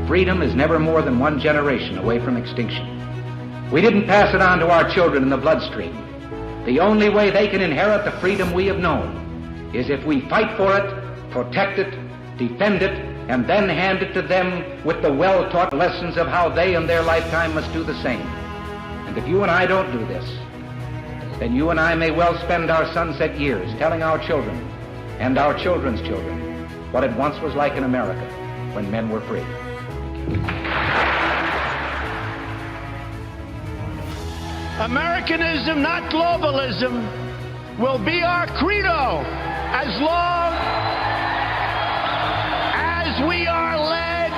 freedom is never more than one generation away from extinction. We didn't pass it on to our children in the bloodstream. The only way they can inherit the freedom we have known is if we fight for it, protect it, defend it, and then hand it to them with the well-taught lessons of how they in their lifetime must do the same. And if you and I don't do this, then you and I may well spend our sunset years telling our children and our children's children what it once was like in America when men were free. Americanism, not globalism, will be our credo as long as we are led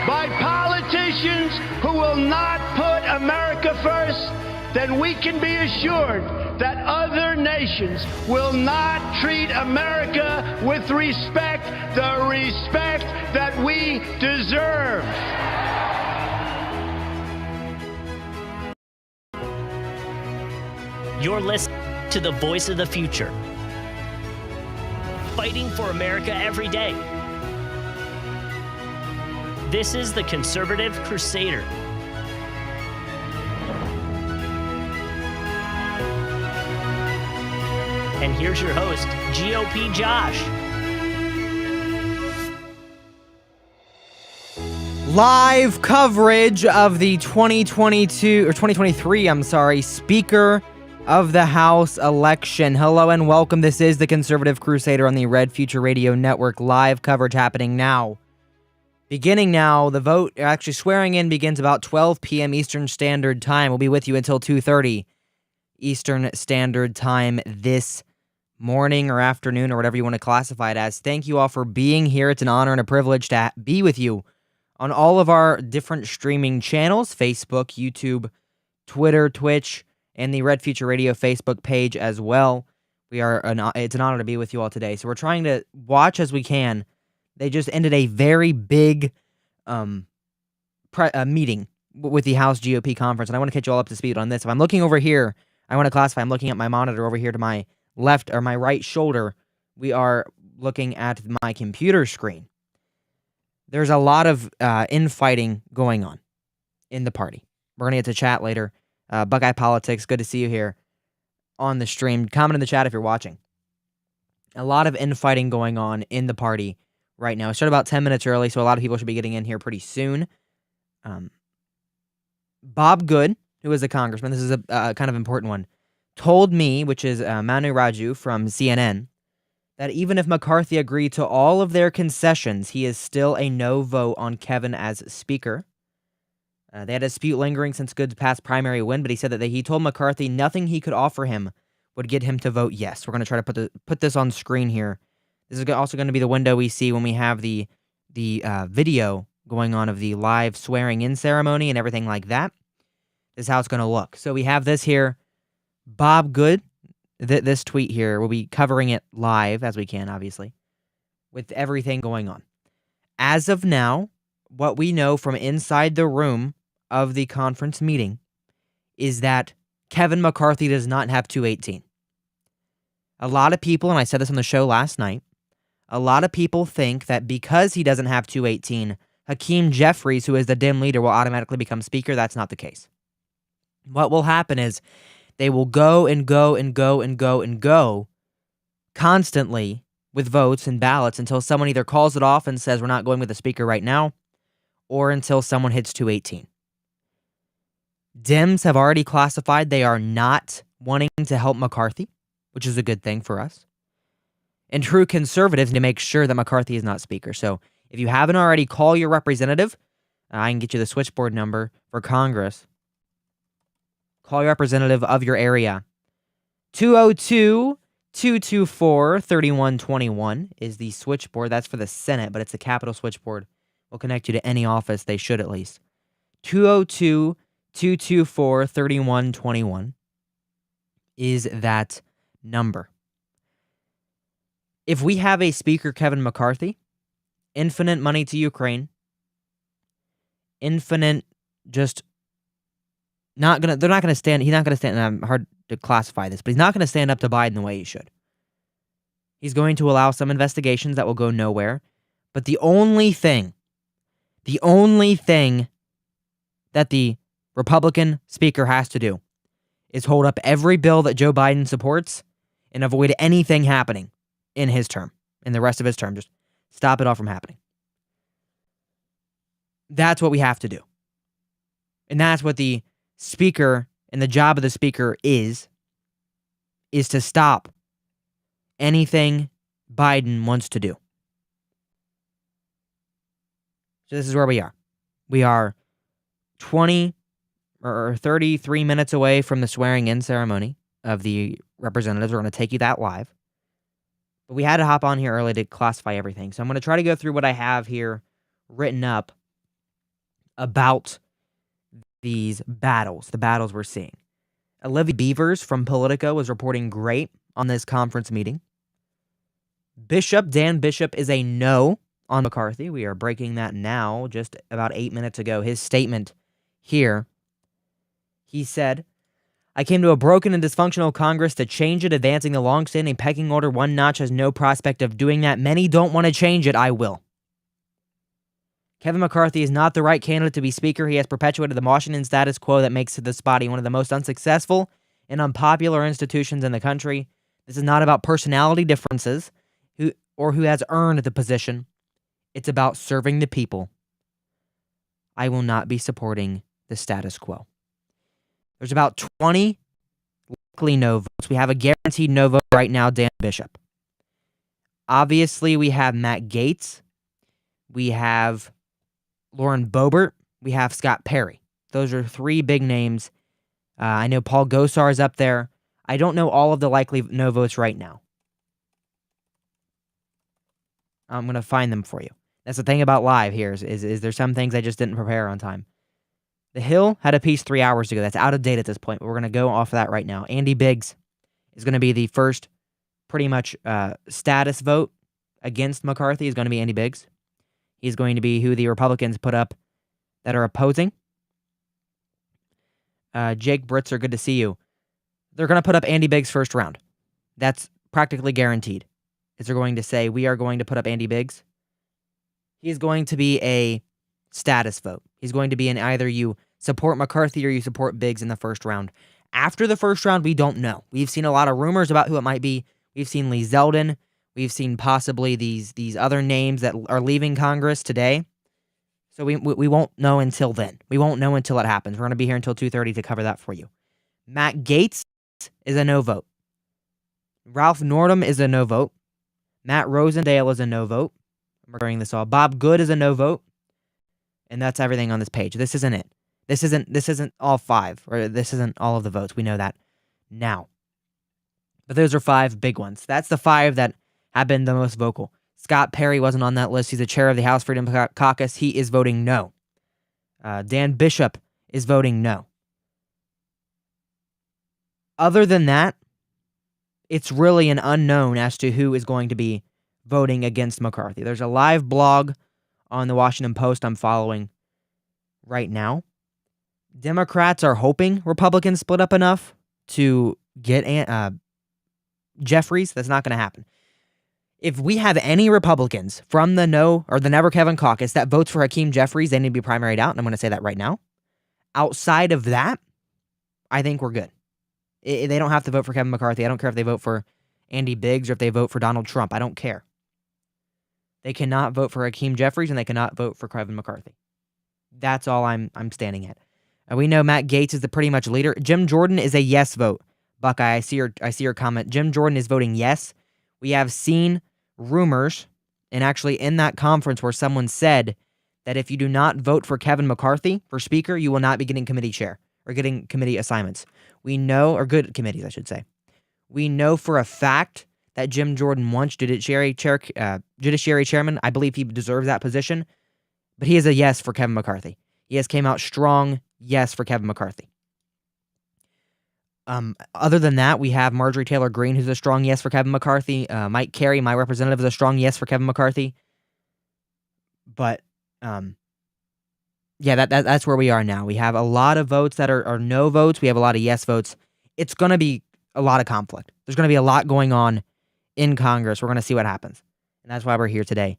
by politicians who will not put America first. Then we can be assured that other nations will not treat America with respect, the respect that we deserve. You're listening to the voice of the future, fighting for America every day. This is the Conservative Crusader. And here's your host, GOP Josh. Live coverage of the 2023 Speaker of the House election. Hello and welcome. This is the Conservative Crusader on the Red Future Radio Network. Live coverage happening now. Beginning now, the vote, actually swearing in, begins about 12 p.m. Eastern Standard Time. We'll be with you until 2:30 Eastern Standard Time this morning or afternoon or whatever you want to classify it as. Thank you all for being here. It's an honor and a privilege to be with you on all of our different streaming channels, Facebook, YouTube, Twitter, Twitch, and the Red Future Radio Facebook page as well. It's an honor to be with you all today. So we're trying to watch as we can. They just ended a very big meeting with the House GOP conference, and I want to catch you all up to speed on this. If I'm looking over here, I want to classify. I'm looking at my monitor over here to my left or my right shoulder. We are looking at my computer screen. There's a lot of infighting going on in the party. We're going to get to chat later. Buckeye Politics, good to see you here on the stream. Comment in the chat if you're watching. A lot of infighting going on in the party right now. It started about 10 minutes early, so a lot of people should be getting in here pretty soon. Bob Good, who is a congressman, this is a kind of important one, told me, which is Manu Raju from CNN, that even if McCarthy agreed to all of their concessions, he is still a no vote on Kevin as Speaker. They had a dispute lingering since Good's past primary win, but he said that he told McCarthy nothing he could offer him would get him to vote yes. We're going to try to put this on screen here. This is also going to be the window we see when we have the video going on of the live swearing-in ceremony and everything like that. This is how it's going to look. So we have this here. Bob Good, this tweet here, we'll be covering it live as we can, obviously, with everything going on. As of now, what we know from inside the room of the conference meeting is that Kevin McCarthy does not have 218. A lot of people, and I said this on the show last night, a lot of people think that because he doesn't have 218, Hakeem Jeffries, who is the Dem leader, will automatically become Speaker. That's not the case. What will happen is they will go and go and go and go and go constantly with votes and ballots until someone either calls it off and says we're not going with the Speaker right now, or until someone hits 218. Dems have already classified they are not wanting to help McCarthy, which is a good thing for us. And true conservatives need to make sure that McCarthy is not Speaker. So if you haven't already, call your representative. I can get you the switchboard number for Congress. Call your representative of your area. 202-224-3121 is the switchboard. That's for the Senate, but it's a Capitol switchboard. We'll connect you to any office. They should at least. 202-224-3121 is that number. If we have a Speaker, Kevin McCarthy, infinite money to Ukraine, infinite just not gonna. They're not gonna stand. He's not gonna stand. And hard to classify this, but he's not gonna stand up to Biden the way he should. He's going to allow some investigations that will go nowhere. But the only thing The only thing that the Republican speaker has to do is hold up every bill that Joe Biden supports and avoid anything happening in his term, in the rest of his term. Just stop it all from happening. That's what we have to do. And that's what the speaker and the job of the speaker is to stop anything Biden wants to do. So this is where we are. We are 20 or 33 minutes away from the swearing-in ceremony of the representatives. We're going to take you that live. But we had to hop on here early to classify everything. So I'm going to try to go through what I have here written up about these battles, the battles we're seeing. Olivia Beavers from Politico was reporting great on this conference meeting. Dan Bishop, is a no on McCarthy. We are breaking that now, just about 8 minutes ago. His statement here, he said, I came to a broken and dysfunctional Congress to change it. Advancing the long-standing pecking order one notch has no prospect of doing that. Many don't want to change it. I will. Kevin McCarthy is not the right candidate to be Speaker. He has perpetuated the Washington status quo that makes this body one of the most unsuccessful and unpopular institutions in the country. This is not about personality differences who has earned the position. It's about serving the people. I will not be supporting the status quo. There's about 20 likely no votes. We have a guaranteed no vote right now, Dan Bishop. Obviously, we have Matt Gaetz. We have Lauren Boebert. We have Scott Perry. Those are three big names. I know Paul Gosar is up there. I don't know all of the likely no votes right now. I'm going to find them for you. That's the thing about live here is there's some things I just didn't prepare on time. The Hill had a piece 3 hours ago. That's out of date at this point, but we're going to go off of that right now. Andy Biggs is going to be the first pretty much status vote against McCarthy is going to be Andy Biggs. He's going to be who the Republicans put up that are opposing. Jake Britzer, good to see you. They're going to put up Andy Biggs first round. That's practically guaranteed. Is they're going to say, we are going to put up Andy Biggs. He's going to be a status vote. He's going to be in either you support McCarthy or you support Biggs in the first round. After the first round, we don't know. We've seen a lot of rumors about who it might be. We've seen Lee Zeldin. We've seen possibly these other names that are leaving Congress today. So we won't know until then. We won't know until it happens. We're going to be here until 2:30 to cover that for you. Matt Gaetz is a no vote. Ralph Northam is a no vote. Matt Rosendale is a no vote. I'm recording this all. Bob Good is a no vote. And that's everything on this page. This isn't it. This isn't all five, or this isn't all of the votes. We know that now. But those are five big ones. That's the five that have been the most vocal. Scott Perry wasn't on that list. He's the chair of the House Freedom Caucus. He is voting no. Dan Bishop is voting no. Other than that, it's really an unknown as to who is going to be voting against McCarthy. There's a live blog on the Washington Post I'm following right now. Democrats are hoping Republicans split up enough to get Jeffries. That's not going to happen. If we have any Republicans from the No or the Never Kevin caucus that votes for Hakeem Jeffries, they need to be primaried out, and I'm going to say that right now. Outside of that, I think we're good. They don't have to vote for Kevin McCarthy. I don't care if they vote for Andy Biggs or if they vote for Donald Trump. I don't care. They cannot vote for Hakeem Jeffries, and they cannot vote for Kevin McCarthy. That's all I'm standing at. We know Matt Gaetz is the pretty much leader. Jim Jordan is a yes vote. Buckeye, I see your comment. Jim Jordan is voting yes. We have seen rumors, and actually in that conference where someone said that if you do not vote for Kevin McCarthy for Speaker, you will not be getting committee chair or getting committee assignments. We know, or good committees, I should say. We know for a fact that Jim Jordan wants judiciary chairman. I believe he deserves that position, but he is a yes for Kevin McCarthy. He has came out strong yes for Kevin McCarthy. Other than that, we have Marjorie Taylor Greene, who's a strong yes for Kevin McCarthy. Mike Carey, my representative, is a strong yes for Kevin McCarthy. But yeah, that's where we are now. We have a lot of votes that are no votes. We have a lot of yes votes. It's going to be a lot of conflict. There's going to be a lot going on in Congress. We're going to see what happens. And that's why we're here today.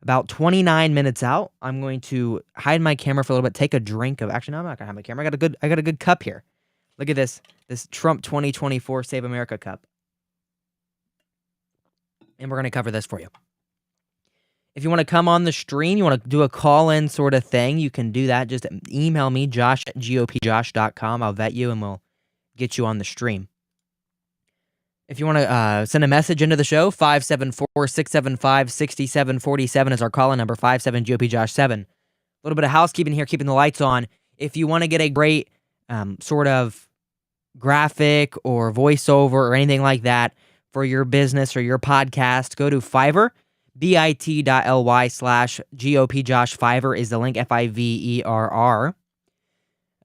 About 29 minutes out, I'm going to hide my camera for a little bit, take a drink of. Actually, no, I'm not gonna have my camera. I got a good cup here. Look at this Trump 2024 Save America cup, and we're gonna cover this for you. If you want to come on the stream, you want to do a call-in sort of thing, you can do that. Just email me, josh@gopjosh.com. I'll vet you, and we'll get you on the stream. If you want to send a message into the show, 574-675-6747 is our call-in number, 57-GOP-JOSH-7. A little bit of housekeeping here, keeping the lights on. If you want to get a great sort of graphic or voiceover or anything like that for your business or your podcast, go to Fiverr, bit.ly/GOPJosh. Fiverr is the link, Fiverr.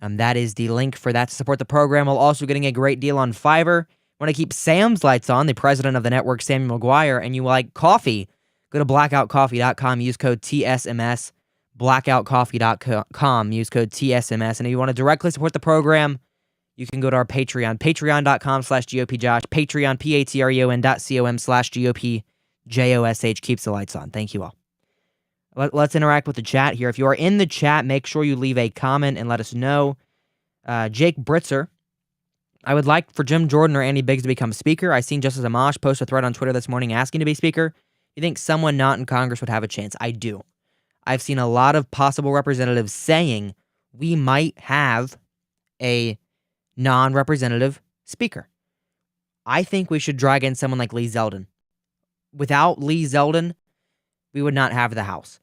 That is the link for that to support the program. We're also getting a great deal on Fiverr. Want to keep Sam's lights on, the president of the network, Samuel McGuire, and you like coffee, go to blackoutcoffee.com, use code TSMS, blackoutcoffee.com, use code TSMS, and if you want to directly support the program, you can go to our Patreon, patreon.com/GOPJosh, Patreon, patreon.com/GOPJOSH, keeps the lights on. Thank you all. Let's interact with the chat here. If you are in the chat, make sure you leave a comment and let us know. Jake Britzer, I would like for Jim Jordan or Andy Biggs to become speaker. I seen Justice Amash post a thread on Twitter this morning asking to be speaker. You think someone not in Congress would have a chance? I do. I've seen a lot of possible representatives saying we might have a non-representative speaker. I think we should drag in someone like Lee Zeldin. Without Lee Zeldin, we would not have the House.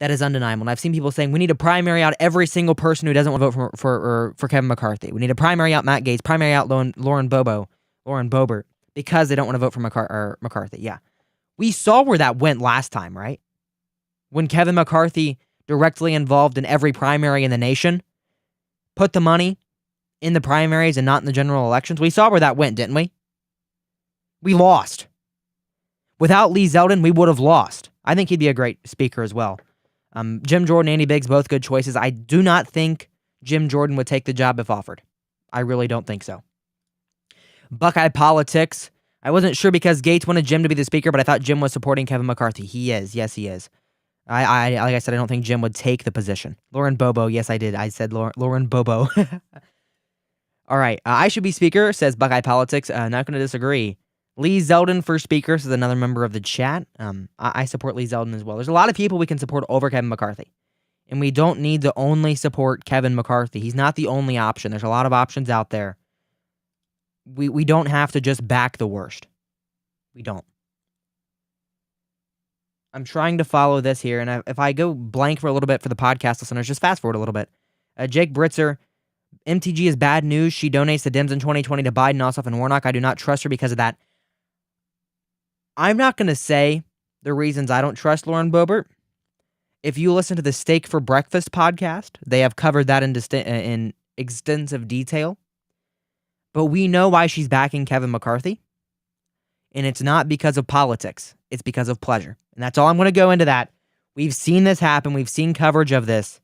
That is undeniable. And I've seen people saying we need to primary out every single person who doesn't want to vote for Kevin McCarthy. We need to primary out Matt Gaetz, primary out Lauren Boebert, because they don't want to vote for McCarthy. Yeah. We saw where that went last time, right? When Kevin McCarthy, directly involved in every primary in the nation, put the money in the primaries and not in the general elections. We saw where that went, didn't we? We lost. Without Lee Zeldin, we would have lost. I think he'd be a great speaker as well. Jim Jordan, Andy Biggs, both good choices. I do not think Jim Jordan would take the job if offered. I really don't think so. Buckeye politics. I wasn't sure because Gaetz wanted Jim to be the speaker, but I thought Jim was supporting Kevin McCarthy. He is. Yes, he is. I like I said, I don't think Jim would take the position. Lauren Bobo. Yes, I did. I said Lauren Bobo. All right. I should be speaker, says Buckeye politics. Not going to disagree. Lee Zeldin for speaker, says another member of the chat. I support Lee Zeldin as well. There's a lot of people we can support over Kevin McCarthy. And we don't need to only support Kevin McCarthy. He's not the only option. There's a lot of options out there. We don't have to just back the worst. We don't. I'm trying to follow this here, and if I go blank for a little bit for the podcast listeners, just fast forward a little bit. Jake Britzer, MTG is bad news. She donates the Dems in 2020 to Biden, Ossoff, and Warnock. I do not trust her because of that. I'm not going to say the reasons I don't trust Lauren Boebert. If you listen to the Steak for Breakfast podcast, they have covered that in extensive detail. But we know why she's backing Kevin McCarthy. And it's not because of politics. It's because of pleasure. And that's all I'm going to go into that. We've seen this happen. We've seen coverage of this.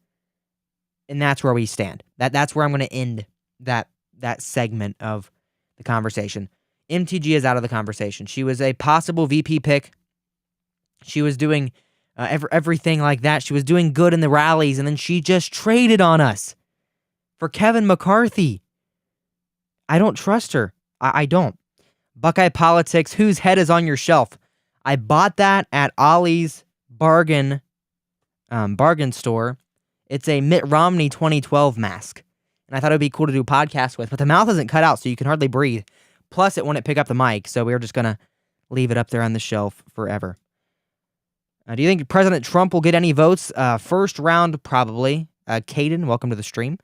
And that's where we stand. That's where I'm going to end that segment of the conversation. MTG is out of the conversation. She was a possible VP pick. She was doing everything like that. She was doing good in the rallies, and then she just traded on us for Kevin McCarthy. I don't trust her. I don't. Buckeye politics, whose head is on your shelf? I bought that at Ollie's bargain store. It's a Mitt Romney 2012 mask. And I thought it would be cool to do a podcast with, but the mouth isn't cut out, so you can hardly breathe. Plus, it wouldn't pick up the mic, so we were just going to leave it up there on the shelf forever. Do you think President Trump will get any votes? First round, probably. Caden, welcome to the stream.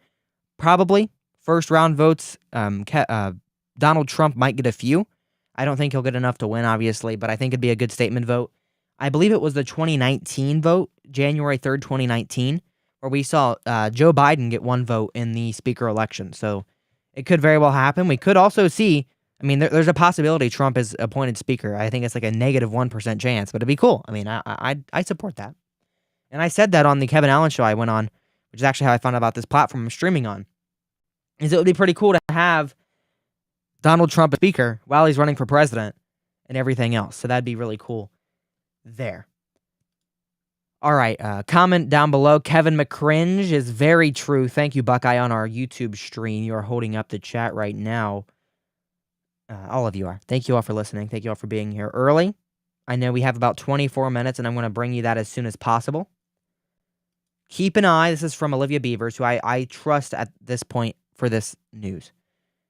Probably. First round votes, Donald Trump might get a few. I don't think he'll get enough to win, obviously, but I think it'd be a good statement vote. I believe it was the 2019 vote, January 3rd, 2019, where we saw Joe Biden get one vote in the speaker election. So it could very well happen. We could also see, I mean, there's a possibility Trump is appointed speaker. I think it's like a negative 1% chance, but it'd be cool. I mean, I support that. And I said that on the Kevin Allen show I went on, which is actually how I found out about this platform I'm streaming on, is it would be pretty cool to have Donald Trump a speaker while he's running for president and everything else. So that'd be really cool there. All right, comment down below. Kevin McCringe is very true. Thank you, Buckeye, on our YouTube stream. You are holding up the chat right now. All of you are. Thank you all for listening. Thank you all for being here early. I know we have about 24 minutes, and I'm going to bring you that as soon as possible. Keep an eye. This is from Olivia Beavers, who I trust at this point for this news.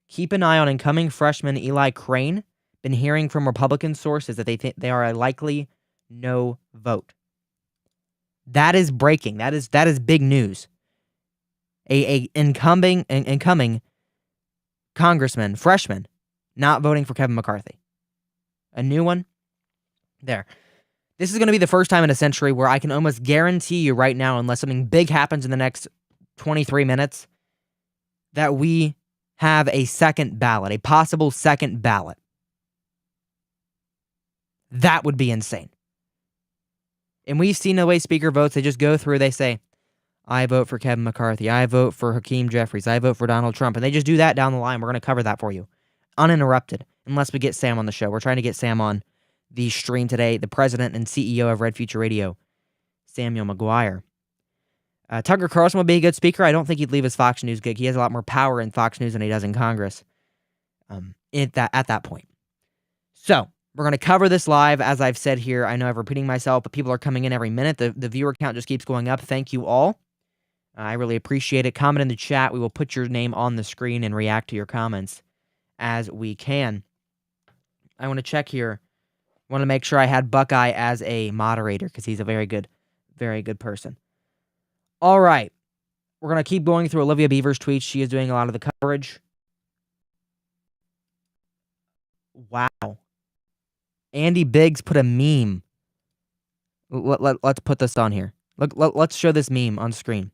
Keep an eye on incoming freshman Eli Crane. Been hearing from Republican sources that they think they are a likely no vote. That is breaking. That is big news. A incoming congressman, freshman, not voting for Kevin McCarthy. A new one. There. This is going to be the first time in a century where I can almost guarantee you right now, unless something big happens in the next 23 minutes, that we have a second ballot, a possible second ballot. That would be insane. And we've seen the way Speaker votes. They just go through, they say, I vote for Kevin McCarthy. I vote for Hakeem Jeffries. I vote for Donald Trump. And they just do that down the line. We're going to cover that for you. Uninterrupted. Unless we get Sam on the show. We're trying to get Sam on the stream today. The president and CEO of Red Future Radio, Samuel McGuire. Tucker Carlson would be a good speaker. I don't think he'd leave his Fox News gig. He has a lot more power in Fox News than he does in Congress at that point. So, we're going to cover this live, as I've said here. I know I'm repeating myself, but people are coming in every minute. The viewer count just keeps going up. Thank you all. I really appreciate it. Comment in the chat. We will put your name on the screen and react to your comments as we can. I want to check here. I want to make sure I had Buckeye as a moderator because he's a very good person. All right. We're going to keep going through Olivia Beaver's tweets. She is doing a lot of the coverage. Wow. Andy Biggs put a meme. Let's put this on here. Let's show this meme on screen.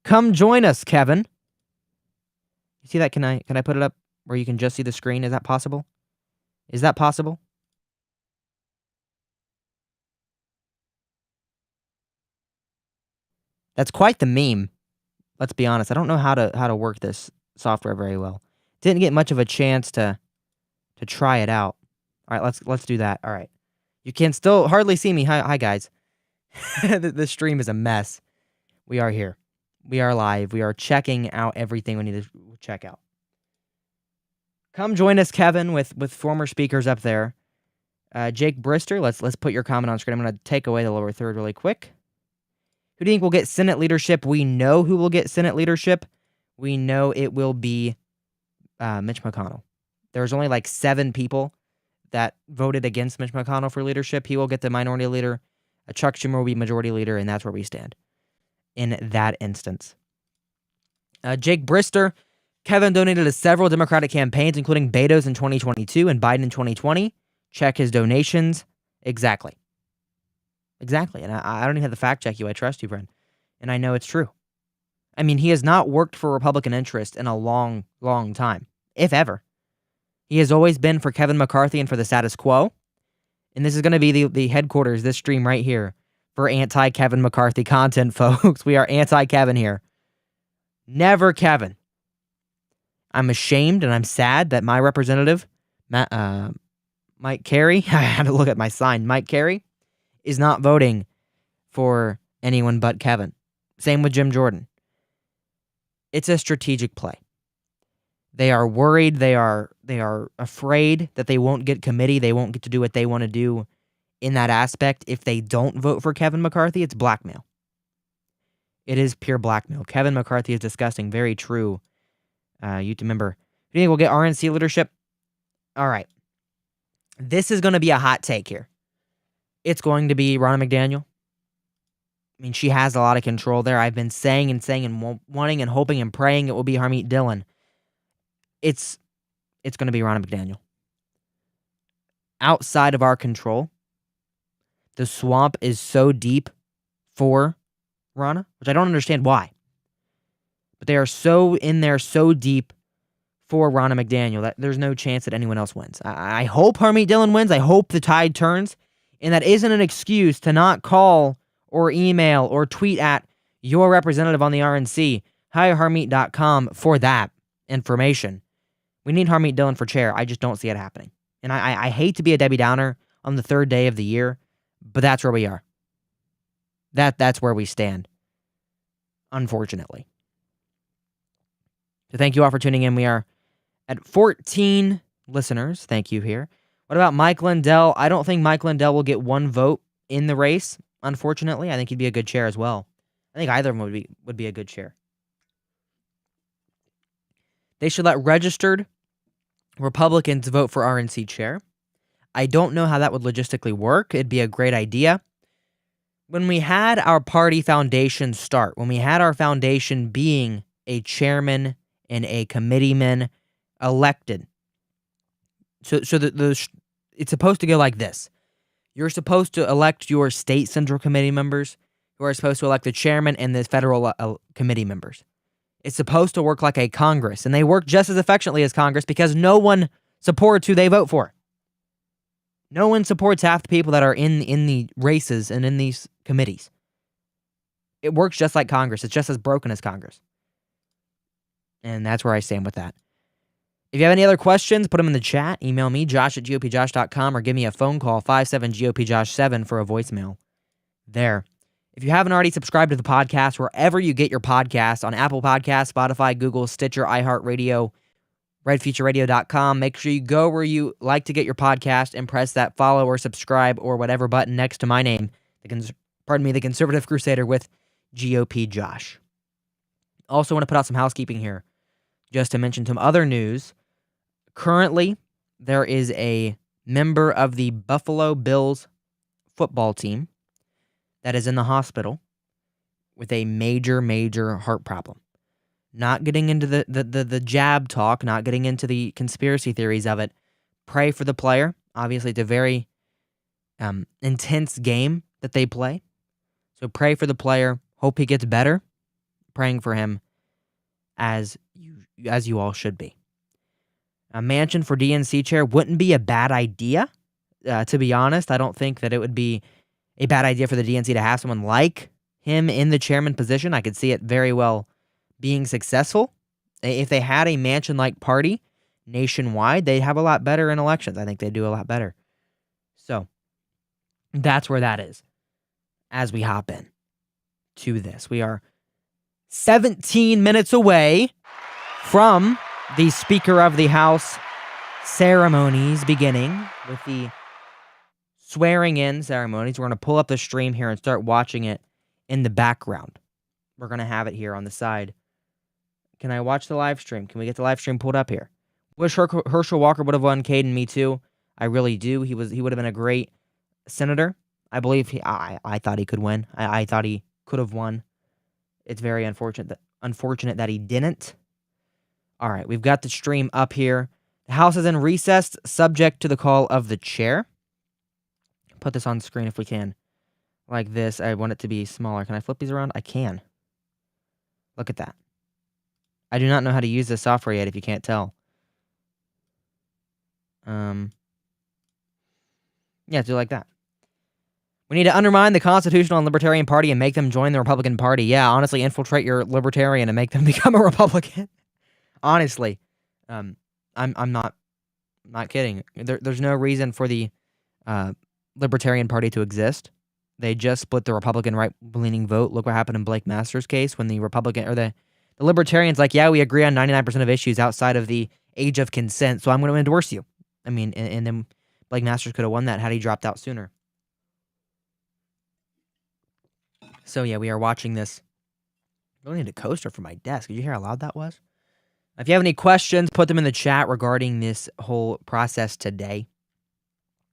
Come join us, Kevin. You see that? Can I put it up where you can just see the screen? Is that possible? Is that possible? That's quite the meme. Let's be honest. I don't know how to work this software very well. Didn't get much of a chance to try it out. All right, let's do that. All right. You can still hardly see me. Hi guys. The stream is a mess. We are here. We are live. We are checking out everything we need to check out. Come join us, Kevin, with former speakers up there. Jake Brister, let's put your comment on screen. I'm going to take away the lower third really quick. Who do you think will get Senate leadership? We know who will get Senate leadership. We know it will be Mitch McConnell. There's only like 7 people that voted against Mitch McConnell for leadership. He will get the minority leader. Chuck Schumer will be majority leader, and that's where we stand in that instance. Jake Brister, Kevin donated to several Democratic campaigns, including Beto's in 2022 and Biden in 2020. Check his donations. Exactly. And I don't even have to fact check you. I trust you, friend. And I know it's true. I mean, he has not worked for Republican interest in a long, long time, if ever. He has always been for Kevin McCarthy and for the status quo. And this is going to be the headquarters, this stream right here, for anti-Kevin McCarthy content, folks. We are anti-Kevin here. Never Kevin. I'm ashamed and I'm sad that my representative, Mike Carey, I had to look at my sign, Mike Carey, is not voting for anyone but Kevin. Same with Jim Jordan. It's a strategic play. They are worried, they are afraid that they won't get committee, they won't get to do what they want to do in that aspect. If they don't vote for Kevin McCarthy, it's blackmail. It is pure blackmail. Kevin McCarthy is disgusting. Very true. YouTube member. Do you think we'll get RNC leadership? All right. This is going to be a hot take here. It's going to be Ronna McDaniel. I mean, she has a lot of control there. I've been saying and wanting and hoping and praying it will be Harmeet Dillon. It's going to be Ronna McDaniel. Outside of our control, the swamp is so deep for Ronna, which I don't understand why. But they are so in there, so deep for Ronna McDaniel that there's no chance that anyone else wins. I hope Harmeet Dillon wins. I hope the tide turns. And that isn't an excuse to not call or email or tweet at your representative on the RNC, hireharmeet.com, for that information. We need Harmeet Dillon for chair. I just don't see it happening. And I hate to be a Debbie Downer on the 3rd day of the year, but that's where we are. That's where we stand, unfortunately. So thank you all for tuning in. We are at 14 listeners. Thank you here. What about Mike Lindell? I don't think Mike Lindell will get one vote in the race, unfortunately. I think he'd be a good chair as well. I think either of them would be a good chair. They should let registered Republicans vote for RNC chair. I don't know how that would logistically work. It'd be a great idea. When we had our party foundation start, when we had our foundation being a chairman and a committeeman elected, so it's supposed to go like this. You're supposed to elect your state central committee members, who are supposed to elect the chairman and the federal committee members. It's supposed to work like a Congress, and they work just as affectionately as Congress because no one supports who they vote for. No one supports half the people that are in the races and in these committees. It works just like Congress. It's just as broken as Congress. And that's where I stand with that. If you have any other questions, put them in the chat. Email me, josh@gopjosh.com, or give me a phone call, 57-GOP-JOSH-7 for a voicemail. There. If you haven't already subscribed to the podcast, wherever you get your podcasts, on Apple Podcasts, Spotify, Google, Stitcher, iHeartRadio, redfutureradio.com, make sure you go where you like to get your podcast and press that follow or subscribe or whatever button next to my name, the Conservative Crusader with GOP Josh. Also want to put out some housekeeping here, just to mention some other news. Currently, there is a member of the Buffalo Bills football team that is in the hospital with a major heart problem. Not getting into the jab talk, not getting into the conspiracy theories of it. Pray for the player. Obviously, it's a very intense game that they play. So pray for the player. Hope he gets better. Praying for him as you all should be. A mansion for DNC chair wouldn't be a bad idea. To be honest, I don't think that it would be a bad idea for the DNC to have someone like him in the chairman position. I could see it very well being successful. If they had a mansion-like party nationwide, they'd have a lot better in elections. I think they'd do a lot better. So that's where that is. As we hop in to this, we are 17 minutes away from the Speaker of the House ceremonies beginning with the swearing-in ceremonies. We're going to pull up the stream here and start watching it in the background. We're going to have it here on the side. Can I watch the live stream? Can we get the live stream pulled up here? Wish Herschel Walker would have won Caden. Me too. I really do. He would have been a great senator. I believe I thought he could win. I thought he could have won. It's very unfortunate that he didn't. All right, we've got the stream up here. The House is in recess, subject to the call of the chair. Put this on screen if we can. Like this. I want it to be smaller. Can I flip these around? I can. Look at that. I do not know how to use this software yet, if you can't tell. Yeah, do like that. We need to undermine the Constitutional and Libertarian Party and make them join the Republican Party. Yeah, honestly, infiltrate your Libertarian and make them become a Republican. Honestly, I'm not kidding. There's no reason for the Libertarian Party to exist. They just split the Republican right-leaning vote. Look what happened in Blake Masters' case when the Republican or the Libertarians like, yeah, we agree on 99% of issues outside of the age of consent, so I'm going to endorse you. I mean, and then Blake Masters could have won that had he dropped out sooner. So yeah, we are watching this. I really need a coaster for my desk. Did you hear how loud that was? If you have any questions, put them in the chat regarding this whole process today.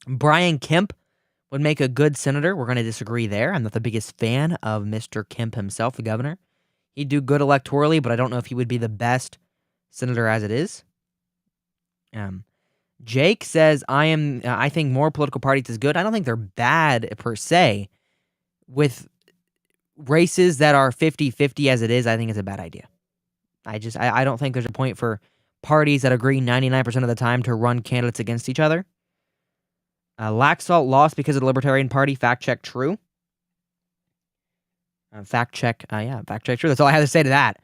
Brian Kemp would make a good senator. We're going to disagree there. I'm not the biggest fan of Mr. Kemp himself, the governor. He'd do good electorally, but I don't know if he would be the best senator as it is. Jake says, I think more political parties is good. I don't think they're bad per se. With races that are 50-50 as it is, I think it's a bad idea. I don't think there's a point for parties that agree 99% of the time to run candidates against each other. Laxalt lost because of the Libertarian Party. Fact check true. Fact check true. That's all I have to say to that.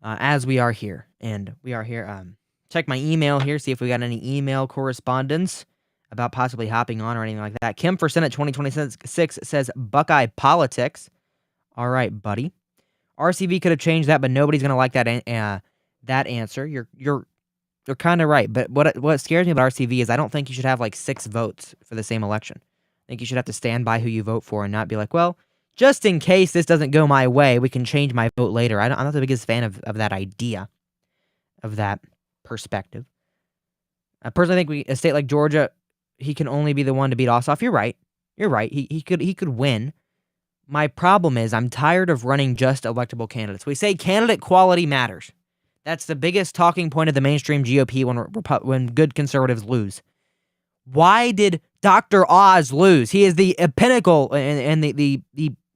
As we are here. And we are here. Check my email here, see if we got any email correspondence about possibly hopping on or anything like that. Kim for Senate 2026 says Buckeye politics. All right, buddy. RCV could have changed that, but nobody's gonna like that that answer. You're kind of right, but what scares me about RCV is I don't think you should have like 6 votes for the same election. I think you should have to stand by who you vote for and not be like, well, just in case this doesn't go my way, we can change my vote later. I'm not the biggest fan of that idea, of that perspective. I personally think a state like Georgia, he can only be the one to beat Ossoff. You're right. You're right. He could win. My problem is I'm tired of running just electable candidates. We say candidate quality matters. That's the biggest talking point of the mainstream GOP when good conservatives lose. Why did Dr. Oz lose? He is the pinnacle and the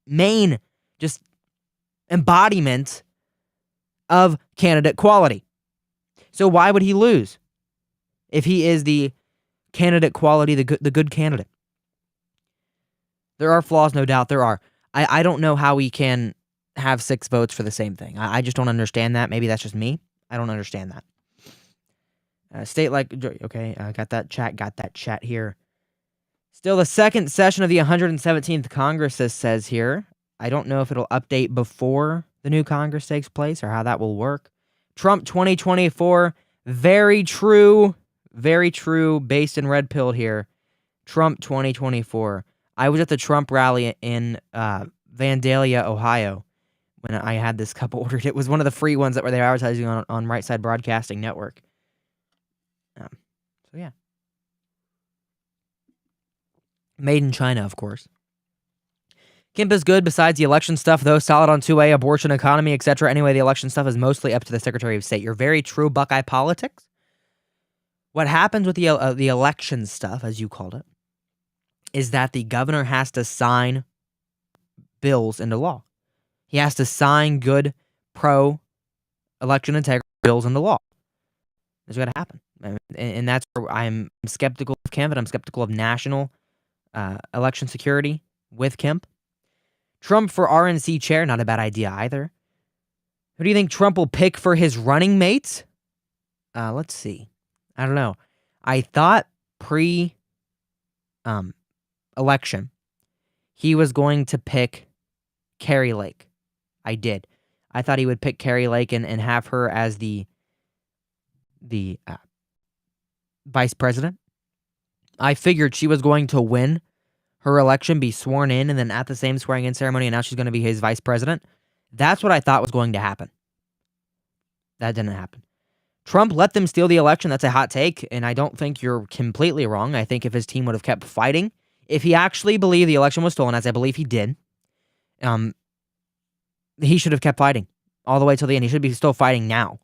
main just embodiment of candidate quality. So why would he lose if he is the candidate quality, the good candidate? There are flaws, no doubt. There are. I don't know how we can have 6 votes for the same thing. I just don't understand that. Maybe that's just me. I don't understand that. State like, okay, got that chat here. Still the second session of the 117th Congress, this says here. I don't know if it'll update before the new Congress takes place or how that will work. Trump 2024, very true, based in red pilled here. Trump 2024. I was at the Trump rally in Vandalia, Ohio, when I had this cup ordered. It was one of the free ones that were there advertising on Right Side Broadcasting Network. So yeah. Made in China, of course. Kemp is good besides the election stuff, though. Solid on 2A, abortion, economy, etc. Anyway, the election stuff is mostly up to the Secretary of State. You're very true, Buckeye politics. What happens with the election stuff, as you called it, is that the governor has to sign bills into law. He has to sign good pro-election integrity bills into law. That's got to happen. And that's where I'm skeptical of Kemp, and I'm skeptical of national election security with Kemp. Trump for RNC chair, not a bad idea either. Who do you think Trump will pick for his running mates? Let's see. I don't know. I thought election, he was going to pick Carrie Lake. I did. I thought he would pick Carrie Lake and have her as the vice president. I figured she was going to win her election, be sworn in, and then at the same swearing in ceremony, and now she's going to be his vice president. That's what I thought was going to happen. That didn't happen. Trump let them steal the election. That's a hot take, and I don't think you're completely wrong. I think if his team would have kept fighting, if he actually believed the election was stolen, as I believe he did, he should have kept fighting all the way till the end. He should be still fighting now.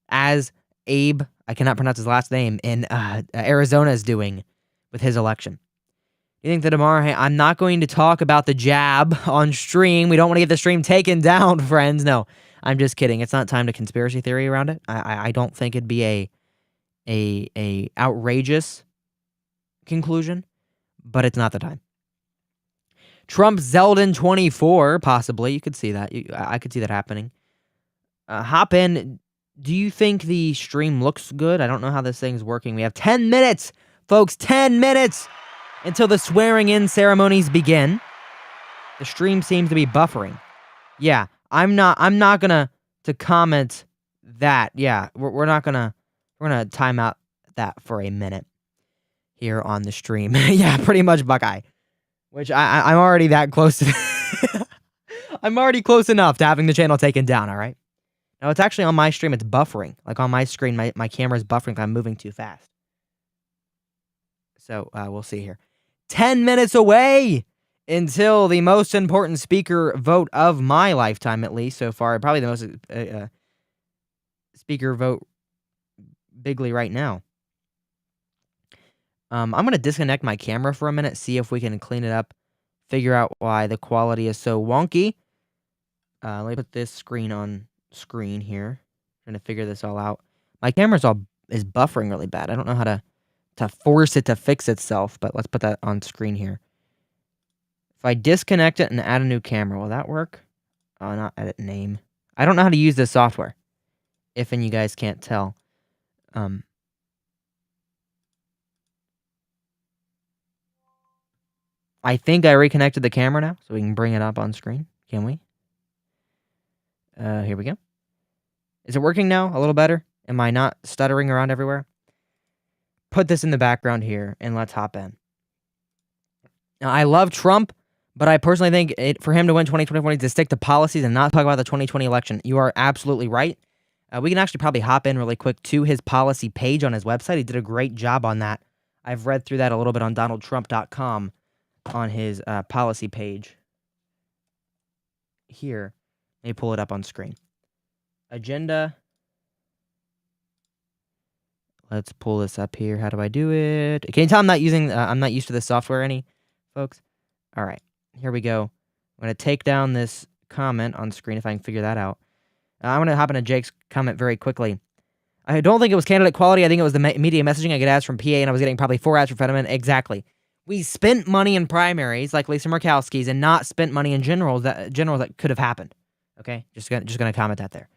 As Abe, I cannot pronounce his last name, in Arizona is doing with his election. You think that tomorrow, hey, I'm not going to talk about the jab on stream. We don't want to get the stream taken down, friends. No, I'm just kidding. It's not time to conspiracy theory around it. I don't think it'd be a outrageous conclusion, but it's not the time. Trump Zeldin 24, possibly. You could see that. I could see that happening. Hop in. Do you think the stream looks good? I don't know how this thing's working. We have 10 minutes, folks. 10 minutes until the swearing-in ceremonies begin. The stream seems to be buffering. Yeah, I'm not gonna comment that. Yeah, we're gonna time out that for a minute here on the stream. Yeah, pretty much Buckeye. Which I'm already that close to. I'm already close enough to having the channel taken down. All right. Now it's actually on my stream. It's buffering. Like on my screen, my camera is buffering. I'm moving too fast. So we'll see here. 10 minutes away until the most important speaker vote of my lifetime, at least so far. Probably the most speaker vote bigly right now. I'm going to disconnect my camera for a minute, see if we can clean it up, figure out why the quality is so wonky. Let me put this screen on screen here. Trying to figure this all out. My camera's is buffering really bad. I don't know how to force it to fix itself, but let's put that on screen here. If I disconnect it and add a new camera, will that work? Oh, not edit name. I don't know how to use this software. If and you guys can't tell. I think I reconnected the camera now, so we can bring it up on screen. Can we? Here we go. Is it working now? A little better? Am I not stuttering around everywhere? Put this in the background here, and let's hop in. Now, I love Trump, but I personally think for him to win 2024, he needs to stick to policies and not talk about the 2020 election. You are absolutely right. We can actually probably hop in really quick to his policy page on his website. He did a great job on that. I've read through that a little bit on DonaldTrump.com on his policy page. Here, let me pull it up on screen. Agenda. Let's pull this up here. How do I do it? Can you tell I'm not used to this software any, folks? All right, here we go. I'm going to take down this comment on screen if I can figure that out. I'm going to hop into Jake's comment very quickly. I don't think it was candidate quality. I think it was the media messaging. I get ads from PA, and I was getting probably 4 ads for Fetterman. Exactly. We spent money in primaries like Lisa Murkowski's and not spent money in generals that could have happened. Okay? Just gonna comment that there.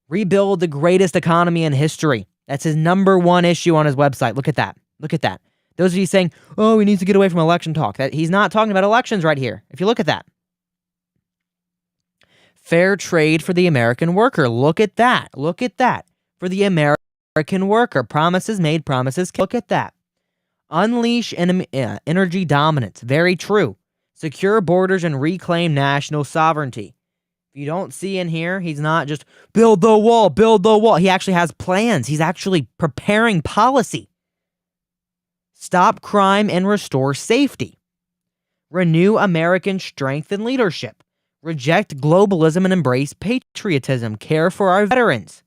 Rebuild the greatest economy in history. That's his number one issue on his website. Look at that. Look at that. Those of you saying, oh, he needs to get away from election talk. He's not talking about elections right here. If you look at that. Fair trade for the American worker. Look at that. Look at that. For the American worker. Promises made, promises. Look at that. Unleash energy dominance. Very true. Secure borders and reclaim national sovereignty. If you don't see in here, he's not just build the wall, build the wall. He actually has plans. He's actually preparing policy. Stop crime and restore safety. Renew American strength and leadership. Reject globalism and embrace patriotism. Care for our veterans.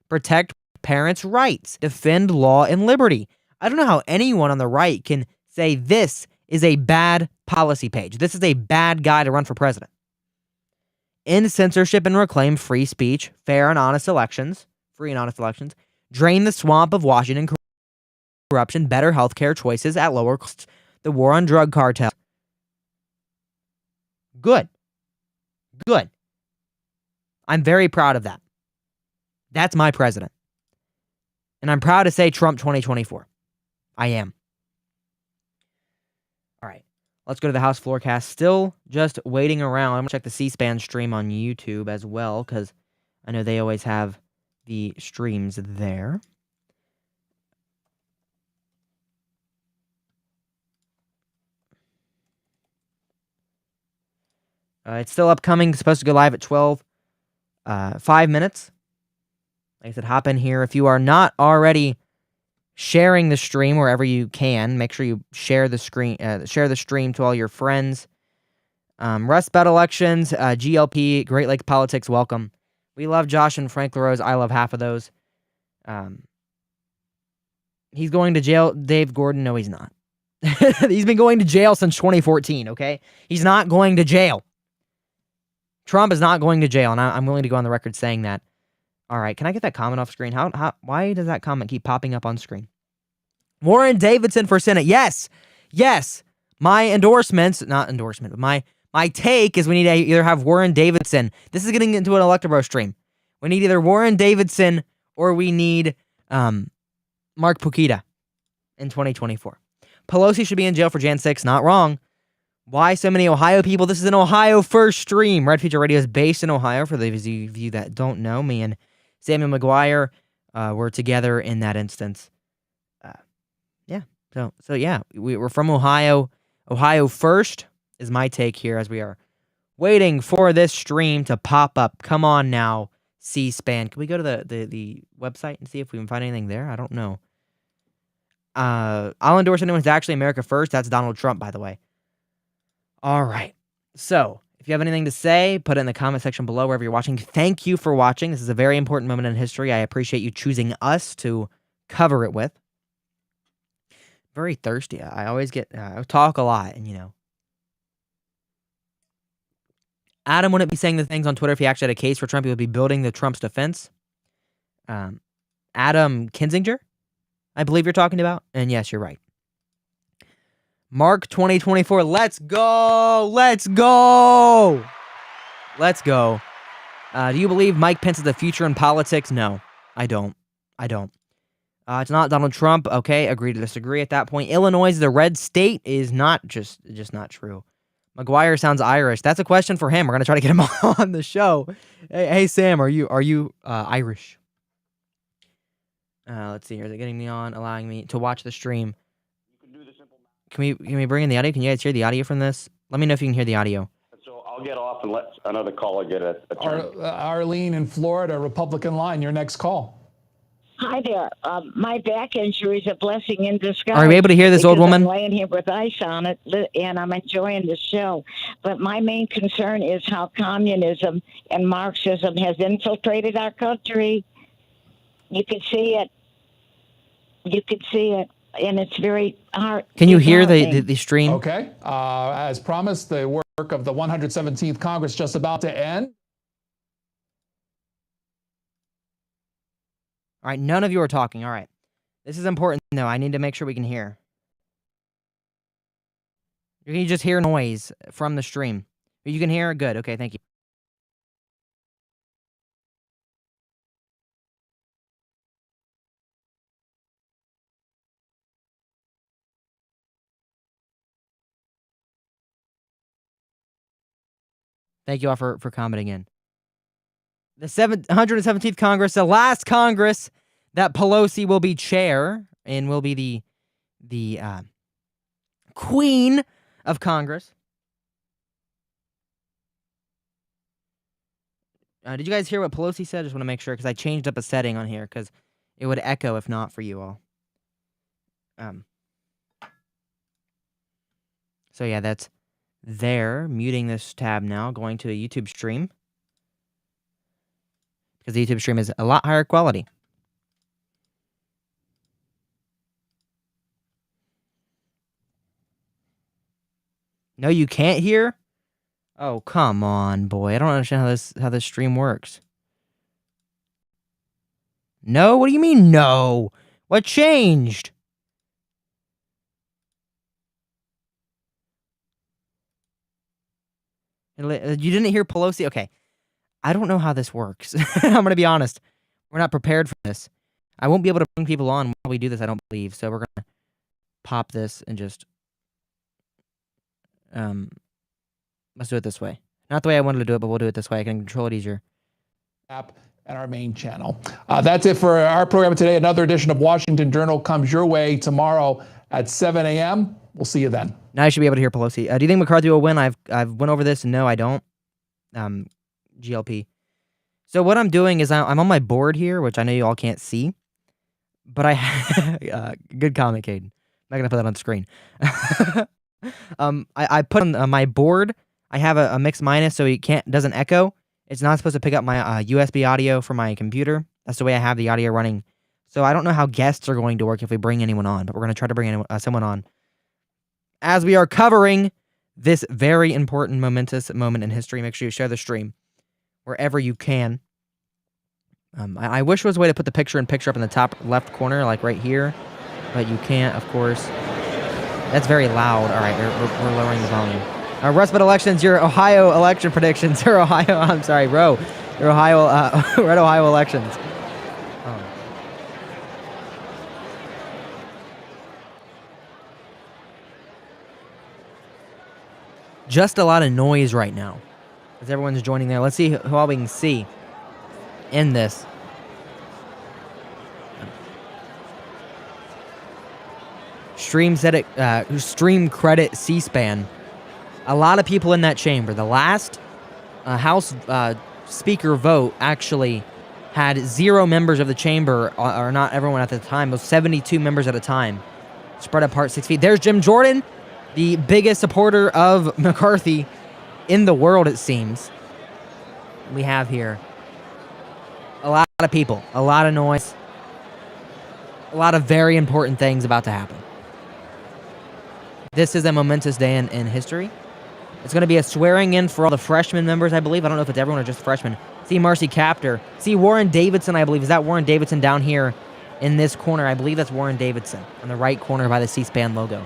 Protect parents' rights. Defend law and liberty. I don't know how anyone on the right can say this is a bad policy page. This is a bad guy to run for president. End censorship and reclaim free speech, fair and honest elections, free and honest elections. Drain the swamp of Washington corruption, better healthcare choices at lower costs. The war on drug cartels. Good. Good. I'm very proud of that. That's my president. And I'm proud to say Trump 2024. I am. All right. Let's go to the House Floorcast. Still just waiting around. I'm going to check the C-SPAN stream on YouTube as well, because I know they always have the streams there. It's still upcoming. It's supposed to go live at 12. 5 minutes. Like I said, hop in here. If you are not already sharing the stream wherever you can, make sure you share the stream to all your friends. Rust Belt elections, GLP, Great Lake politics, welcome. We love Josh and Frank LaRose. I love half of those. He's going to jail. Dave Gordon, no, he's not. He's been going to jail since 2014, okay? He's not going to jail. Trump is not going to jail, and I'm willing to go on the record saying that. All right, can I get that comment off screen? Why does that comment keep popping up on screen? Warren Davidson for Senate. Yes. My my take is we need to either have Warren Davidson. This is getting into an Electro stream. We need either Warren Davidson or we need Mark Pukita in 2024. Pelosi should be in jail for Jan 6. Not wrong. Why so many Ohio people? This is an Ohio first stream. Red Future Radio is based in Ohio. For those of you that don't know, me and Samuel McGuire were together in that instance. So yeah, we're from Ohio. Ohio first is my take here as we are waiting for this stream to pop up. Come on now, C-SPAN. Can we go to the website and see if we can find anything there? I don't know. I'll endorse anyone who's actually America first. That's Donald Trump, by the way. All right. So if you have anything to say, put it in the comment section below wherever you're watching. Thank you for watching. This is a very important moment in history. I appreciate you choosing us to cover it with. Very thirsty. I always I talk a lot, and Adam wouldn't be saying the things on Twitter if he actually had a case for Trump. He would be building the Trump's defense. Adam Kinzinger, I believe you're talking about. And yes, you're right. Mark 2024. Let's go. Let's go. Let's go. Do you believe Mike Pence is the future in politics? No, I don't. It's not Donald Trump. Okay, agree to disagree at that point. Illinois is the red state is not just not true. McGuire sounds Irish. That's a question for him. We're gonna try to get him on the show. Hey Sam, are you Irish? Let's see here. Is it getting me on, allowing me to watch the stream? Can we bring in the audio? Can you guys hear the audio from this? Let me know if you can hear the audio. So I'll get off and let another caller get a turn. Arlene in Florida, Republican line, your next call. Hi there. My back injury is a blessing in disguise. Are you able to hear this, old woman? I'm laying here with ice on it, and I'm enjoying the show. But my main concern is how communism and Marxism has infiltrated our country. You can see it. You can see it, and it's very hard. Can you hear the stream? Okay. As promised, the work of the 117th Congress just about to end. All right, none of you are talking. All right. This is important, though. I need to make sure we can hear. You can just hear noise from the stream. You can hear? Good. Okay, thank you. Thank you all for commenting in. The 117th Congress, the last Congress that Pelosi will be chair and will be the queen of Congress. Did you guys hear what Pelosi said? Just want to make sure because I changed up a setting on here because it would echo if not for you all. So yeah, that's there. Muting this tab now. Going to a YouTube stream. Because the YouTube stream is a lot higher quality. No, you can't hear? Oh, come on, boy. I don't understand how this stream works. No? What do you mean, no? What changed? You didn't hear Pelosi? Okay. I don't know how this works. I'm going to be honest. We're not prepared for this. I won't be able to bring people on while we do this, I don't believe. So we're going to pop this and just... let's do it this way. Not the way I wanted to do it, but we'll do it this way. I can control it easier. App and our main channel. That's it for our program today. Another edition of Washington Journal comes your way tomorrow at 7 a.m. We'll see you then. Now I should be able to hear Pelosi. Do you think McCarthy will win? I've went over this. No, I don't. GLP. So what I'm doing is I'm on my board here, which I know you all can't see, but I good comment, Caden. I'm not gonna put that on the screen. I put on my board. I have a mix minus, so it doesn't echo. It's not supposed to pick up my USB audio from my computer. That's the way I have the audio running. So I don't know how guests are going to work if we bring anyone on, but we're gonna try to bring someone on as we are covering this very important, momentous moment in history. Make sure you share the stream wherever you can. I wish there was a way to put the picture-in-picture up in the top left corner, like right here, but you can't, of course. That's very loud. All right, we're lowering the volume. Respite elections, your Ohio election predictions. Your Ohio, I'm sorry, Roe. Your Ohio, red Ohio elections. Just a lot of noise right now as everyone's joining there. Let's see who all we can see in this. Stream credit C-SPAN. A lot of people in that chamber. The last House Speaker vote actually had 0 members of the chamber, or not everyone at the time. It was 72 members at a time, spread apart 6 feet. There's Jim Jordan, the biggest supporter of McCarthy in the world, it seems. We have here a lot of people, a lot of noise, a lot of very important things about to happen. This is a momentous day in history. It's going to be a swearing in for all the freshman members, I believe. I don't know if it's everyone or just freshmen. See Marcy Kaptur. See Warren Davidson, I believe. Is that Warren Davidson down here in this corner? I believe that's Warren Davidson on the right corner by the C-SPAN logo.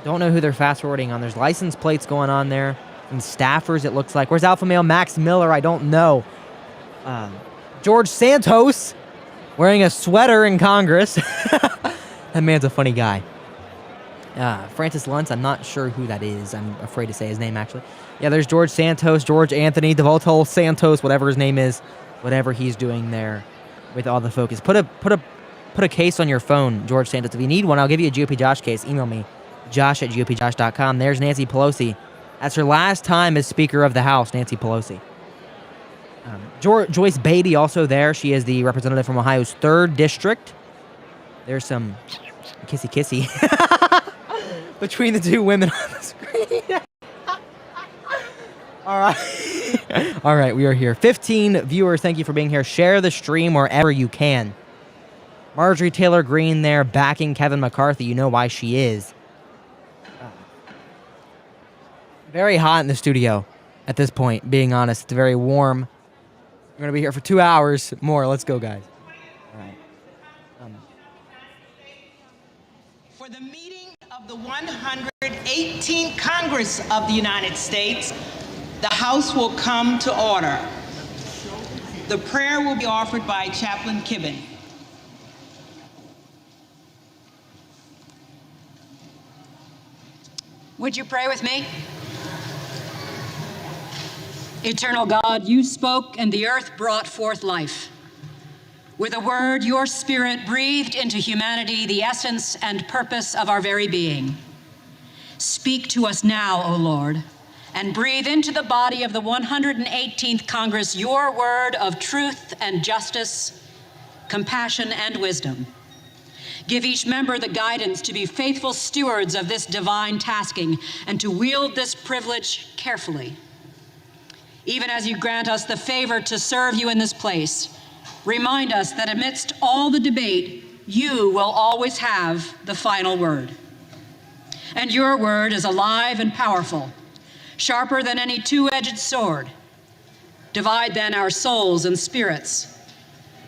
Don't know who they're fast-forwarding on. There's license plates going on there. Some staffers, it looks like. Where's Alpha Male Max Miller? I don't know. George Santos wearing a sweater in Congress. That man's a funny guy. Francis Luntz, I'm not sure who that is. I'm afraid to say his name, actually. Yeah, there's George Santos, George Anthony DeVolto Santos, whatever his name is, whatever he's doing there with all the focus. Put a case on your phone, George Santos. If you need one, I'll give you a GOP Josh case. Email me, josh@gopjosh.com. There's Nancy Pelosi. That's her last time as Speaker of the House, Nancy Pelosi. Joyce Beatty also there. She is the representative from Ohio's 3rd District. There's some kissy between the two women on the screen. All right. All right, we are here. 15 viewers, thank you for being here. Share the stream wherever you can. Marjorie Taylor Greene there backing Kevin McCarthy. You know why she is. Very hot in the studio at this point, being honest. It's very warm. We're going to be here for 2 hours more. Let's go, guys. All right. For the meeting of the 118th Congress of the United States, the House will come to order. The prayer will be offered by Chaplain Kibben. Would you pray with me? Eternal God, you spoke and the earth brought forth life. With a word, your spirit breathed into humanity the essence and purpose of our very being. Speak to us now, O Lord, and breathe into the body of the 118th Congress your word of truth and justice, compassion and wisdom. Give each member the guidance to be faithful stewards of this divine tasking and to wield this privilege carefully. Even as you grant us the favor to serve you in this place, remind us that amidst all the debate, you will always have the final word. And your word is alive and powerful, sharper than any two-edged sword. Divide then our souls and spirits.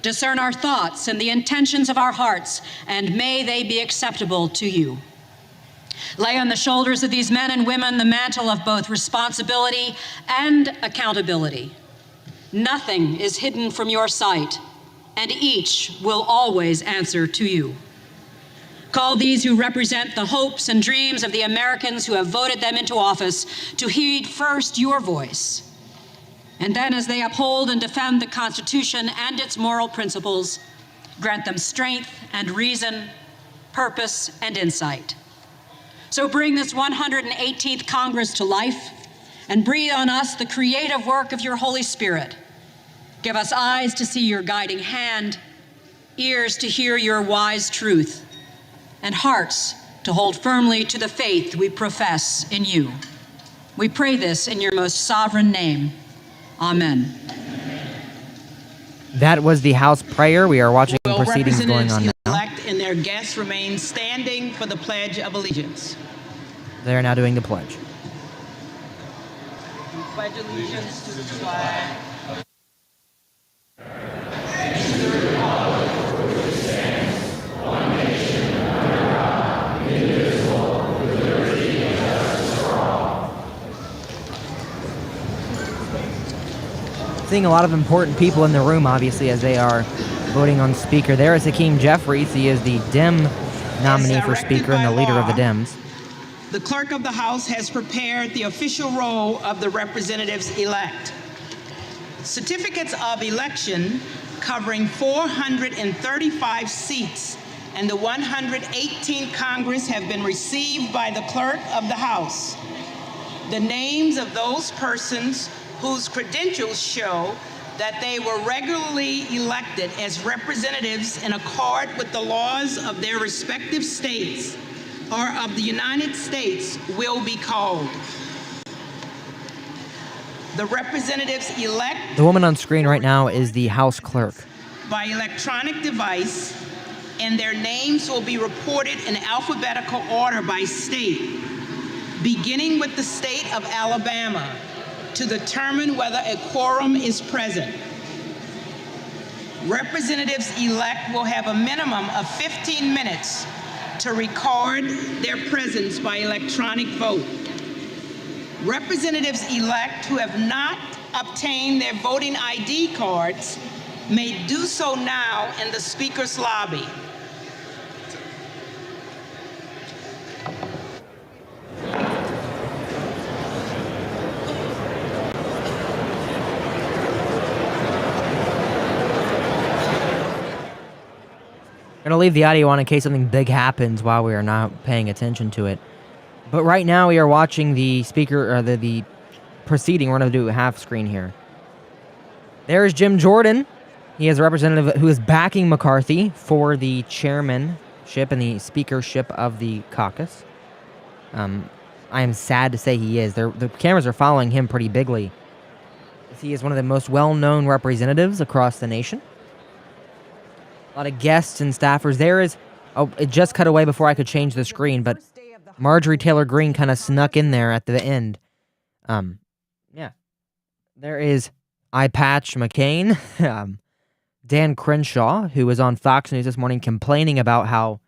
Discern our thoughts and the intentions of our hearts, and may they be acceptable to you. Lay on the shoulders of these men and women the mantle of both responsibility and accountability. Nothing is hidden from your sight, and each will always answer to you. Call these who represent the hopes and dreams of the Americans who have voted them into office to heed first your voice. And then, as they uphold and defend the Constitution and its moral principles, grant them strength and reason, purpose and insight. So bring this 118th Congress to life and breathe on us the creative work of your Holy Spirit. Give us eyes to see your guiding hand, ears to hear your wise truth, and hearts to hold firmly to the faith we profess in you. We pray this in your most sovereign name. Amen. That was the House prayer. We are watching proceedings going on now. Elect and their guests remain standing for the Pledge of Allegiance. They are now doing the pledge. Pledge allegiance to the flag. Seeing a lot of important people in the room, obviously, as they are voting on Speaker. There is Hakeem Jeffries. He is the Dem nominee for Speaker and the leader of the Dems. The Clerk of the House has prepared the official roll of the representatives-elect. Certificates of election covering 435 seats and the 118th Congress have been received by the Clerk of the House. The names of those persons whose credentials show that they were regularly elected as representatives in accord with the laws of their respective states or of the United States will be called. The representatives-elect... The woman on screen right now is the House Clerk. ...by electronic device, and their names will be reported in alphabetical order by state, beginning with the state of Alabama, to determine whether a quorum is present. Representatives-elect will have a minimum of 15 minutes to record their presence by electronic vote. Representatives-elect who have not obtained their voting ID cards may do so now in the Speaker's lobby. Going to leave the audio on in case something big happens while we are not paying attention to it. But right now we are watching the speaker, or the proceeding. We're going to do a half screen here. There's Jim Jordan. He is a representative who is backing McCarthy for the chairmanship and the speakership of the caucus. I am sad to say he is. The cameras are following him pretty bigly. He is one of the most well-known representatives across the nation. A lot of guests and staffers. There is... Oh, it just cut away before I could change the screen, but Marjorie Taylor Greene kind of snuck in there at the end. Yeah. There is Patch McCain, Dan Crenshaw, who was on Fox News this morning complaining about how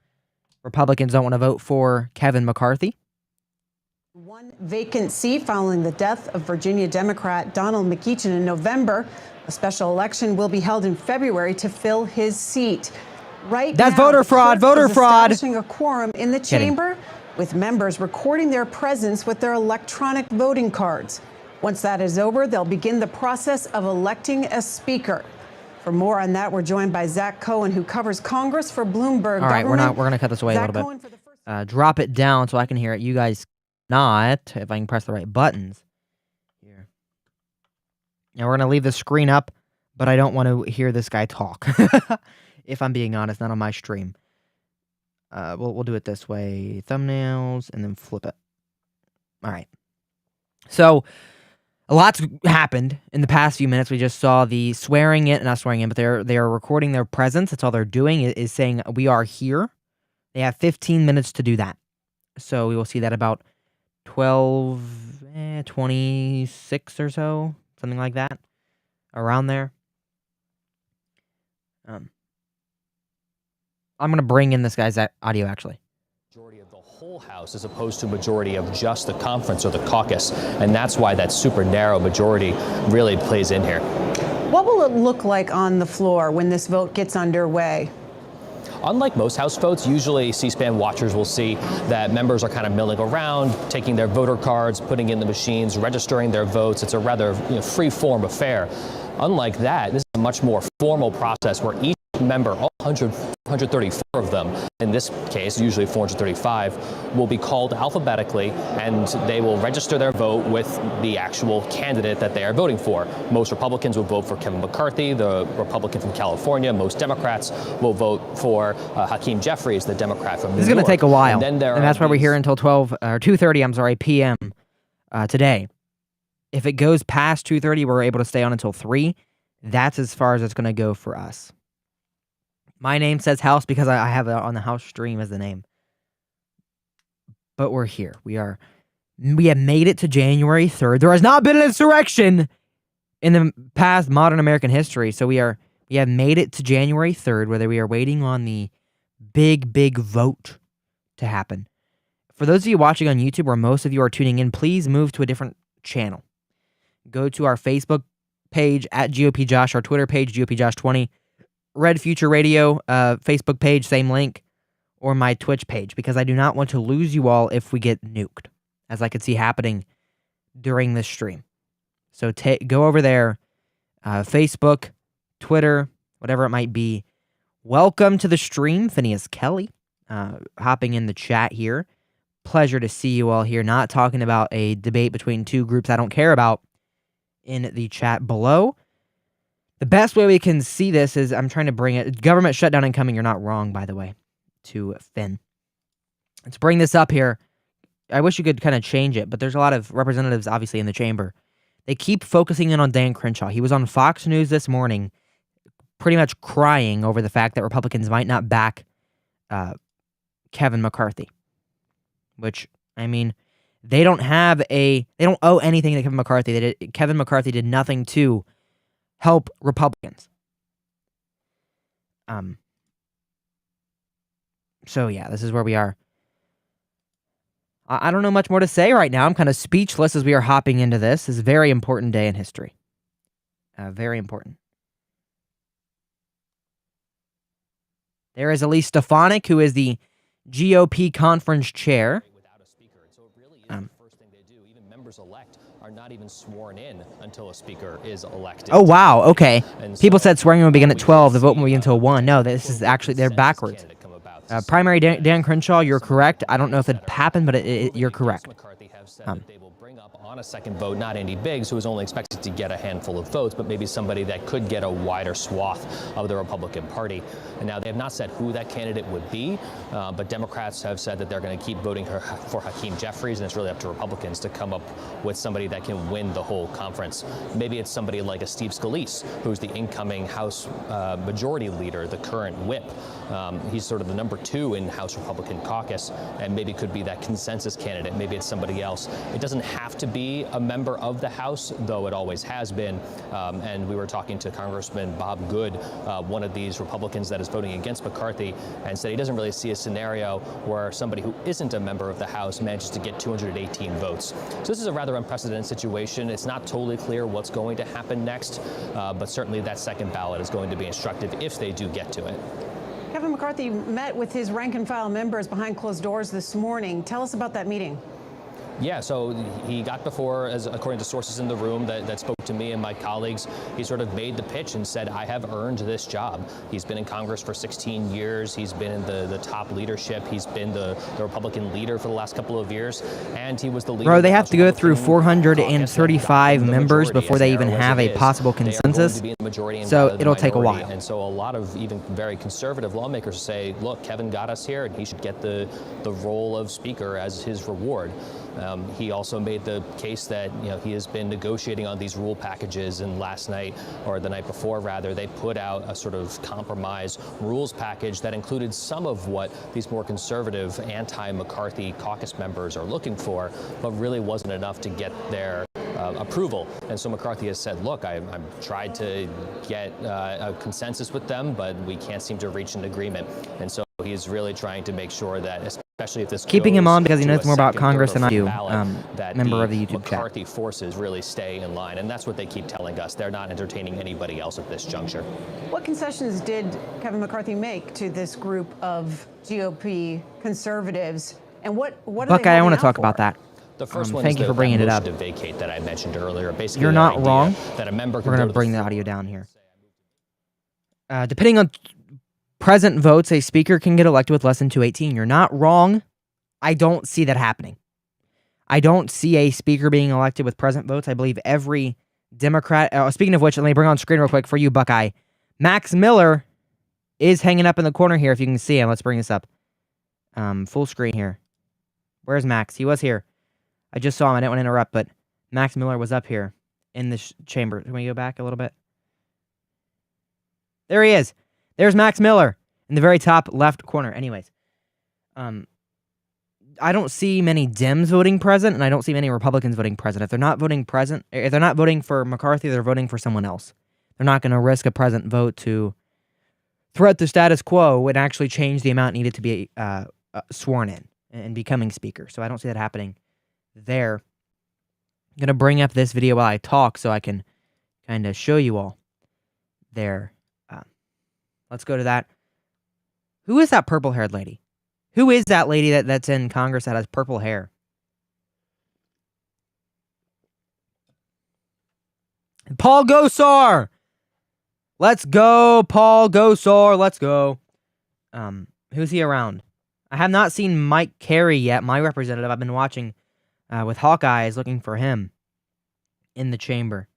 Republicans don't want to vote for Kevin McCarthy. One vacant seat following the death of Virginia Democrat Donald McEachin in November. A special election will be held in February to fill his seat. That's voter fraud, voter fraud. Establishing a quorum in the chamber with members recording their presence with their electronic voting cards. Once that is over, they'll begin the process of electing a speaker. For more on that, we're joined by Zach Cohen, who covers Congress for Bloomberg. All right, we're going to cut this away a little bit. Drop it down so I can hear it. You guys not, if I can press the right buttons. Here. Now we're going to leave the screen up, but I don't want to hear this guy talk. If I'm being honest, not on my stream. We'll do it this way. Thumbnails, and then flip it. All right. So, a lot's happened in the past few minutes. We just saw the swearing in, not swearing in, but they are recording their presence. That's all they're doing, is saying, we are here. They have 15 minutes to do that. So, we will see that about 26 or so. Something like that. Around there. I'm going to bring in this guy's audio, actually. Majority of the whole House as opposed to majority of just the conference or the caucus. And that's why that super narrow majority really plays in here. What will it look like on the floor when this vote gets underway? Unlike most House votes, usually C-SPAN watchers will see that members are kind of milling around, taking their voter cards, putting in the machines, registering their votes. It's a rather free-form affair. Unlike that, this is a much more formal process where each member, all 134 of them, in this case, usually 435, will be called alphabetically, and they will register their vote with the actual candidate that they are voting for. Most Republicans will vote for Kevin McCarthy, the Republican from California. Most Democrats will vote for Hakeem Jeffries, the Democrat from New York. This is going to take a while, and that's why we're here until 2:30 p.m. Today. If it goes past 2:30, we're able to stay on until 3. That's as far as it's going to go for us. My name says House because I have it on the House stream as the name. But we're here. We have made it to January 3rd. There has not been an insurrection in the past modern American history. So we have made it to January 3rd, where we are waiting on the big vote to happen. For those of you watching on YouTube, where most of you are tuning in, please move to a different channel. Go to our Facebook page at GOP Josh, our Twitter page, GOP Josh 20. Red Future Radio Facebook page, same link, or my Twitch page, because I do not want to lose you all if we get nuked, as I could see happening during this stream. So go over there, Facebook, Twitter, whatever it might be. Welcome to the stream, Phineas Kelly, hopping in the chat here. Pleasure to see you all here, not talking about a debate between two groups I don't care about in the chat below. The best way we can see this is, I'm trying to bring it, government shutdown incoming, you're not wrong, by the way, to Finn. Let's bring this up here. I wish you could kind of change it, but there's a lot of representatives, obviously, in the chamber. They keep focusing in on Dan Crenshaw. He was on Fox News this morning, pretty much crying over the fact that Republicans might not back Kevin McCarthy. Which, I mean, they don't owe anything to Kevin McCarthy. Kevin McCarthy did nothing to help Republicans. So yeah, this is where we are. I don't know much more to say right now. I'm kind of speechless as we are hopping into this. This is a very important day in history. Very important. There is Elise Stefanik, who is the GOP conference chair. First thing they do, even members-elect are not even sworn in until a speaker is elected. Oh, wow. Okay. People said swearing in would begin at 12. The vote will begin until 1. No, this is actually, they're backwards. Primary Dan Crenshaw, you're correct. I don't know if it happened, but you're correct. McCarthy have said that they will bring up on a second vote not Andy Biggs, who is only expected to get a handful of votes, but maybe somebody that could get a wider swath of the Republican Party. And now they have not said who that candidate would be, but Democrats have said that they're going to keep voting for Hakeem Jeffries, and it's really up to Republicans to come up with somebody that can win the whole conference. Maybe it's somebody like a Steve Scalise, who's the incoming House Majority Leader, the current whip. He's sort of the number 2 in House Republican caucus, and maybe could be that consensus candidate. Maybe it's somebody else. It doesn't have to be a member of the House, though it always has been. And we were talking to Congressman Bob Good, one of these Republicans that is voting against McCarthy, and said he doesn't really see a scenario where somebody who isn't a member of the House manages to get 218 votes. So this is a rather unprecedented situation. It's not totally clear what's going to happen next, but certainly that second ballot is going to be instructive if they do get to it. Kevin McCarthy met with his rank-and-file members behind closed doors this morning. Tell us about that meeting. Yeah, so he got before, as according to sources in the room that spoke to me and my colleagues, he sort of made the pitch and said, I have earned this job. He's been in Congress for 16 years. He's been in the top leadership. He's been the Republican leader for the last couple of years. And he was the leader. Bro, they have to go through 435 members before they even have a possible consensus. So it'll take a while. And so a lot of even very conservative lawmakers say, look, Kevin got us here, and he should get the role of speaker as his reward. He also made the case that he has been negotiating on these rule packages, and last night, or the night before rather, they put out a sort of compromise rules package that included some of what these more conservative anti-McCarthy caucus members are looking for, but really wasn't enough to get their approval. And so McCarthy has said, look, I've tried to get a consensus with them, but we can't seem to reach an agreement. And so he's really trying to make sure that, especially if this keeping him on because he knows more about second, Congress third, than I do, that member of the YouTube McCarthy chat. forces really stay in line, and that's what they keep telling us. They're not entertaining anybody else at this juncture. What concessions did Kevin McCarthy make to this group of GOP conservatives, and what are Buckeye, they I want to holding talk out about for? that. The first one thank is you for bringing it up. To vacate that I mentioned earlier. Basically, You're not wrong. That a member We're going to bring the audio down here. Depending on present votes, a speaker can get elected with less than 218. You're not wrong. I don't see that happening. I don't see a speaker being elected with present votes. I believe every Democrat... speaking of which, let me bring on screen real quick for you, Buckeye. Max Miller is hanging up in the corner here, if you can see him. Let's bring this up. Full screen here. Where's Max? He was here. I just saw him. I didn't want to interrupt, but Max Miller was up here in this chamber. Can we go back a little bit? There he is. There's Max Miller in the very top left corner. Anyways, I don't see many Dems voting present, and I don't see many Republicans voting present. If they're not voting present, if they're not voting for McCarthy, they're voting for someone else. They're not going to risk a present vote to threat the status quo and actually change the amount needed to be sworn in and becoming speaker. So I don't see that happening there. I'm going to bring up this video while I talk so I can kind of show you all there. Let's go to that. Who is that purple-haired lady? Who is that lady that's in Congress that has purple hair? Paul Gosar! Let's go, Paul Gosar. Let's go. Who's he around? I have not seen Mike Carey yet, my representative. I've been watching with Hawkeyes, looking for him in the chamber.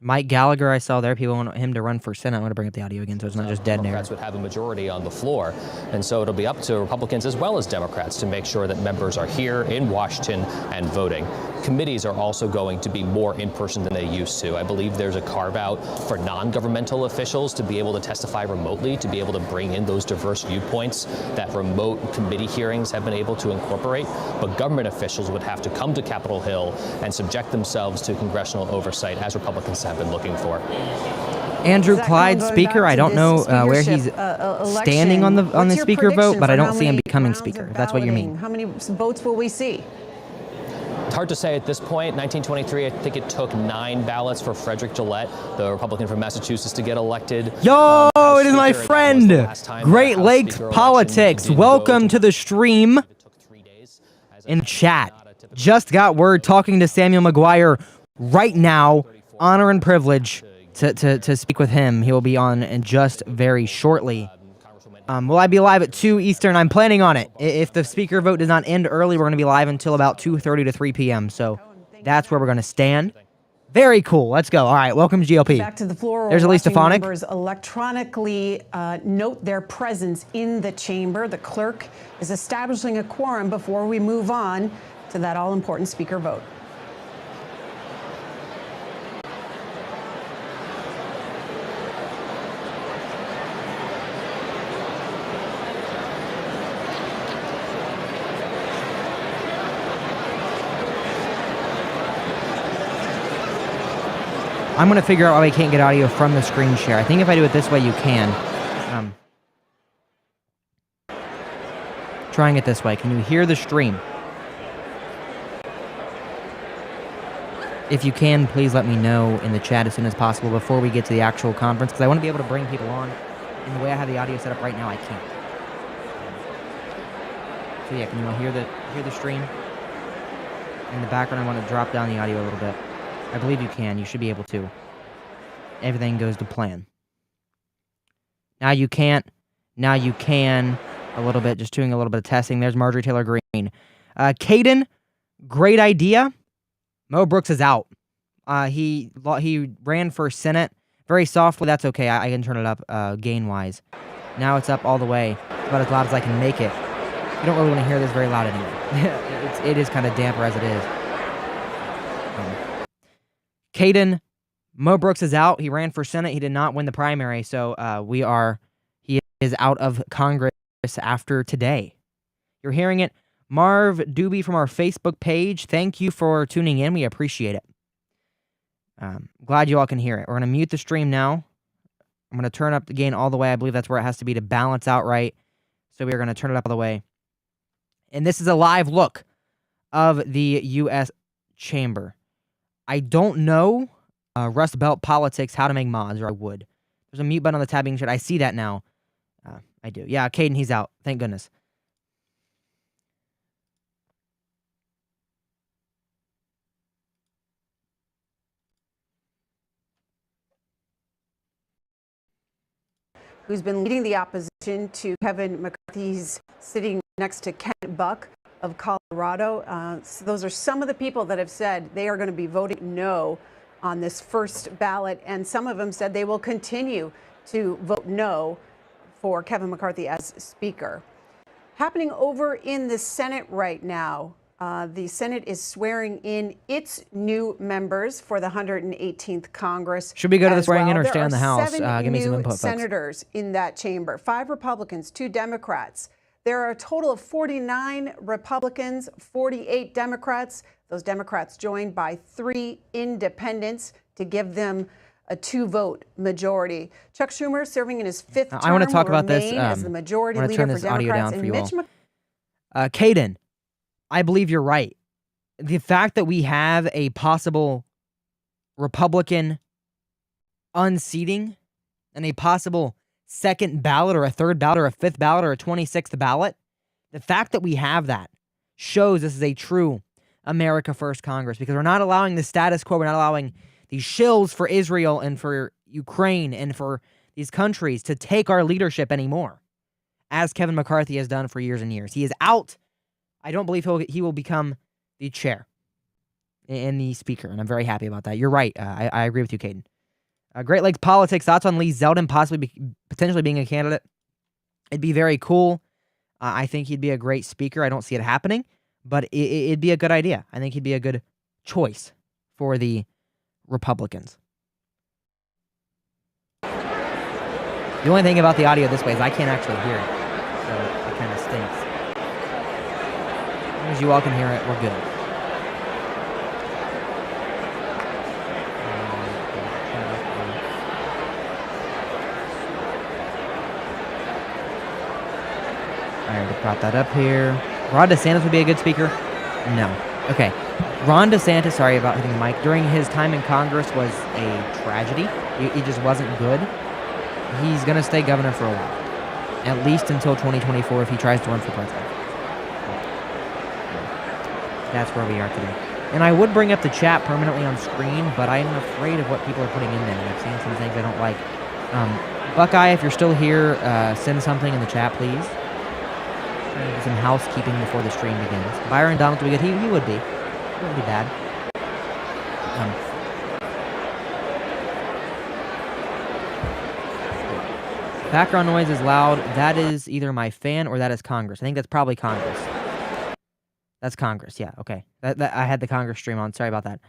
Mike Gallagher, I saw there. People want him to run for Senate. I want to bring up the audio again so it's not just dead air. Democrats would have a majority on the floor. And so it'll be up to Republicans as well as Democrats to make sure that members are here in Washington and voting. Committees are also going to be more in person than they used to. I believe there's a carve out for non-governmental officials to be able to testify remotely, to be able to bring in those diverse viewpoints that remote committee hearings have been able to incorporate. But government officials would have to come to Capitol Hill and subject themselves to congressional oversight, as Republicans have been looking for. Andrew Clyde, speaker. I don't know where he's standing on the speaker vote, but I don't see him becoming speaker. If that's what you mean. How many votes will we see? hard to say at this point. 1923, I think it took 9 ballots for Frederick Gillette, the Republican from Massachusetts, to get elected. Yo, it is my friend, Great Lakes Politics. Welcome to the stream. In chat, just got word talking to Samuel McGuire right now. Honor and privilege to speak with him. He will be on in just very shortly. Will I be live at 2 Eastern? I'm planning on it. If the speaker vote does not end early, we're going to be live until about 2:30 to 3 p.m. So that's where we're going to stand. Very cool. Let's go. All right. Welcome to GOP. Back to the floor. There's Elise Stefanik. Members electronically note their presence in the chamber. The clerk is establishing a quorum before we move on to that all-important speaker vote. I'm going to figure out why we can't get audio from the screen share. I think if I do it this way, you can. Trying it this way. Can you hear the stream? If you can, please let me know in the chat as soon as possible before we get to the actual conference, because I want to be able to bring people on. And the way I have the audio set up right now, I can't. So yeah, can you all hear the stream? In the background, I want to drop down the audio a little bit. I believe you can. You should be able to. Everything goes to plan. Now you can't. Now you can. A little bit. Just doing a little bit of testing. There's Marjorie Taylor Greene. Caden, great idea. Mo Brooks is out. He ran for Senate. Very softly. That's okay. I can turn it up gain-wise. Now it's up all the way. It's about as loud as I can make it. You don't really want to hear this very loud anyway. It is kind of damper as it is. Caden, Mo Brooks is out. He ran for Senate. He did not win the primary, so he is out of Congress after today. You're hearing it. Marv Doobie from our Facebook page, thank you for tuning in. We appreciate it. Glad you all can hear it. We're going to mute the stream now. I'm going to turn up the gain all the way. I believe that's where it has to be to balance out right. So we're going to turn it up all the way. And this is a live look of the U.S. Chamber. I don't know Rust Belt politics, how to make mods, or I would. There's a mute button on the tab being shared. I see that now. I do. Yeah, Caden, he's out. Thank goodness. Who's been leading the opposition to Kevin McCarthy's sitting next to Kent Buck of Colorado. So those are some of the people that have said they are going to be voting no on this first ballot, and some of them said they will continue to vote no for Kevin McCarthy as Speaker. Happening over in the Senate right now, the Senate is swearing in its new members for the 118th Congress. Should we go to the swearing in or stay in the House? Give me some input, folks. Senators in that chamber, 5 Republicans, 2 Democrats. There are a total of 49 Republicans, 48 Democrats. Those Democrats joined by 3 independents to give them a 2-vote majority. Chuck Schumer, serving in his 5th term, I want to talk about this. as the majority I want to leader turn for this audio Democrats. down for you And all. Caden, I believe you're right. The fact that we have a possible Republican unseating and a possible second ballot or a third ballot or a 5th ballot or a 26th ballot, the fact that we have that shows this is a true America First Congress, because we're not allowing the status quo. We're not allowing these shills for Israel and for Ukraine and for these countries to take our leadership anymore, as Kevin McCarthy has done for years and years. He is out. I don't believe he will become the chair and the speaker, and I'm very happy about that. You're right. I agree with you, Caden. Great Lakes Politics, thoughts on Lee Zeldin potentially being a candidate? It'd be very cool. I think he'd be a great speaker. I don't see it happening, but it'd be a good idea. I think he'd be a good choice for the Republicans. The only thing about the audio this way is I can't actually hear it, so it kind of stinks. As long as you all can hear it, we're good. I already brought that up here. Rod DeSantis would be a good speaker? No. Okay. Ron DeSantis, sorry about hitting the mic, during his time in Congress was a tragedy. He just wasn't good. He's going to stay governor for a while, at least until 2024 if he tries to run for president. That's where we are today. And I would bring up the chat permanently on screen, but I'm afraid of what people are putting in there. I've seen some things I don't like. Buckeye, if you're still here, send something in the chat, please. Trying to do some housekeeping before the stream begins. Byron Donald, do we get? He would be. He wouldn't be bad. Background noise is loud. That is either my fan or that is Congress. I think that's probably Congress. That's Congress. Yeah. Okay. That I had the Congress stream on. Sorry about that.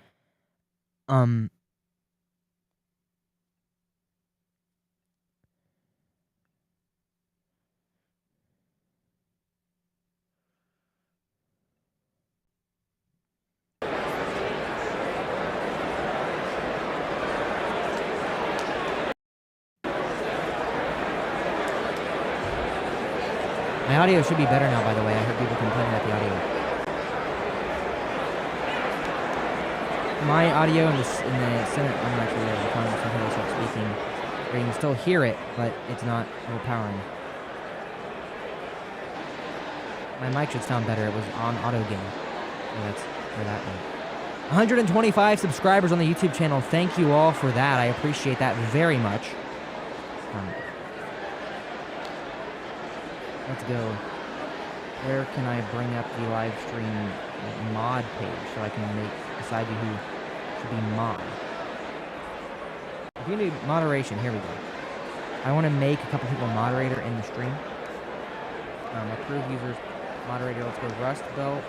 My audio should be better now, by the way. I heard people complaining about the audio. My audio in the Senate, I'm actually there, the Congress, until they start speaking, where you can still hear it, but it's not overpowering. My mic should sound better. It was on auto gain. So that's where that went. 125 subscribers on the YouTube channel. Thank you all for that. I appreciate that very much. Let's go. Where can I bring up the live stream mod page so I can decide who should be mod? If you need moderation, here we go. I want to make a couple people moderator in the stream. Approve users moderator. Let's go Rust Belt.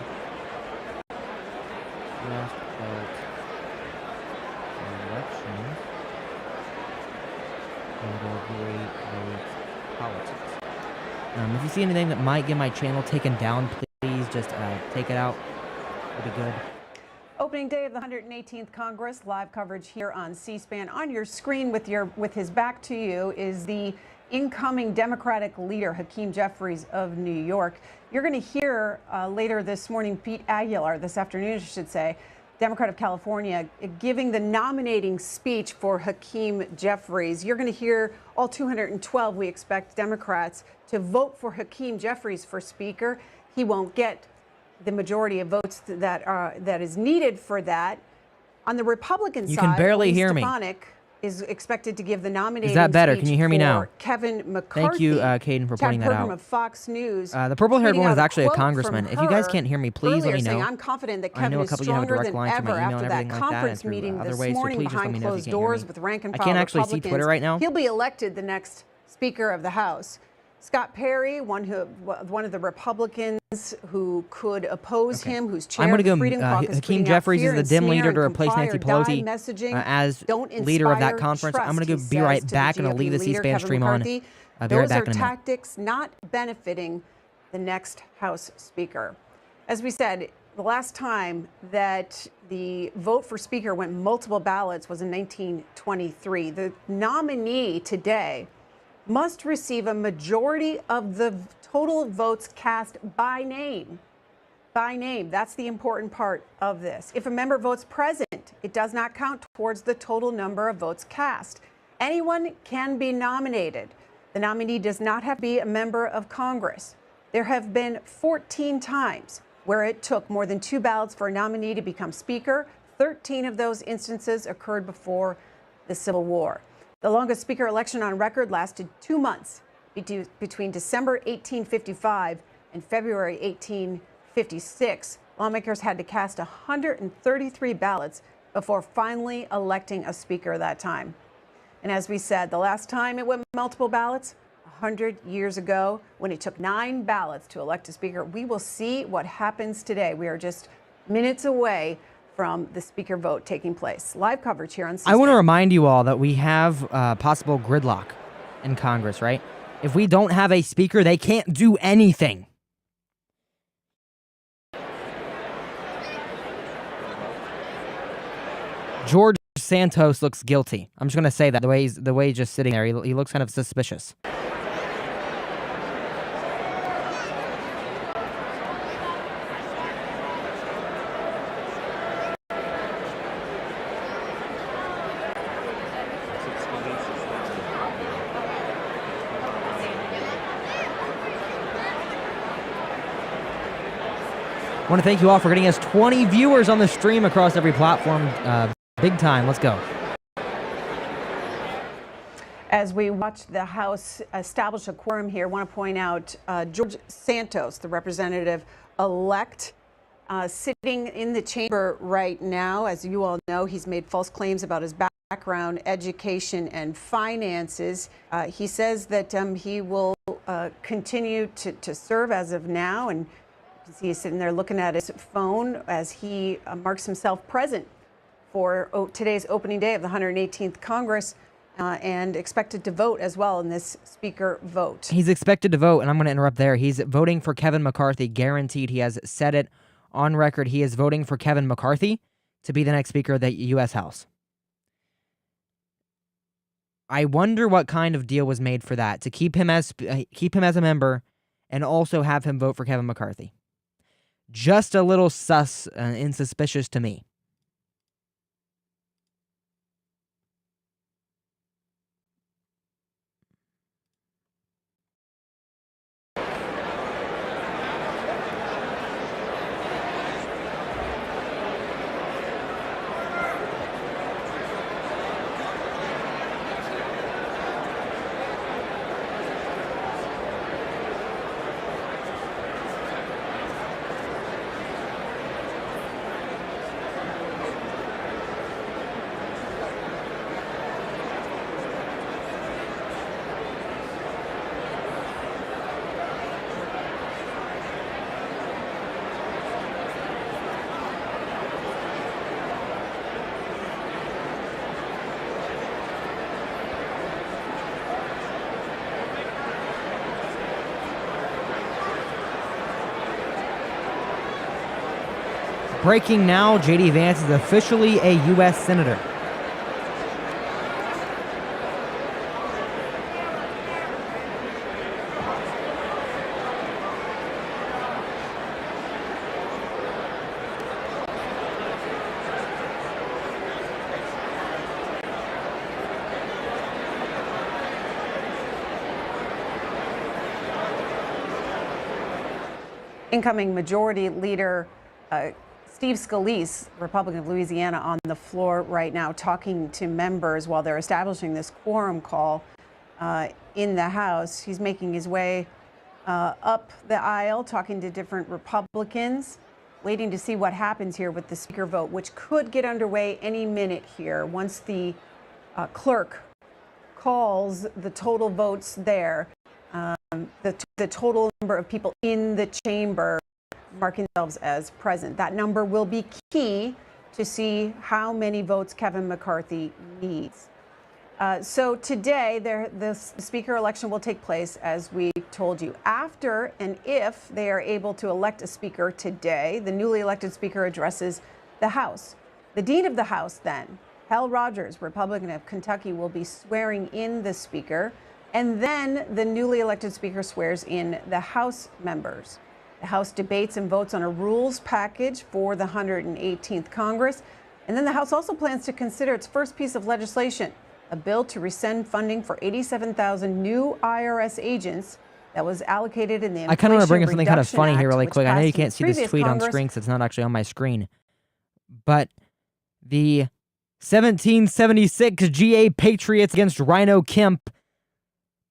Rust Belt. Elections. And go Great Politics. If you see anything that might get my channel taken down, please just take it out. It'll be good. Opening day of the 118th Congress, live coverage here on C-SPAN. On your screen with his back to you is the incoming Democratic leader, Hakeem Jeffries of New York. You're going to hear later this morning Pete Aguilar, this afternoon I should say, Democrat of California, giving the nominating speech for Hakeem Jeffries. You're going to hear all 212, we expect, Democrats to vote for Hakeem Jeffries for Speaker. He won't get the majority of votes that is needed for that. On the Republican side, you can barely hear me. Stefanik is expected to give the nominating Is that better? speech Can you hear me now? Kevin McCarthy. Thank you, Caden, for pointing that out. Of Fox News. The purple-haired one is actually a congressman. If you guys can't hear me, please let me know. I'm confident that Kevin is stronger than ever after that conference meeting this morning behind closed doors with rank and file I can't actually see Twitter right now. He'll be elected the next Speaker of the House. Scott Perry, one of the Republicans who could oppose him, who's chair of the Freedom Caucus. Hakeem Jeffries is the dim leader to replace Nancy Pelosi as leader of that conference. I'm going to be right back, and I'll leave the C-SPAN stream on. I'll be right back in a minute. Those are tactics not benefiting the next House Speaker. As we said, the last time that the vote for Speaker went multiple ballots was in 1923. The nominee today must receive a majority of the total votes cast by name. By name. That's the important part of this. If a member votes present, it does not count towards the total number of votes cast. Anyone can be nominated. The nominee does not have to be a member of Congress. There have been 14 times where it took more than 2 ballots for a nominee to become Speaker. 13 of those instances occurred before the Civil War. The longest Speaker election on record lasted 2 months between December 1855 and February 1856. Lawmakers had to cast 133 ballots before finally electing a Speaker that time. And as we said, the last time it went multiple ballots, 100 years ago, when it took 9 ballots to elect a Speaker. We will see what happens today. We are just minutes away from the Speaker vote taking place. Live coverage here on C-SPAN. I want to remind you all that we have possible gridlock in Congress, right? If we don't have a Speaker, they can't do anything. George Santos looks guilty. I'm just going to say that the way he's just sitting there, he looks kind of suspicious. I want to thank you all for getting us 20 viewers on the stream across every platform. Big time. Let's go. As we watch the House establish a quorum here, I want to point out George Santos, the representative-elect, sitting in the chamber right now. As you all know, he's made false claims about his background, education, and finances. He says that he will continue to serve as of now, and you can see he's sitting there looking at his phone as he marks himself present for today's opening day of the 118th Congress. And expected to vote as well in this speaker vote. He's expected to vote, and I'm going to interrupt there. He's voting for Kevin McCarthy, guaranteed. He has said it on record. He is voting for Kevin McCarthy to be the next Speaker of the U.S. House. I wonder what kind of deal was made for that, to keep him as a member and also have him vote for Kevin McCarthy. Just a little sus and suspicious to me. Breaking now, J.D. Vance is officially a U.S. Senator. Incoming Majority Leader Steve Scalise, Republican of Louisiana, on the floor right now talking to members while they're establishing this quorum call in the House. He's making his way up the aisle, talking to different Republicans, waiting to see what happens here with the speaker vote, which could get underway any minute here once the clerk calls the total votes there, the total number of people in the chamber marking themselves as present. That number will be key to see how many votes Kevin McCarthy needs. So today, the speaker election will take place, as we told you. After and if they are able to elect a speaker today, the newly elected speaker addresses the House. The dean of the House then, Hal Rogers, Republican of Kentucky, will be swearing in the speaker, and then the newly elected speaker swears in the House members. The House debates and votes on a rules package for the 118th Congress. And then the House also plans to consider its first piece of legislation, a bill to rescind funding for 87,000 new IRS agents that was allocated in the Inflation I kind of want to bring up something kind of funny Reduction here really Act, quick. I know you which can't see this passed tweet in on previous screen because it's not actually on my screen. But the 1776 GA Patriots against Rhino Kemp,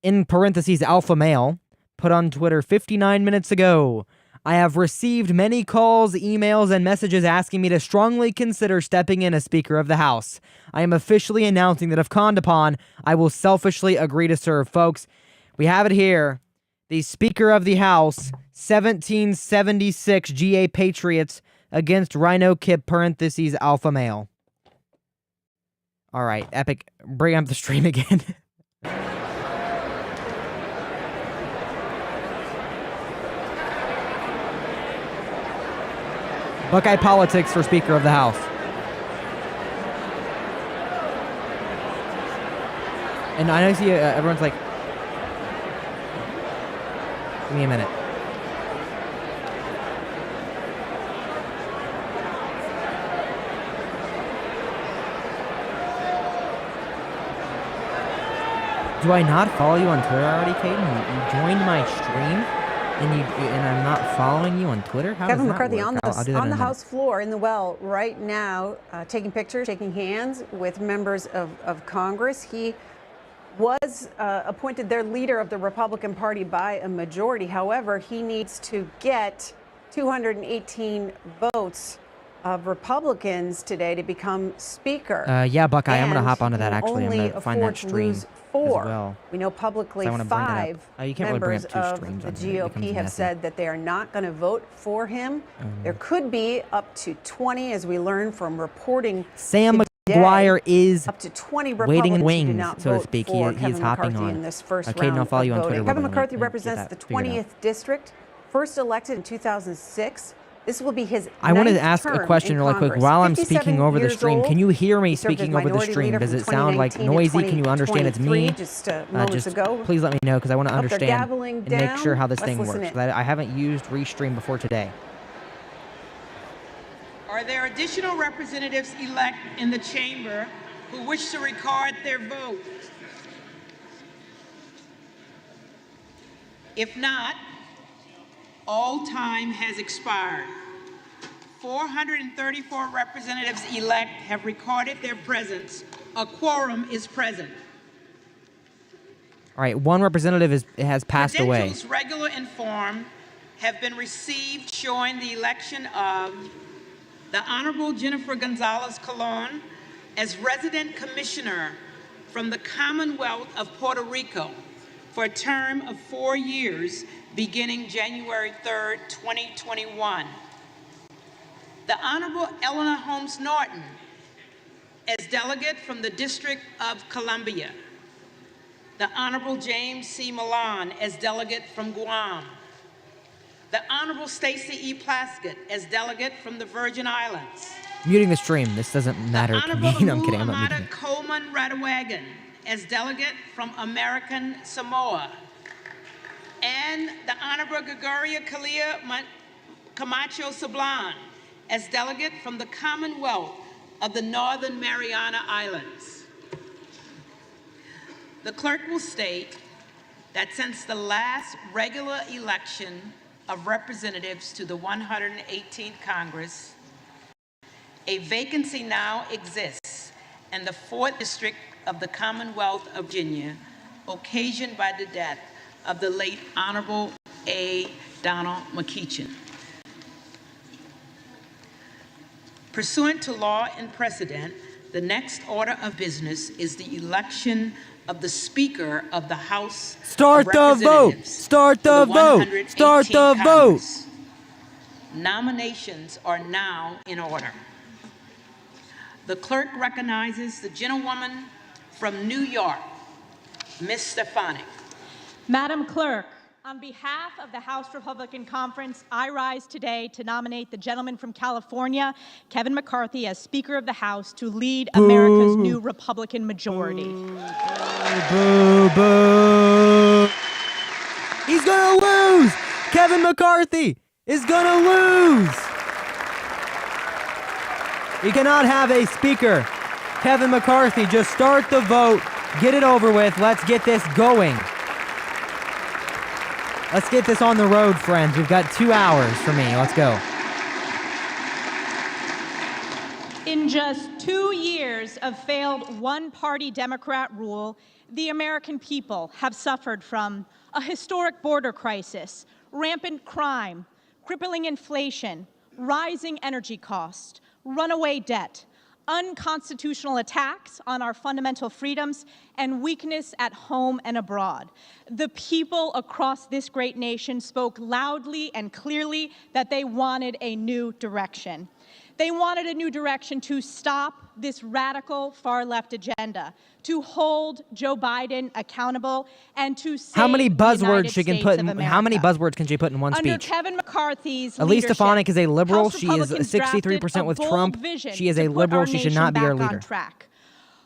in parentheses alpha male, put on Twitter 59 minutes ago. I have received many calls, emails, and messages asking me to strongly consider stepping in as Speaker of the House. I am officially announcing that if called upon, I will selfishly agree to serve. Folks, we have it here. The Speaker of the House, 1776 GA Patriots against Rhino Kip, parentheses alpha male. All right, Epic, bring up the stream again. Buckeye politics for Speaker of the House. And I know see everyone's like, give me a minute. Do I not follow you on Twitter already, Caden? You joined my stream? And I'm not following you on Twitter? How Kevin does that McCarthy work? on I'll do that in the a House floor in the well right now, taking pictures, shaking hands with members of Congress. He was appointed their leader of the Republican Party by a majority. However, he needs to get 218 votes of Republicans today to become Speaker. Yeah, Buckeye, I'm going to And hop onto he that, can actually. I'm only going to find that afford to stream lose as 4. well. We know publicly So I wanna bring it up. 5 You can't really bring members up 2 of streams the on here. It becomes GOP have messy. said that they are not going to vote for him. There could be up to 20, as we learned from reporting. Sam today, McGuire is up to 20 waiting in Republicans who do wings, not so to vote speak. for He is Kevin hopping McCarthy on. in this first Caden, round I'll follow of you on voting. Twitter. Kevin Let me McCarthy get represents that the figured out. 20th district, first elected in 2006. This will be his I wanted to 9th ask a term question in really quick Congress. while I'm 57 speaking over the years stream. old. Can you hear me He served as speaking over the minority stream? leader Does from it sound like 2019 to noisy? Can you understand it's me? 2023, just moments ago. Please let me know, because I want to Up there understand gaveling and make sure down. how this Let's thing listen works. in. I haven't used Restream before today. Are there additional representatives elect in the chamber who wish to record their vote? If not, all time has expired. 434 representatives elect have recorded their presence. A quorum is present. All right, one representative has passed away. Credentials regular in form have been received showing the election of the Honorable Jennifer Gonzalez Colon as resident commissioner from the Commonwealth of Puerto Rico for a term of 4 years beginning January 3rd, 2021. The Honorable Eleanor Holmes Norton as delegate from the District of Columbia. The Honorable James C. Milan as delegate from Guam. The Honorable Stacey E. Plaskett as delegate from the Virgin Islands. Muting the stream. This doesn't matter to me. No, I'm kidding. I'm not muting it. Coleman Radawagan as delegate from American Samoa. And the Honorable Gregoria Kalia Camacho Sablan as delegate from the Commonwealth of the Northern Mariana Islands. The clerk will state that since the last regular election of representatives to the 118th Congress, a vacancy now exists in the 4th District of the Commonwealth of Virginia, occasioned by the death of the late Honorable A. Donald McCeachin. Pursuant to law and precedent, the next order of business is the election of the Speaker of the House Start of the vote! Representatives Start the for vote! 118th Start the vote! Congress. Nominations are now in order. The clerk recognizes the gentlewoman from New York, Ms. Stefanik. Madam Clerk, on behalf of the House Republican Conference, I rise today to nominate the gentleman from California, Kevin McCarthy, as Speaker of the House to lead America's new Republican majority. Boo, boo. He's gonna lose! Kevin McCarthy is gonna lose! We cannot have a speaker. Kevin McCarthy, just start the vote. Get it over with. Let's get this going. Let's get this on the road, friends. We've got 2 hours for me. Let's go. In just 2 years of failed one-party Democrat rule, the American people have suffered from a historic border crisis, rampant crime, crippling inflation, rising energy costs, runaway debt, unconstitutional attacks on our fundamental freedoms, and weakness at home and abroad. The people across this great nation spoke loudly and clearly that they wanted a new direction. They wanted a new direction to stop this radical far-left agenda, to hold Joe Biden accountable, and to save How many the buzzwords United she can States put of in, how many America. buzzwords can she put in one Under speech? Kevin McCarthy's Elise leadership, Stefanik is a liberal. House She is Republicans 63% drafted with a bold Trump. vision She is to a put liberal. our She should nation not be our back on leader. track.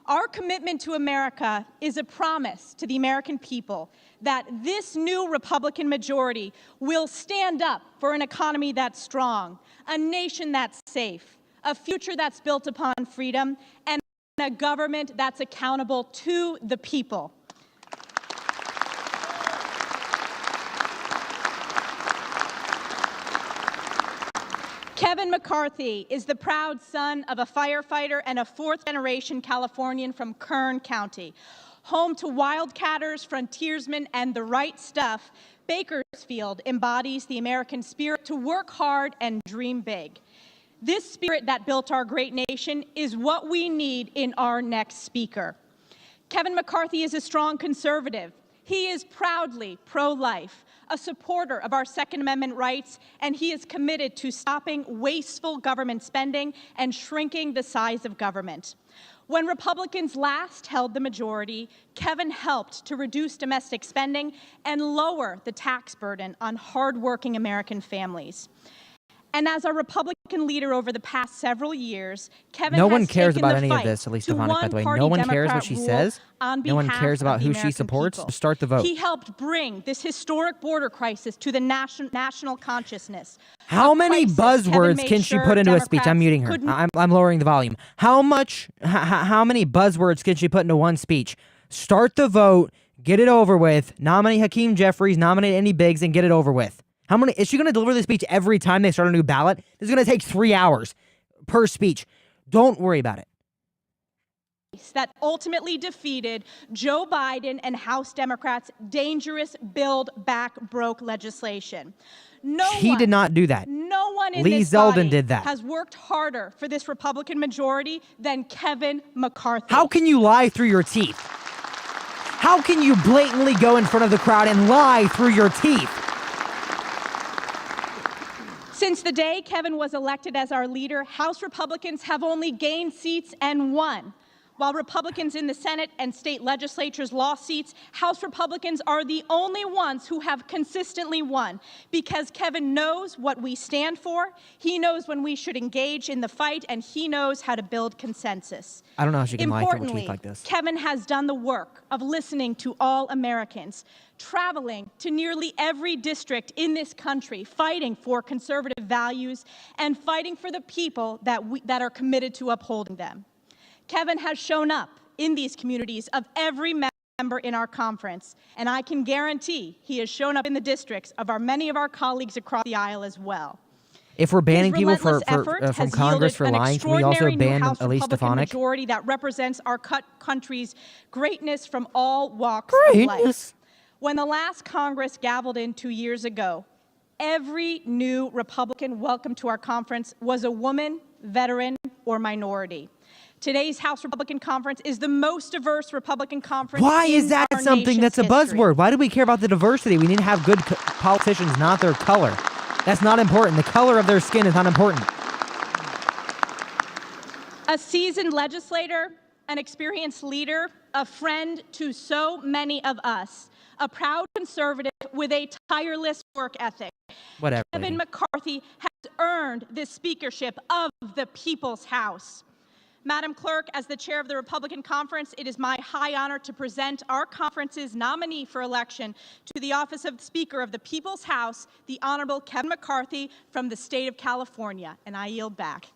Our commitment to America is a promise to the American people that this new Republican majority will stand up for an economy that's strong, a nation that's safe, a future that's built upon freedom, and a government that's accountable to the people. Kevin McCarthy is the proud son of a firefighter and a fourth-generation Californian from Kern County. Home to wildcatters, frontiersmen, and the right stuff, Bakersfield embodies the American spirit to work hard and dream big. This spirit that built our great nation is what we need in our next speaker. Kevin McCarthy is a strong conservative. He is proudly pro-life, a supporter of our Second Amendment rights, and he is committed to stopping wasteful government spending and shrinking the size of government. When Republicans last held the majority, Kevin helped to reduce domestic spending and lower the tax burden on hardworking American families. And as a Republican leader over the past several years, Kevin no has one cares taken about the any fight of this, at least to Stefanik, by the way. one-party No one cares what Democrat she rule says. on No one behalf cares about of the who she American supports. people. Just start the vote. He helped bring this historic border crisis to the national consciousness. How A many crisis Kevin buzzwords made can she sure put into a speech? I'm Democrats muting her. couldn't- I'm lowering the volume. How many buzzwords can she put into one speech? Start the vote, get it over with, nominate Hakeem Jeffries, nominate Andy Biggs, and get it over with. How many is she going to deliver the speech every time they start a new ballot? This is going to take 3 hours per speech. Don't worry about it. That ultimately defeated Joe Biden and House Democrats' dangerous Build Back Broke legislation. He did not do that. No one in Lee this Zeldin body did that. has worked harder for this Republican majority than Kevin McCarthy. How can you lie through your teeth? How can you blatantly go in front of the crowd and lie through your teeth? Since the day Kevin was elected as our leader, House Republicans have only gained seats and won. While Republicans in the Senate and state legislatures lost seats, House Republicans are the only ones who have consistently won because Kevin knows what we stand for, he knows when we should engage in the fight, and he knows how to build consensus. I don't know how she can lie through a Importantly, teeth like this. Kevin has done the work of listening to all Americans, traveling to nearly every district in this country, fighting for conservative values and fighting for the people that are committed to upholding them. Kevin has shown up in these communities of every member in our conference, and I can guarantee he has shown up in the districts of many of our colleagues across the aisle as well. If we're banning people His relentless from effort Congress has for yielded lying, an can we also extraordinary new ban House Elise Republican Stefanik? majority that represents our country's greatness from all walks of life. When the last Congress gavelled in 2 years ago, every new Republican welcome to our conference was a woman, veteran, or minority. Today's House Republican Conference is the most diverse Republican conference. Why is in that our something nation's that's a history. buzzword? Why do we care about the diversity? We need to have good politicians, not their color. That's not important. The color of their skin is not important. A seasoned legislator, an experienced leader, a friend to so many of us, a proud conservative with a tireless work ethic. Whatever. Kevin McCarthy has earned this speakership of the People's House. Madam Clerk, as the chair of the Republican Conference, it is my high honor to present our conference's nominee for election to the office of Speaker of the People's House, the Honorable Kevin McCarthy from the state of California, and I yield back.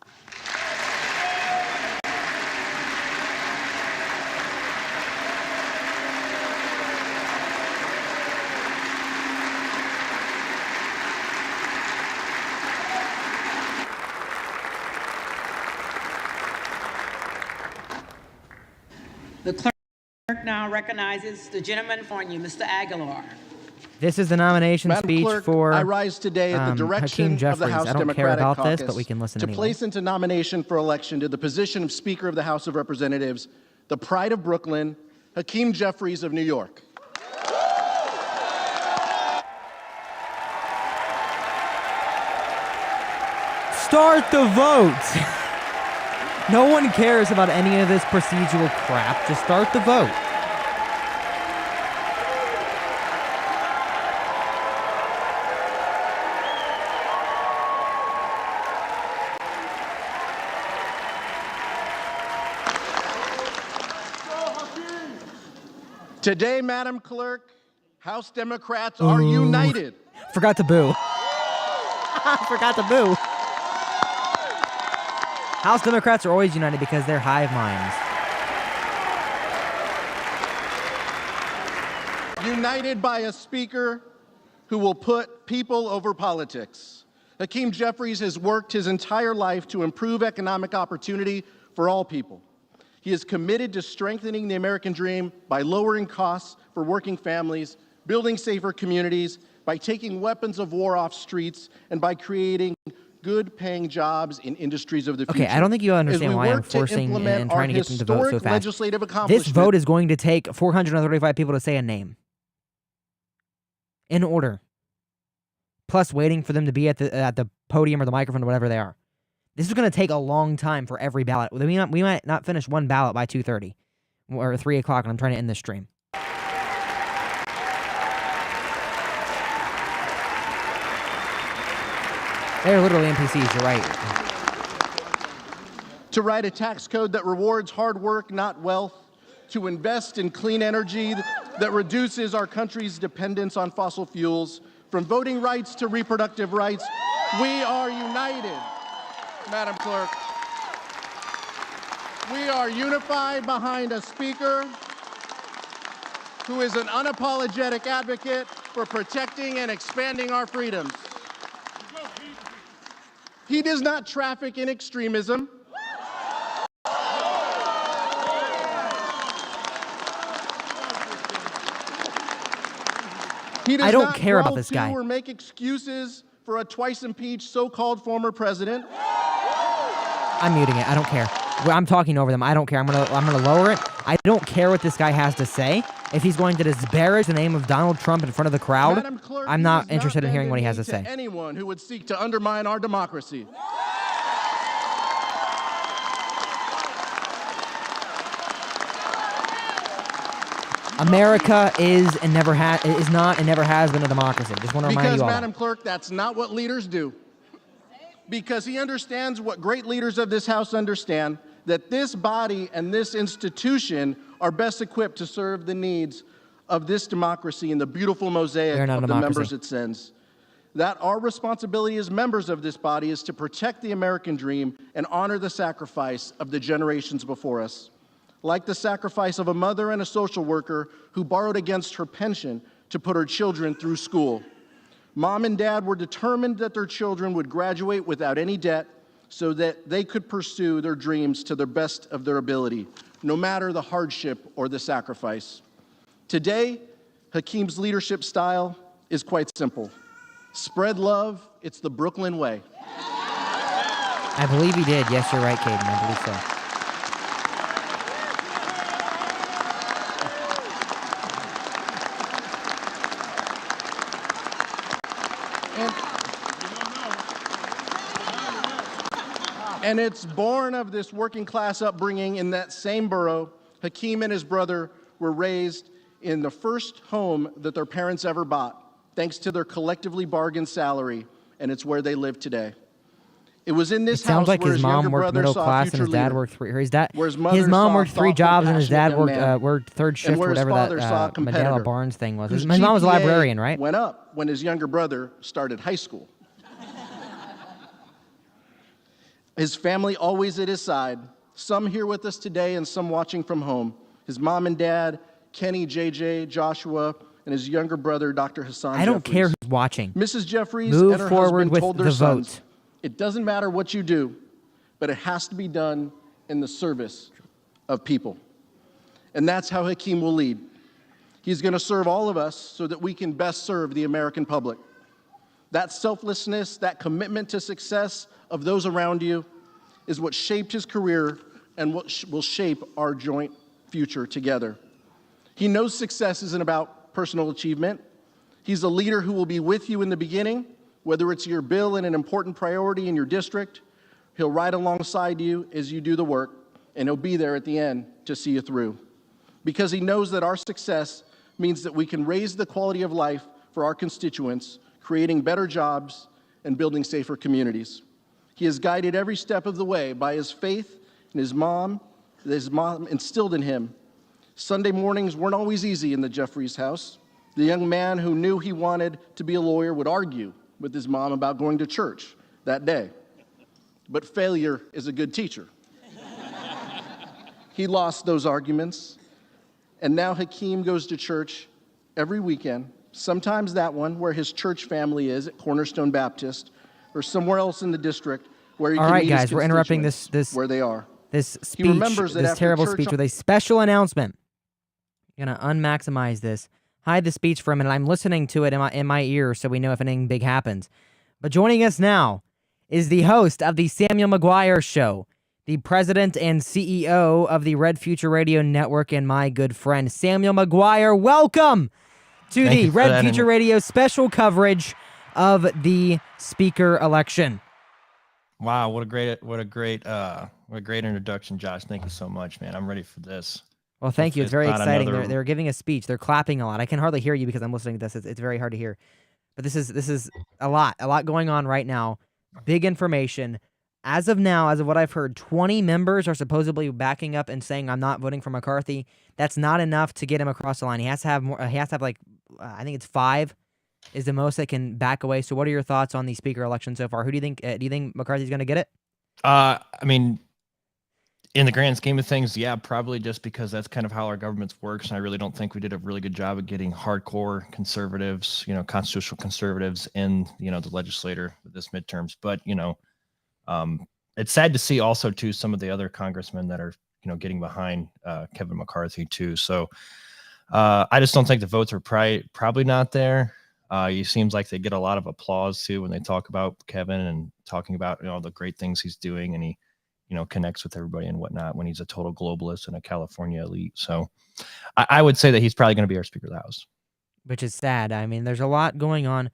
The clerk now recognizes the gentleman for you, Mr. Aguilar. This is the nomination Madam speech Clerk, for I rise today at the direction Hakeem Jeffries. of the House I don't Democratic care about Caucus this, but we can listen to anyway. place into nomination for election to the position of Speaker of the House of Representatives, the pride of Brooklyn, Hakeem Jeffries of New York. Start the vote. No one cares about any of this procedural crap. Just start the vote. Today, Madam Clerk, House Democrats are united. Forgot to boo. Forgot to boo. House Democrats are always united because they're hive minds. United by a speaker who will put people over politics. Hakeem Jeffries has worked his entire life to improve economic opportunity for all people. He is committed to strengthening the American dream by lowering costs for working families, building safer communities, by taking weapons of war off streets, and by creating good-paying jobs in industries of the future. Okay, I don't think you understand why I'm forcing and trying to get them to vote so fast. This vote is going to take 435 people to say a name. In order. Plus waiting for them to be at the podium or the microphone or whatever they are. This is going to take a long time for every ballot. We might not finish one ballot by 2:30 or 3 o'clock, and I'm trying to end this stream. They're literally NPCs, you're right. To write a tax code that rewards hard work, not wealth. To invest in clean energy that reduces our country's dependence on fossil fuels. From voting rights to reproductive rights, we are united, Madam Clerk. We are unified behind a speaker who is an unapologetic advocate for protecting and expanding our freedoms. He does not traffic in extremism. He does I don't not care about crawl this to guy. or make excuses for a twice-impeached so-called former president. I'm muting it. I don't care. I'm talking over them. I don't care. I'm gonna lower it. I don't care what this guy has to say. If he's going to disparage the name of Donald Trump in front of the crowd, Madam Clerk, I'm not interested in hearing what he has to to say. anyone who would seek to undermine our democracy. America is not and never has been a democracy. Just want to remind Because, you all. Madam Clerk, that's not what leaders do. Because he understands what great leaders of this House understand, that this body and this institution are best equipped to serve the needs of this democracy and the beautiful mosaic of the members it sends. That our responsibility as members of this body is to protect the American dream and honor the sacrifice of the generations before us. Like the sacrifice of a mother and a social worker who borrowed against her pension to put her children through school. Mom and Dad were determined that their children would graduate without any debt so that they could pursue their dreams to the best of their ability, no matter the hardship or the sacrifice. Today, Hakeem's leadership style is quite simple. Spread love, it's the Brooklyn way. I believe he did. Yes, you're right, Caden. I believe so. And it's born of this working class upbringing in that same borough. Hakeem and his brother were raised in the first home that their parents ever bought, thanks to their collectively bargained salary, and it's where they live today. It was in this house like where his his mom younger worked brother middle saw a class and future his dad leader. worked three. Or his dad, Where his mother his mom saw worked three thoughtful, jobs and his dad passionate young man. worked third shift, And where his whatever father saw a that competitor Mandela Barnes thing was. His whose mom was a GPA librarian, right? went up when his younger brother started high school. His family always at his side, some here with us today and some watching from home. His mom and dad, Kenny, JJ, Joshua, and his younger brother, Dr. Hassan I don't Jeffries. care who's watching. Mrs. Jeffries Move and her forward husband with told their the sons, vote. it doesn't matter what you do, but it has to be done in the service of people. And that's how Hakeem will lead. He's going to serve all of us so that we can best serve the American public. That selflessness, that commitment to success of those around you is what shaped his career and what will shape our joint future together. He knows success isn't about personal achievement. He's a leader who will be with you in the beginning, whether it's your bill and an important priority in your district. He'll ride alongside you as you do the work, and he'll be there at the end to see you through. Because he knows that our success means that we can raise the quality of life for our constituents, creating better jobs and building safer communities. He has guided every step of the way by his faith and his mom instilled in him. Sunday mornings weren't always easy in the Jeffries house. The young man who knew he wanted to be a lawyer would argue with his mom about going to church that day. But failure is a good teacher. He lost those arguments, and now Hakeem goes to church every weekend, sometimes that one where his church family is at Cornerstone Baptist, or somewhere else in the district where he All can right, meet his guys, we're interrupting constituents where they are. this He speech, remembers that this after terrible church speech with a special announcement. I'm gonna unmaximize this, hide the speech for a minute. I'm listening to it in my ear so we know if anything big happens. But joining us now is the host of the Samuel McGuire Show, the president and CEO of the Red Future Radio Network, and my good friend Samuel McGuire. Welcome to the Red Future Radio special coverage of the speaker election. Wow, what a great introduction, Josh. Thank you so much, man. I'm ready for this. Well, thank you. It's very exciting. They're giving a speech. They're clapping a lot. I can hardly hear you because I'm listening to this. It's very hard to hear. But this is a lot going on right now. Big information. As of now, as of what I've heard, 20 members are supposedly backing up and saying, I'm not voting for McCarthy. That's not enough to get him across the line. He has to have more. He has to have I think it's 5 is the most that can back away. So what are your thoughts on the speaker election so far? Who do you think? Do you think McCarthy's going to get it? I mean, in the grand scheme of things, yeah, probably, just because that's kind of how our government works. And I really don't think we did a really good job of getting hardcore conservatives, constitutional conservatives in, the legislature with this midterms. But, it's sad to see also, too, some of the other congressmen that are, getting behind Kevin McCarthy, too. So I just don't think the votes are probably not there. It seems like they get a lot of applause, too, when they talk about Kevin and talking about, the great things he's doing. And he, connects with everybody and whatnot when he's a total globalist and a California elite. So I would say that he's probably going to be our Speaker of the House. Which is sad. I mean, there's a lot going on.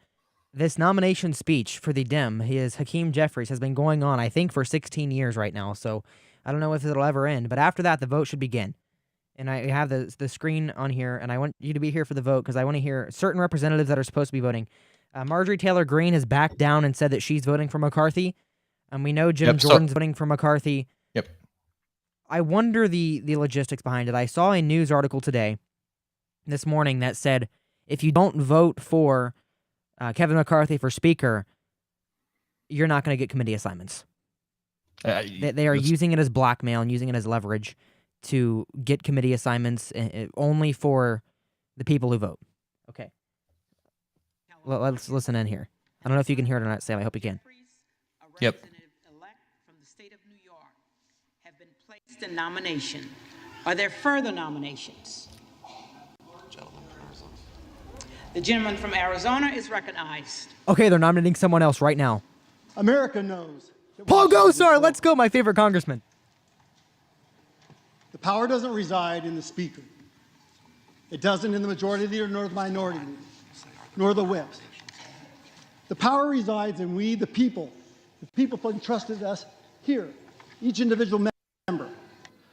This nomination speech for the Dem, Hakeem Jeffries, has been going on, I think, for 16 years right now. So I don't know if it'll ever end. But after that, the vote should begin. And I have the screen on here, and I want you to be here for the vote because I want to hear certain representatives that are supposed to be voting. Marjorie Taylor Greene has backed down and said that she's voting for McCarthy. And we know Jim Jordan's voting for McCarthy. Yep. I wonder the logistics behind it. I saw a news article this morning that said if you don't vote for Kevin McCarthy for Speaker, you're not going to get committee assignments. They are using it as blackmail and using it as leverage to get committee assignments only for the people who vote. Okay. Well, let's listen in here. I don't know if you can hear it or not, Sam. I hope you can. Yep. Placed in nomination. Are there further nominations? The gentleman from Arizona is recognized. Okay, they're nominating someone else right now. America knows. Paul Gosar, let's go, my favorite congressman. The power doesn't reside in the Speaker. It doesn't in the majority leader, nor the minority leader, nor the whips. The power resides in we, the people. The people entrusted us here, each individual member,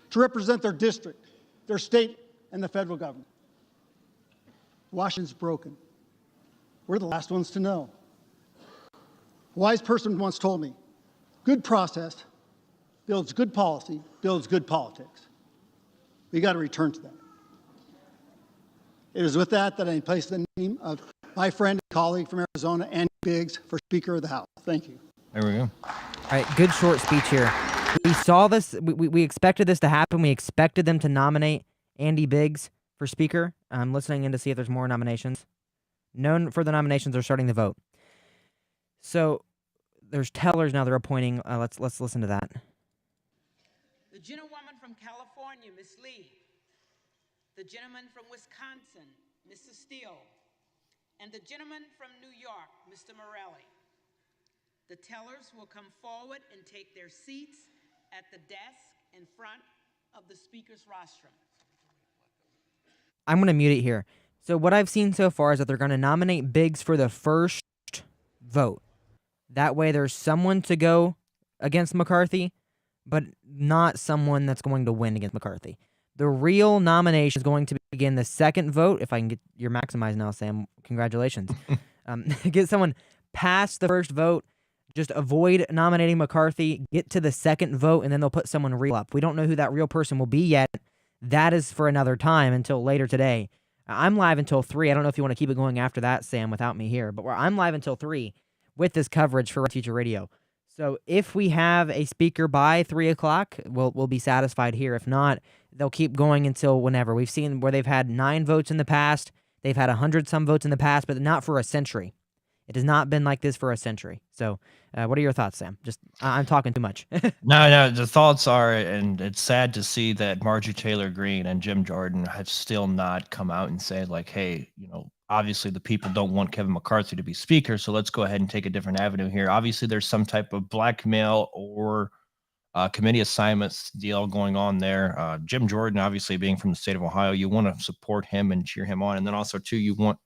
to represent their district, their state, and the federal government. Washington's broken. We're the last ones to know. A wise person once told me, good process builds good policy, builds good politics. We got to return to that. It is with that I place the name of my friend and colleague from Arizona, Andy Biggs, for Speaker of the House. Thank you. There we go. All right, good short speech here. We saw this. We expected this to happen. We expected them to nominate Andy Biggs for Speaker. I'm listening in to see if there's more nominations. No further nominations are starting the vote. So there's tellers now they're appointing. Let's listen to that. The gentlewoman from California, Ms. Lee. The gentleman from Wisconsin, Mr. Steele. And the gentleman from New York, Mr. Morelli. The tellers will come forward and take their seats at the desk in front of the Speaker's rostrum. I'm going to mute it here. So what I've seen so far is that they're going to nominate Biggs for the first vote. That way there's someone to go against McCarthy, but not someone that's going to win against McCarthy. The real nomination is going to begin the second vote. If I can get your maximized now, Sam, congratulations. Get someone past the first vote. Just avoid nominating McCarthy, get to the second vote, and then they'll put someone real up. We don't know who that real person will be yet. That is for another time until later today. I'm live until 3. I don't know if you want to keep it going after that, Sam, without me here. But I'm live until 3 with this coverage for Future Radio. So if we have a speaker by 3 o'clock, we'll be satisfied here. If not, they'll keep going until whenever. We've seen where they've had 9 votes in the past. They've had 100-some votes in the past, but not for a century. It has not been like this for a century. So, what are your thoughts, Sam? Just I'm talking too much. No, the thoughts are, and it's sad to see that Marjorie Taylor Greene and Jim Jordan have still not come out and said, like, hey, obviously the people don't want Kevin McCarthy to be speaker, so let's go ahead and take a different avenue here. Obviously, there's some type of blackmail or committee assignments deal going on there. Jim Jordan, obviously being from the state of Ohio, you want to support him and cheer him on, and then also too, you want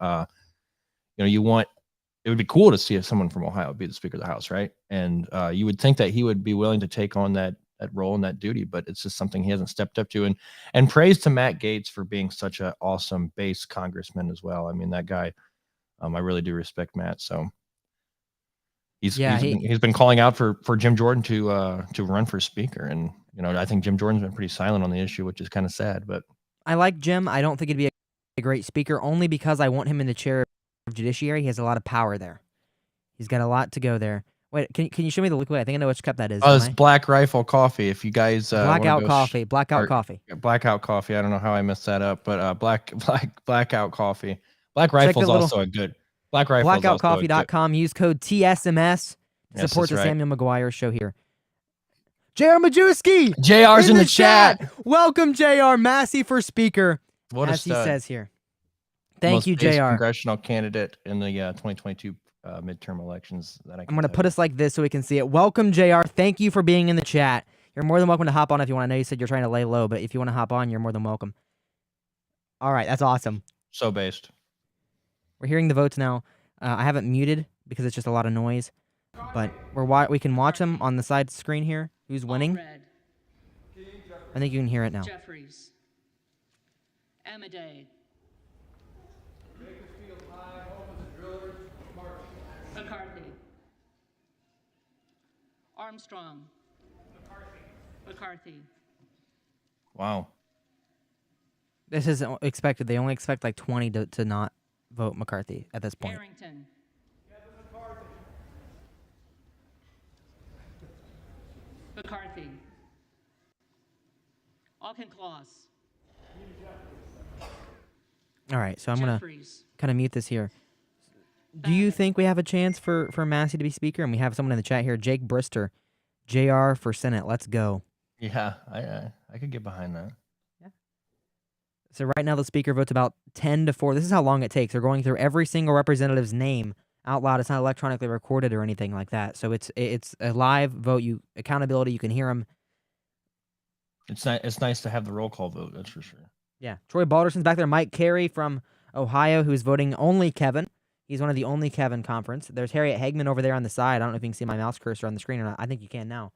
it would be cool to see if someone from Ohio be the Speaker of the House, right? And you would think that he would be willing to take on that role and that duty, but it's just something he hasn't stepped up to. And praise to Matt Gaetz for being such an awesome base congressman as well. I mean, that guy, I really do respect Matt. So he's been calling out for Jim Jordan to run for Speaker, and I think Jim Jordan's been pretty silent on the issue, which is kind of sad. But I like Jim. I don't think he'd be a great speaker, only because I want him in the chair of Judiciary. He has a lot of power there. He's got a lot to go there. Wait, can you show me the liquid? I think I know which cup that is. Oh, it's Black Rifle Coffee. If you guys Blackout Coffee. Blackout Coffee. I don't know how I messed that up, but Blackout Coffee. Black Rifle's also a good. Black Rifle. Blackoutcoffee.com. Use code TSMS. Support the Samuel McGuire show here. JR Majewski! JR's in the chat. Welcome, JR. Massey for Speaker. What as he says here. Thank you, JR. Congressional candidate in the 2022 midterm elections. I'm going to put us like this so we can see it. Welcome, JR. Thank you for being in the chat. You're more than welcome to hop on if you want. I know you said you're trying to lay low, but if you want to hop on, you're more than welcome. All right, that's awesome. So based. We're hearing the votes now. I haven't muted because it's just a lot of noise, but we can watch them on the side screen here. Who's winning? I think you can hear it now. Jeffries. Amadei. McCarthy. Armstrong. McCarthy. Wow. This isn't expected. They only expect like 20 to not vote McCarthy at this point. Harrington. McCarthy. Auchincloss. All right, so I'm going to kind of mute this here. Do you think we have a chance for Massey to be Speaker? And we have someone in the chat here, Jake Brister, JR for Senate. Let's go. Yeah, I could get behind that. Yeah. So right now the Speaker votes about 10-4. This is how long it takes. They're going through every single representative's name out loud. It's not electronically recorded or anything like that. So it's a live vote. Accountability. You can hear them. It's nice to have the roll call vote. That's for sure. Yeah. Troy Balderson's back there. Mike Carey from Ohio, who's voting only Kevin. He's one of the only Kevin conference. There's Harriet Hagman over there on the side. I don't know if you can see my mouse cursor on the screen or not. I think you can now.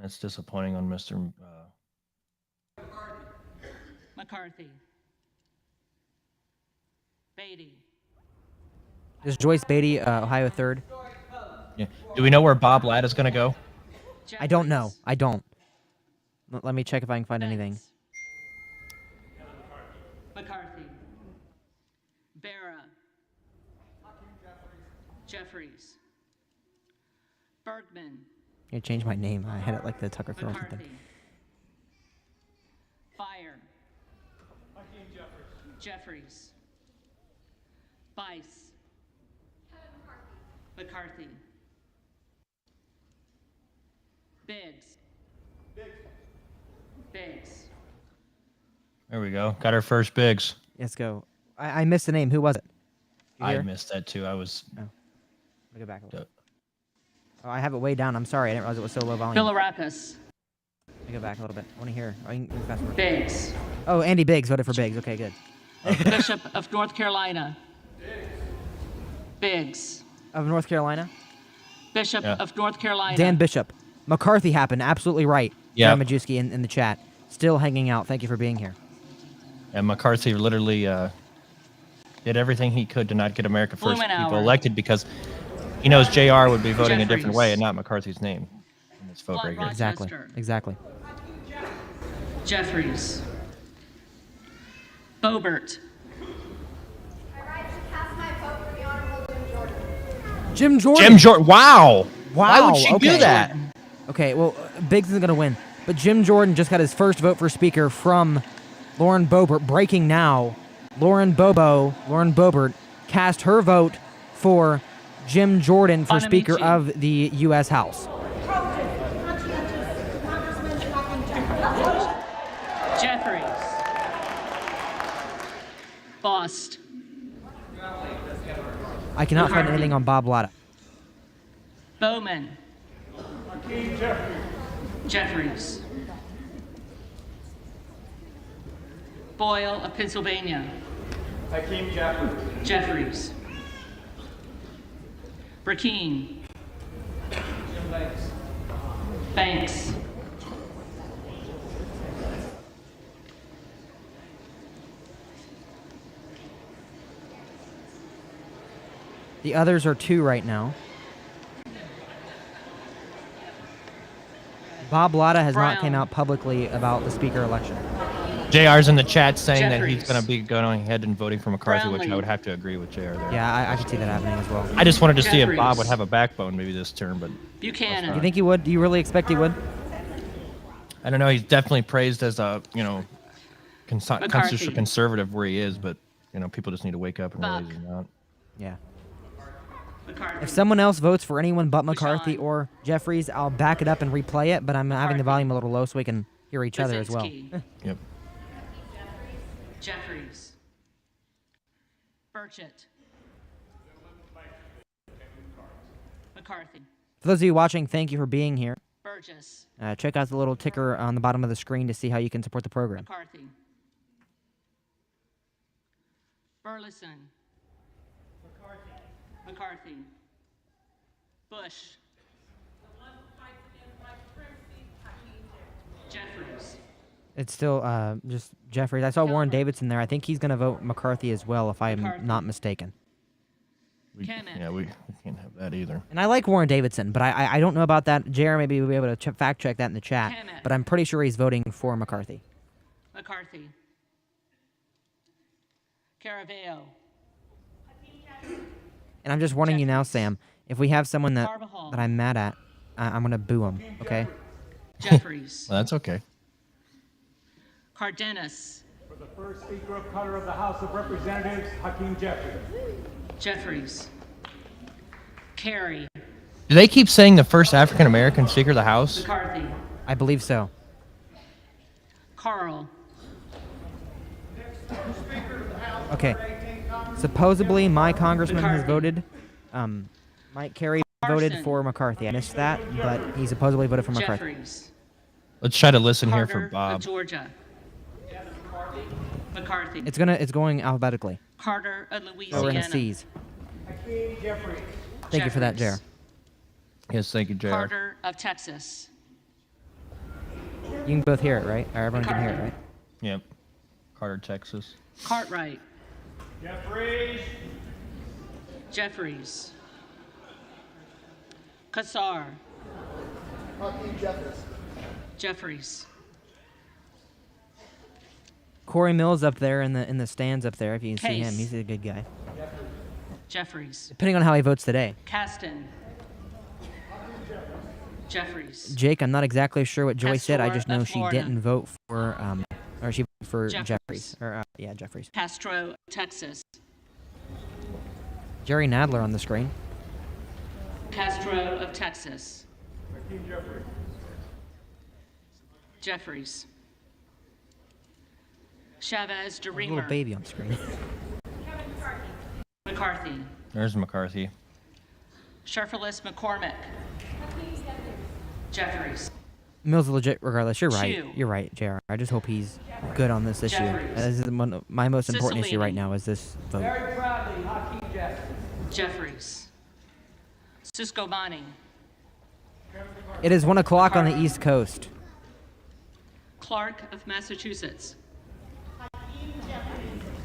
It's disappointing on Mr. McCarthy. Beatty. This is Joyce Beatty, Ohio 3rd. Yeah. Do we know where Bob Ladd is going to go? I don't know. I don't. Let me check if I can find anything. McCarthy. Barra. Jeffries. Bergman. I changed my name. I had it like the Tucker Carlson thing. Fire. Jeffries. Bice. McCarthy. Biggs. Biggs. There we go. Got our first Biggs. Let's go. I missed the name. Who was it? I missed that too. I was. Oh. Let me go back a little bit. Oh, I have it way down. I'm sorry. I didn't realize it was so low volume. Bilirakis. Let me go back a little bit. I want to hear. Biggs. Oh, Andy Biggs voted for Biggs. Okay, good. Bishop of North Carolina. Biggs. Of North Carolina? Bishop of North Carolina. Dan Bishop. McCarthy happened. Absolutely right. Yeah. Majewski in the chat. Still hanging out. Thank you for being here. And McCarthy literally did everything he could to not get America First people elected because he knows JR would be voting a different way and not McCarthy's name in this vote right here. Exactly. Jeffries. Boebert. Jim Jordan. Jim Jordan. Wow. Why would she do that? Okay, well, Biggs isn't going to win. But Jim Jordan just got his first vote for Speaker from Lauren Boebert, breaking now. Lauren Boebert cast her vote for Jim Jordan for Speaker of the U.S. House. Jeffries. Bost. I cannot find anything on Bob Latta. Bowman. Jeffries. Boyle of Pennsylvania. Hakeem Jeffries. Jeffries. Burkeen. Banks. The others are 2 right now. Bob Latta has not came out publicly about the Speaker election. JR's in the chat saying that Jeffries. he's going to be going ahead and voting for McCarthy, which I would have to agree with JR there. Yeah, I could see that happening as well. I just wanted to see if Bob Jeffries. would have a backbone maybe this term, but Buchanan. You think he would? Do you really expect he would? I don't know. He's definitely praised as a, constitutional conservative where he is, but, people just need to wake up and realize he's not. Yeah. McCarthy. If someone else votes for anyone but McCarthy or Jeffries, I'll back it up and replay it, but I'm having the volume a little low so we can hear each other as well. Brzezinski. Yep. Jeffries. Burchett. McCarthy. For those of you watching, thank you for being here. Burgess. Check out the little ticker on the bottom of the screen to see how you can support the program. McCarthy. Burleson. McCarthy. Bush. Jeffries. It's still just Jeffries. I saw Warren Davidson there. I think he's going to vote McCarthy as well, if I'm not mistaken. We can't have that either. And I like Warren Davidson, but I don't know about that. JR maybe will be able to fact check that in the chat. But I'm pretty sure he's voting for McCarthy. McCarthy. Caraveo. And I'm just warning you now, Sam. If we have someone that I'm mad at, I'm going to boo him, okay? Jeffries. Well, that's okay. Cardenas. For the first Speaker of color of the House of Representatives, Hakeem Jeffries. Jeffries. Kerry. Do they keep saying the first African-American Speaker of the House? McCarthy. I believe so. Carl. Okay. Supposedly, my congressman has voted. Mike Kerry voted for McCarthy. I missed that, but he supposedly voted for McCarthy. Jeffries. Let's try to listen here for Carter Bob. of Georgia. McCarthy. It's going alphabetically. Carter of So we're in Louisiana. the C's. Hakeem Jeffries. Thank you for that, JR. Yes, thank you, JR. Carter of Texas. You can both hear it, right? Or everyone can hear it, right? Yep. Carter, Texas. Cartwright. Jeffries. Jeffries. Kassar. Hakeem Jeffries. Jeffries. Corey Mills up there in the stands up there. If you can see him, Case. he's a good guy. Jeffries. Depending on how he votes today. Caston. Jeffries. Jake, I'm not exactly sure what Joy said. I Pastor just know of she Florida. didn't vote for or she voted for Jeffries. Jeffries. Or yeah, Jeffries. Castro, Texas. Jerry Nadler on the screen. Castro of Texas. Hakeem Jeffries. Jeffries. Chavez A little DeRemer. baby on the screen. McCarthy. There's McCarthy. Sherfilis McCormick. Jeffries. Mills is legit regardless. You're right. Chew. You're right, JR. I just hope he's good on this issue. Jeffries. This is my most important issue Cicilline. right now is this vote. Very proudly, Hakeem Jeffries. Jeffries. Suscomani. It is 1 o'clock on the East Coast. Clark of Massachusetts.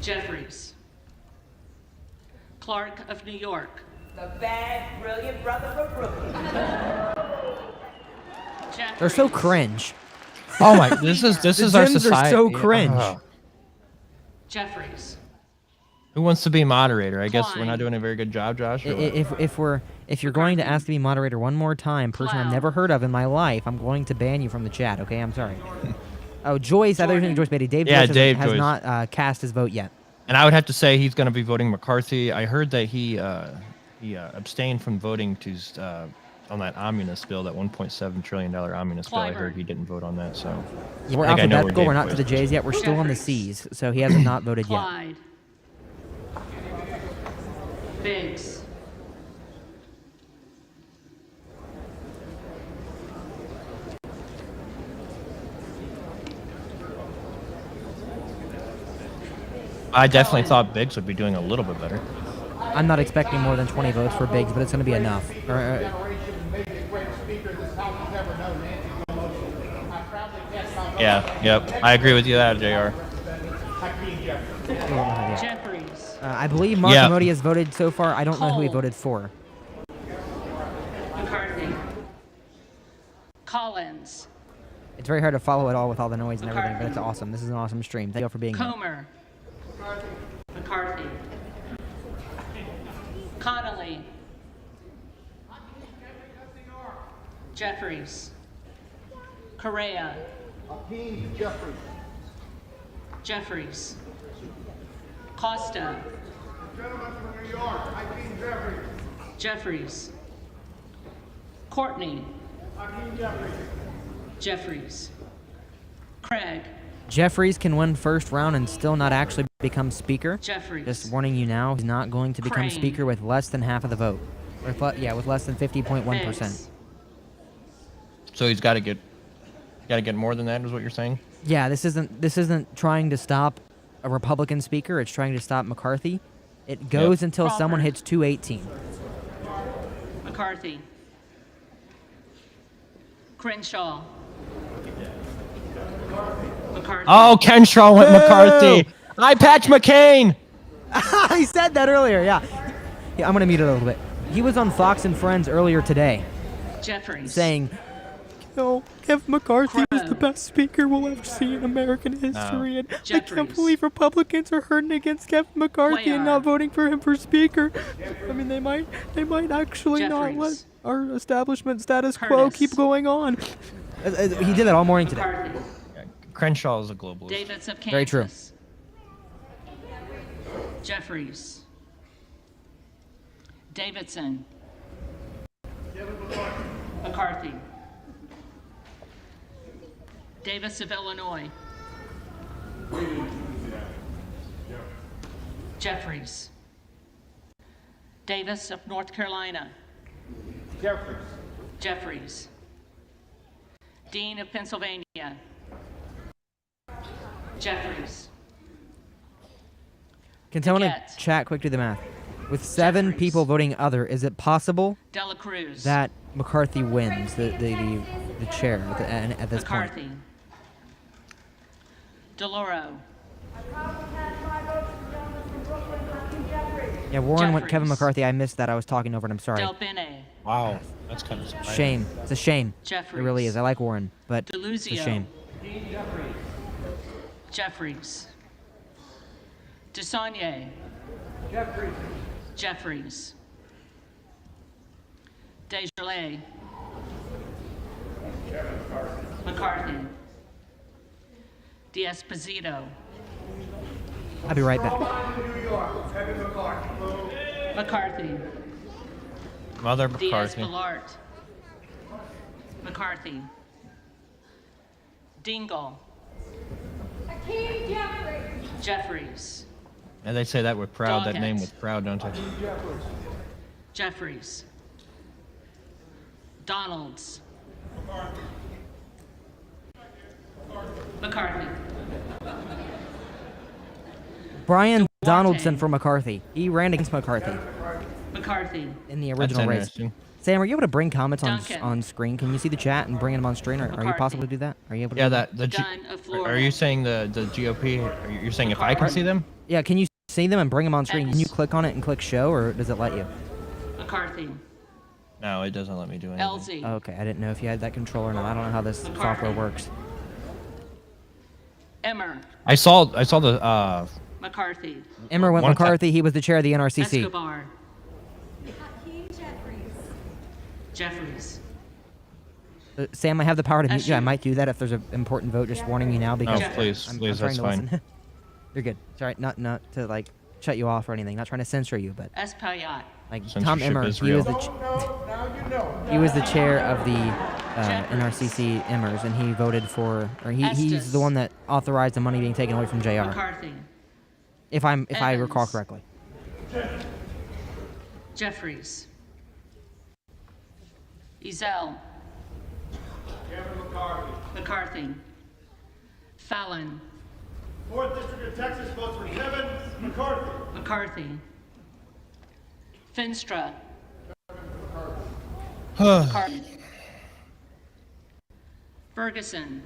Jeffries. Clark of New York. The bad, brilliant brother from Brooklyn. They're so cringe. Oh my! This is The our Jims are society. so cringe. Jeffries. Who wants to be moderator? I guess we're not doing a very good job, Josh. or what? If you're going to ask to be moderator one more time, person I've never heard of in my life, I'm going to ban you from the chat. Okay, I'm sorry. Oh, Joyce. I thought you were saying Joyce Beatty. Dave Yeah, Joyce Dave has Joyce. not cast his vote yet. And I would have to say he's going to be voting McCarthy. I heard that he abstained from voting to on that omnibus bill, that $1.7 trillion omnibus bill. I heard he didn't vote on that. So Yeah, we're I think I know where alphabetical. We're Dave not to the Joyce is. J's yet. We're still on the C's, so he hasn't not voted yet. Clyde. Biggs. I definitely thought Biggs would be doing a little bit better. I'm not expecting more than 20 votes for Biggs, but it's going to be enough. Yeah, yep. I agree with you that, JR. Jeffries. I believe Mark Modi has voted so far. I don't know who he voted for. McCarthy. Collins. It's very hard to follow it all with all the noise and everything, but it's awesome. This is an awesome stream. Thank you all for being here. Comer. McCarthy. Connolly. Jeffries. Correa. Jeffries. Costa. Gentleman from New York, Hakeem Jeffries. Jeffries. Courtney. Hakeem Jeffries. Jeffries. Craig. Jeffries can win first round and still not actually become speaker. Jeffries. Just warning you now, he's not going to become Crane. speaker with less than half of the vote. With less than 50.1%. Biggs. So he's got to get more than that, is what you're saying? Yeah, this isn't trying to stop a Republican speaker. It's trying to stop McCarthy. It goes until someone hits 218. McCarthy. Crenshaw. McCarthy. Oh, Kenshaw went McCarthy. Eye patch McCain. I said that earlier, yeah. I'm going to mute it a little bit. He was on Fox and Friends earlier today Jeffries. saying, Kevin McCarthy is the best speaker we'll ever see in American history, and I can't believe Republicans are hurting against Kevin McCarthy and not voting for him for speaker. I mean, they might actually not let our establishment status quo keep going on. He did that all morning today. McCarthy. Crenshaw is a globalist. Davis of Kansas. Very true. Jeffries. Davidson. McCarthy. Davis of Illinois. Jeffries. Davis of North Carolina. Jeffries. Jeffries. Dean of Pennsylvania. Jeffries. Can someone in chat quick do the math? With 7 people voting other, is it possible Dela Cruz. that McCarthy wins the chair at this McCarthy. point? DeLauro. Yeah, Warren went Kevin McCarthy. I missed that. I was talking over it. I'm sorry. Del Bene. Wow, that's kind of surprising. Shame. It's a shame. Jeffries. It really is. I like Warren, but it's a DeLuzio. shame. Jeffries. DeSaulnier. Jeffries. Jeffries. Desjardins. McCarthy. D'Esposito. I'll be right back. New York, Kevin McCarthy. McCarthy. Mother McCarthy. Diaz-Balart. McCarthy. Dingle. Jeffries. And they say that with proud, that Doghead. name with proud, don't they? Jeffries. Donalds. McCarthy. Brian Donaldson for McCarthy. He ran against McCarthy McCarthy. in the original race. interesting. Sam, are you able to bring comments Duncan. on screen? Can you see the chat and bring them on screen? Are you McCarthy. possible to do that? Are you able to? Yeah, do that the Dunn of Florida. Are you saying the GOP? You're saying if I can see them? Yeah, can you see them and bring them on screen? Can you click on it and click show, or does it let you? McCarthy. No, it doesn't let me do anything. LZ. Okay, I didn't know if you had that control or not. I don't know how this software works. Emmer. I saw the McCarthy. Emmer went One McCarthy. He was the chair of the NRCC. Escobar. Jeffries. Sam, I have the power to mute you. I might do that if there's an important vote. Just warning you now because please, I'm please, trying that's to fine. listen. You're good. Sorry, not to like shut you off or anything. Not trying to censor you, but Espaillat. like Censorship Tom Emmer, is he was real. he was the chair of the NRCC Emmers, and he voted for, or he's the one that authorized the money being taken away from JR. McCarthy. If I recall correctly. Jeffries. Ezell. Kevin McCarthy. McCarthy. Fallon. 4th District of Texas votes for Kevin McCarthy. McCarthy. Finstra. McCarthy. Ferguson.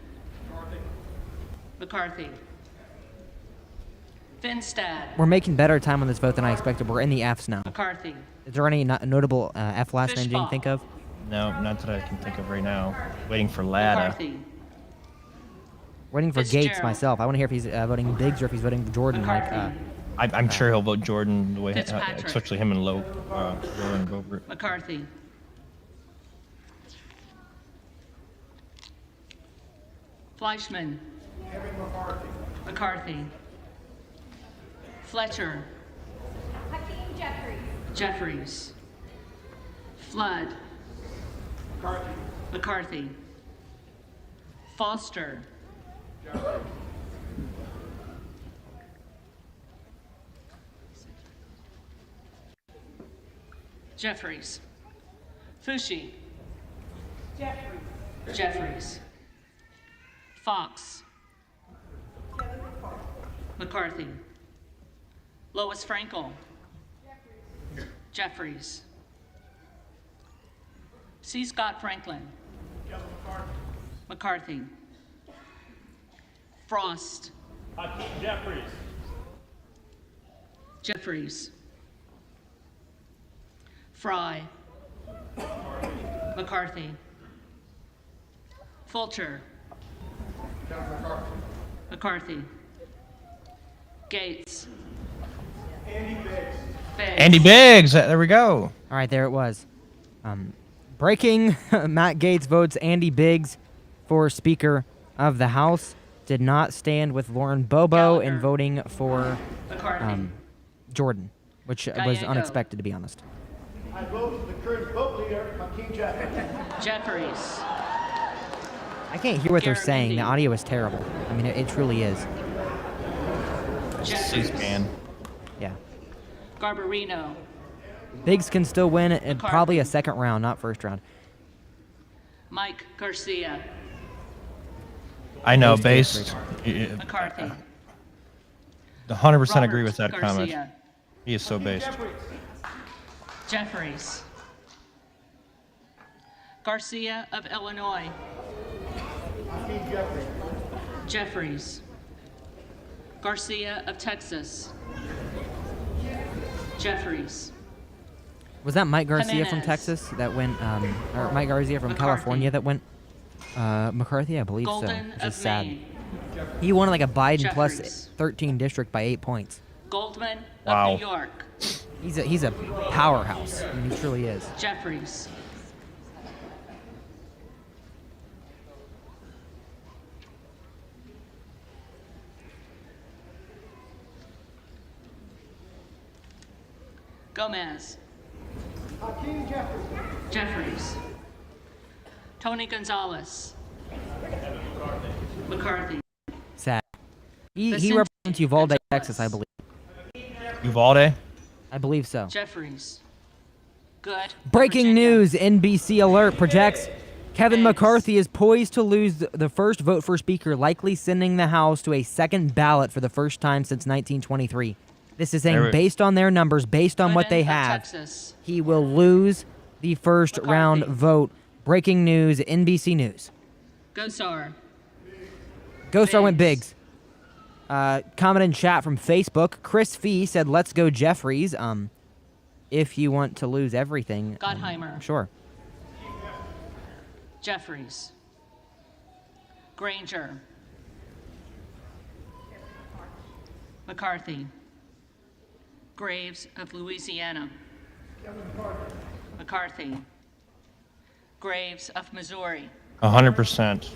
McCarthy. Finstad. We're making better time on this vote than I expected. We're in the Fs now. McCarthy. Is there any notable F last name you can think of? No, not that I can think of right now. Waiting for Lada. McCarthy. Waiting for Gates myself. I want to hear if he's voting Biggs or if he's voting for Jordan. I'm sure he'll vote Jordan the way, Fitzpatrick. especially him and Lowe. And Gobert. McCarthy. Fleischman. Kevin McCarthy. McCarthy. Fletcher. Jeffries. Jeffries. Flood. McCarthy. McCarthy. Foster. Jeffries. Fushi. Jeffries. Fox. McCarthy. Lois Frankel. Jeffries. C. Scott Franklin. McCarthy. Frost. Jeffries. Jeffries. Fry. McCarthy. Fulcher. McCarthy. Gates. Andy Biggs. There we go. All right, there it was. Breaking, Matt Gaetz votes Andy Biggs for Speaker of the House. Did not stand with Lauren Bobo in voting for Jordan, which was unexpected, to be honest. I vote for the current vote leader, Hakeem Jeffries. Jeffries. I can't hear what they're saying. The audio is terrible. I mean, it truly is. C-SPAN. Yeah. Garbarino. Biggs can still win in probably a second round, not first round. Mike Garcia. I know, based. McCarthy. 100% agree with that Garcia. comment. He is so based. Jeffries. Garcia of Illinois. Jeffries. Garcia of Texas. Jeffries. Was that Mike Garcia from Jimenez. Texas that went, or Mike Garcia from California that went McCarthy? I believe Golden so. Which of is sad. Maine. He won like a Biden Jeffries. plus 13 district by 8 points. Goldman Wow. of New York. He's a powerhouse. I mean, he truly is. Jeffries. Gomez. Hakeem Jeffries. Jeffries. Tony Gonzalez. McCarthy. Sad. He represents Uvalde, Texas, I believe. Uvalde? I believe so. Jeffries. Good. Breaking news, NBC Alert projects Kevin McCarthy is poised to lose the first vote for Speaker, likely sending the House to a second ballot for the first time since 1923. This is saying based on their numbers, based on what they have, Texas. he will lose the first round vote. Breaking news, NBC News. Gosar. Gosar went Biggs. Comment in chat from Facebook. Chris Fee said, "Let's go Jeffries." If you want to lose everything, Gottheimer. Sure. Jeffries. Granger. McCarthy. Graves of Louisiana. McCarthy. Graves of Missouri. 100%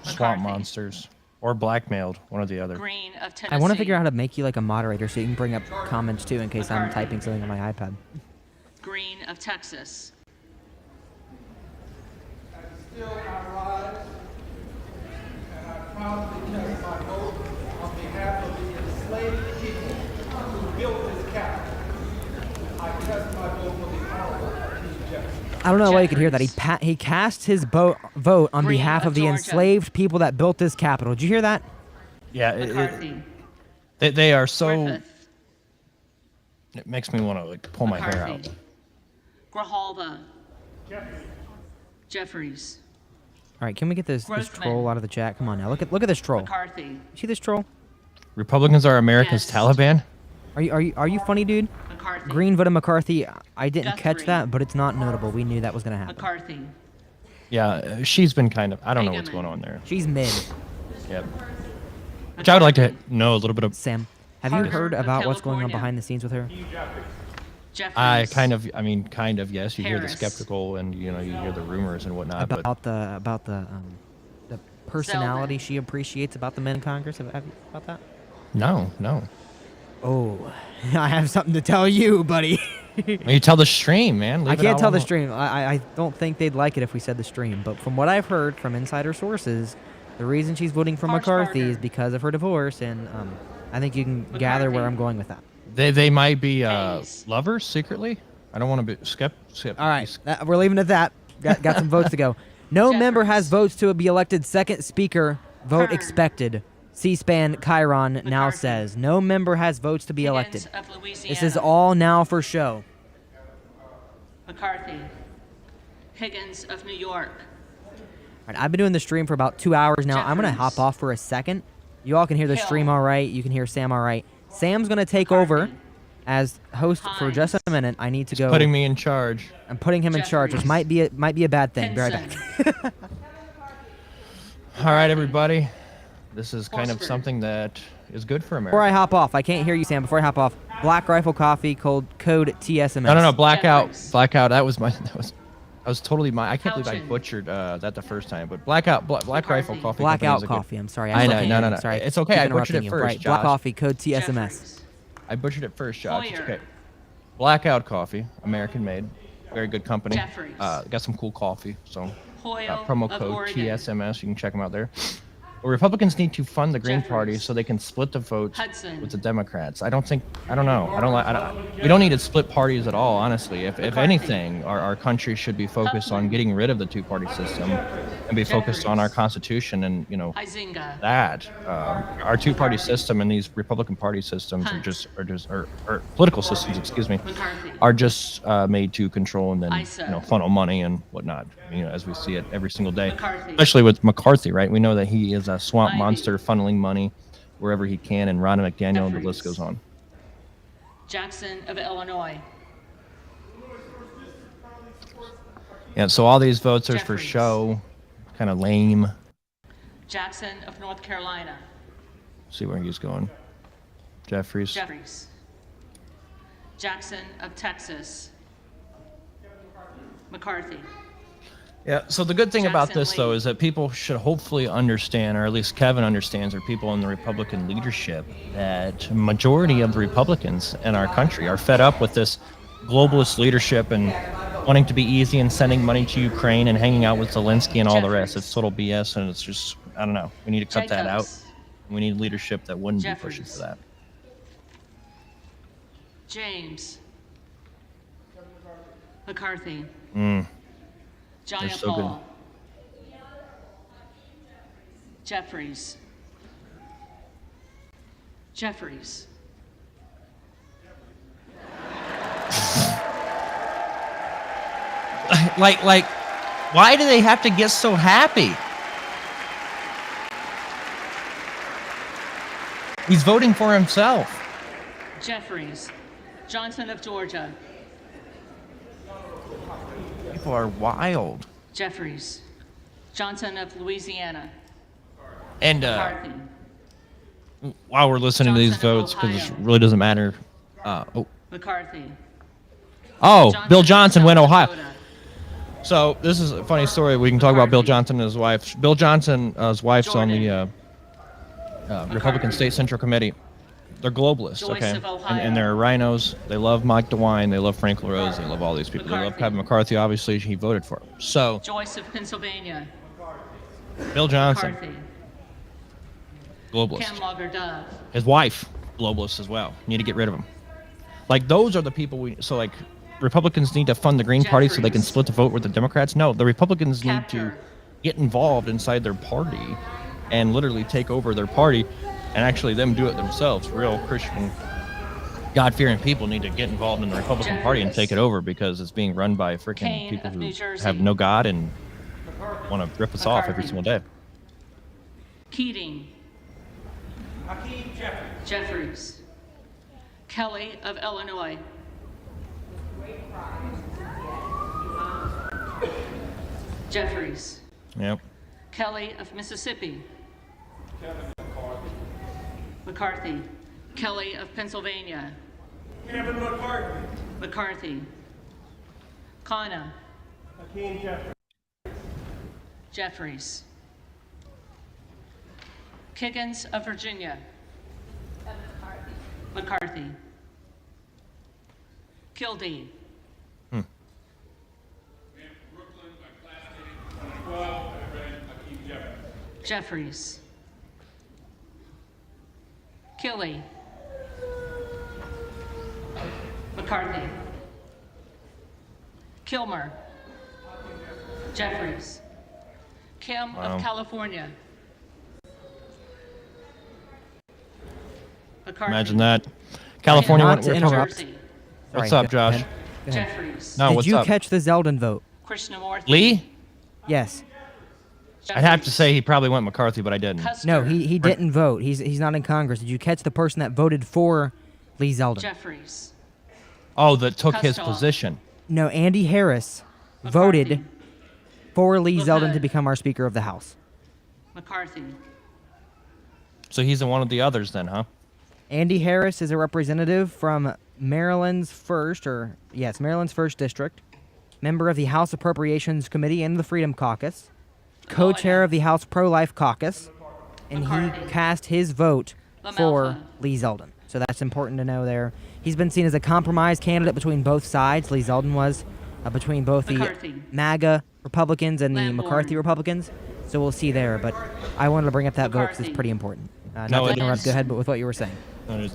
swamp monsters or blackmailed, one or the other. Green of Tennessee. I want to figure out how to make you like a moderator so you can bring up comments too in case I'm typing something on my iPad. Green of Texas. Still I rise, and I proudly cast my vote on behalf of the enslaved people who built this capital. I cast my vote for the Honorable King Jeffries. I don't know why you could hear that. He cast his vote on behalf of the enslaved people that built this capital. Did you hear that? Yeah, they are so. It makes me want to like pull my hair out. Grijalva. Jeffries. All right, can we get this troll out of the chat? Come on now, look at this troll. McCarthy. You see this troll? Republicans are America's Taliban. Are you funny, dude? McCarthy. Green voted McCarthy. I didn't catch that, but it's not notable. We knew that was gonna happen. McCarthy. Yeah, she's been kind of. I don't know what's going on there. She's mid. Yep. Which I would like to know a little bit of. Sam, have you heard about what's going on behind the scenes with her? I kind of, yes. You hear the skeptical, and you hear the rumors and whatnot. About the personality she appreciates about the men in Congress. Have you about that? No. Oh, I have something to tell you, buddy. You tell the stream, man. I can't tell the stream. I don't think they'd like it if we said the stream. But from what I've heard from insider sources, the reason she's voting for McCarthy is because of her divorce, and I think you can gather where I'm going with that. They might be lovers secretly. I don't want to be skeptical. All right, we're leaving it at that. Got some votes to go. No member has votes to be elected second speaker. Vote expected. C-SPAN Chiron now says no member has votes to be elected. This is all now for show. McCarthy. Higgins of New York. All right, I've been doing the stream for about 2 hours now. I'm going to hop off for a second. You all can hear the stream all right. You can hear Sam all right. Sam's going to take over as host for just a minute. I need to go. Putting me in charge. I'm putting him in charge, which might be a bad thing. Be right back. All right, everybody. This is kind of something that is good for America. Before I hop off, I can't hear you, Sam. Before I hop off, Black Rifle Coffee, code TSMS. No. Blackout. That was totally my. I can't believe I butchered that the first time. But Black Rifle Coffee. Blackout Coffee. I'm sorry. I know. No. Sorry. It's okay. I butchered it first. Right. Black Coffee, code TSMS. I butchered it first, Josh. It's okay. Blackout Coffee, American made, very good company. Got some cool coffee. So promo code TSMS. You can check them out there. Republicans need to fund the Green Party so they can split the votes with the Democrats. We don't need to split parties at all, honestly. If anything, our country should be focused on getting rid of the two-party system and be focused on our Constitution and, that. Our two-party system and these Republican Party systems or political systems, are just made to control and then, funnel money and whatnot, as we see it every single day. Especially with McCarthy, right? We know that he is a swamp monster funneling money wherever he can, and Ronna McDaniel, the list goes on. Jackson of Illinois. Yeah, so all these votes are for show, kind of lame. Jackson of North Carolina. See where he's going. Jeffries. Jackson of Texas. McCarthy. Yeah, so the good thing about this, though, is that people should hopefully understand, or at least Kevin understands, or people in the Republican leadership, that majority of the Republicans in our country are fed up with this globalist leadership and wanting to be easy and sending money to Ukraine and hanging out with Zelensky and all the rest. It's total BS, and it's just, I don't know. We need to cut that out. We need leadership that wouldn't be pushing for that. James. McCarthy. Jaya so Paul. Jeffries. like, why do they have to get so happy? He's voting for himself. Jeffries. Johnson of Georgia. People are wild. Jeffries. Johnson of Louisiana. And while we're listening to these votes, because it really doesn't matter. McCarthy. Bill Johnson went Ohio. So this is a funny story. We can talk about Bill Johnson and his wife. Bill Johnson, his wife's on the Republican State Central Committee. They're globalists, okay? And they're rhinos. They love Mike DeWine. They love Frank LaRose. They love all these people. They love Kevin McCarthy. Obviously, he voted for him. So Joyce of Pennsylvania. Bill Johnson, McCarthy. globalist. Ken Logger-Dove. His wife, globalist as well. Need to get rid of him. Like, those are the people we... So, like, Republicans need to fund the Green Party so they can split the vote with the Democrats? No, the Republicans need to get involved inside their party and literally take over their party and actually them do it themselves. Real Christian, God-fearing people need to get involved in the Republican Party and take it over because it's being run by freaking people who have no God and want to rip us off every single day. Keating. Jeffries. Kelly of Illinois. Jeffries. Yep. Kelly of Mississippi. McCarthy. Kelly of Pennsylvania. Kevin McCarthy. McCarthy. Kana. Hakeem Jeffries. Jeffries. Kiggins of Virginia. McCarthy. Kildee. Jeffries. Killy. McCarthy. Kilmer. Jeffries. Kim of California. McCarthy. Imagine that. California went with interrupt. What's Sorry, up, Josh? go ahead. Jeffries. No, Did what's you up? catch the Zeldin vote? Krishnamurthy. Lee? Yes. I'd have to say he probably went McCarthy, but I didn't. No, he didn't vote. He's not in Congress. Did you catch the person that voted for Lee Zeldin? Jeffries. Oh, that took his Custoff. position. No, Andy Harris voted for Lee Zeldin to become our Speaker of the House. McCarthy. So he's in one of the others then, huh? Andy Harris is a representative from Maryland's Maryland's 1st District, member of the House Appropriations Committee and the Freedom Caucus, co-chair of the House Pro-Life Caucus, and he cast his vote for Lee Zeldin. So that's important to know there. He's been seen as a compromise candidate between both sides. Lee Zeldin was between both the MAGA Republicans and the McCarthy Republicans. So we'll see there. But I wanted to bring up that vote because it's pretty important. Not to interrupt, go ahead, but with what you were saying. Got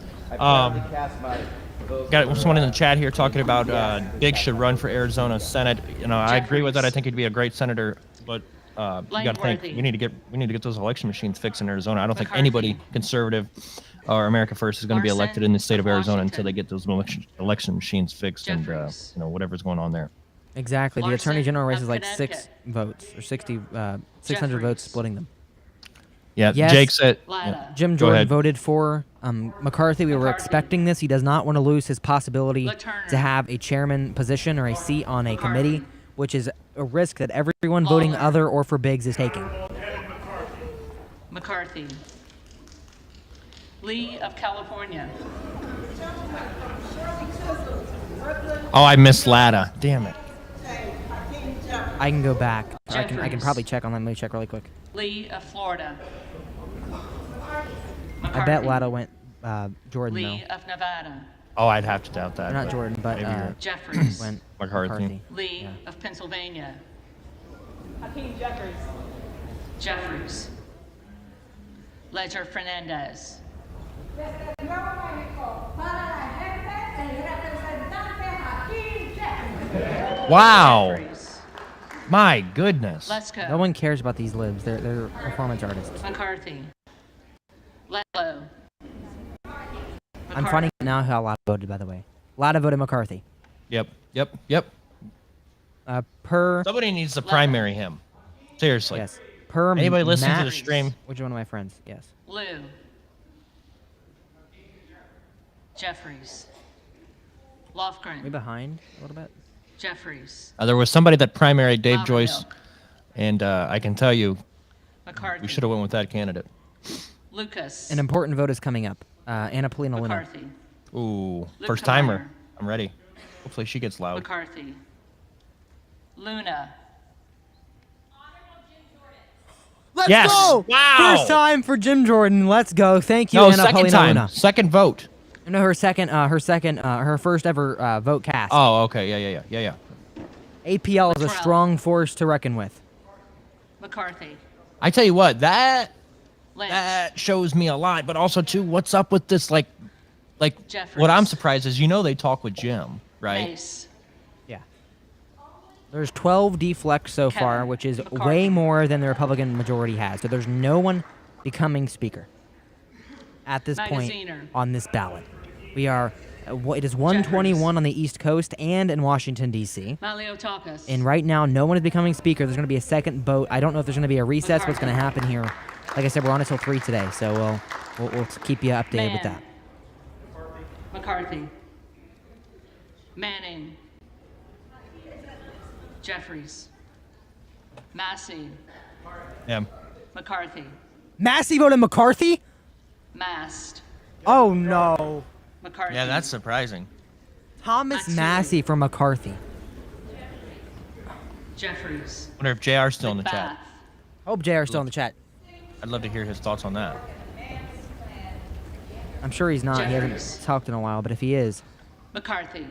someone in the chat here talking about Biggs should run for Arizona Senate. You know, I agree with that. I think he'd be a great senator, but you got to think we need to get those election machines fixed in Arizona. I don't think anybody conservative or America First is going to be elected in the state of Arizona until they get those election machines fixed and whatever's going on there. Exactly. The Attorney General race is like 6 votes or 600 votes splitting them. Yeah, yes, Jake said. Jim Jordan voted for McCarthy. We were expecting this. He does not want to lose his possibility to have a chairman position or a seat on a committee, which is a risk that everyone voting other or for Biggs is taking. McCarthy. Lee of California. Oh, I missed Latta. Damn it. I can go back. I can probably check on that. Let me check really quick. Lee of Florida. I bet Latta went Jordan, Lee though. of Nevada. Oh, I'd have to doubt that. Or not Jordan, but Jeffries. went McCarthy. Lee of Pennsylvania. Hakeem Jeffries. Jeffries. Ledger Fernandez. Wow. My goodness. Let's go. No one cares about these libs. They're performance artists. McCarthy. Letlow. I'm finding out now how Latta voted, by the way. Latta voted McCarthy. Yep. Somebody needs to primary him. Seriously. Yes. Per Anybody listening Matt, to the stream? Which one of my friends? Yes. Lou. Jeffries. Lofgren. Are we behind a little bit? Jeffries. There was somebody that primaried Dave Joyce, and I can tell you, McCarthy. we should have went with that candidate. Lucas. An important vote is coming up. Anna Polina Luna. McCarthy. Ooh, Luke first timer. Meyer. I'm ready. Hopefully she gets loud. McCarthy. Luna. Let's Yes. go! Wow. First time for Jim Jordan. Let's go. Thank you, No, Anna second Paulina time. Luna. Second vote. No, her first ever vote cast. Oh, okay. Yeah. APL is a strong force to reckon with. McCarthy. I tell you what, that Lynch. shows me a lot, but also too, what's up with this? Like Jeffries. what I'm surprised is, they talk with Jim, right? Mace. Yeah. There's 12 deflects so far, which is way more than the Republican majority has. So there's no one becoming speaker at this point Magaziner. on this ballot. We are, it is 121 on the East Coast and in Washington, D.C. Maliotakis. And right now, no one is becoming speaker. There's going to be a second vote. I don't know if there's going to be a recess. What's going to happen here? Like I said, we're on until 3 today, so we'll keep you updated with that. McCarthy. Manning. Jeffries. Massey. Yeah. McCarthy. Massey voted McCarthy? Mast. Oh, no. McCarthy. Yeah, that's surprising. Thomas Massey for McCarthy. Jeffries. Wonder if JR's still in the chat. Hope JR's still in the chat. I'd love to hear his thoughts on that. I'm sure he's not. He Jeffries. hasn't talked in a while, but if he is. McCarthy.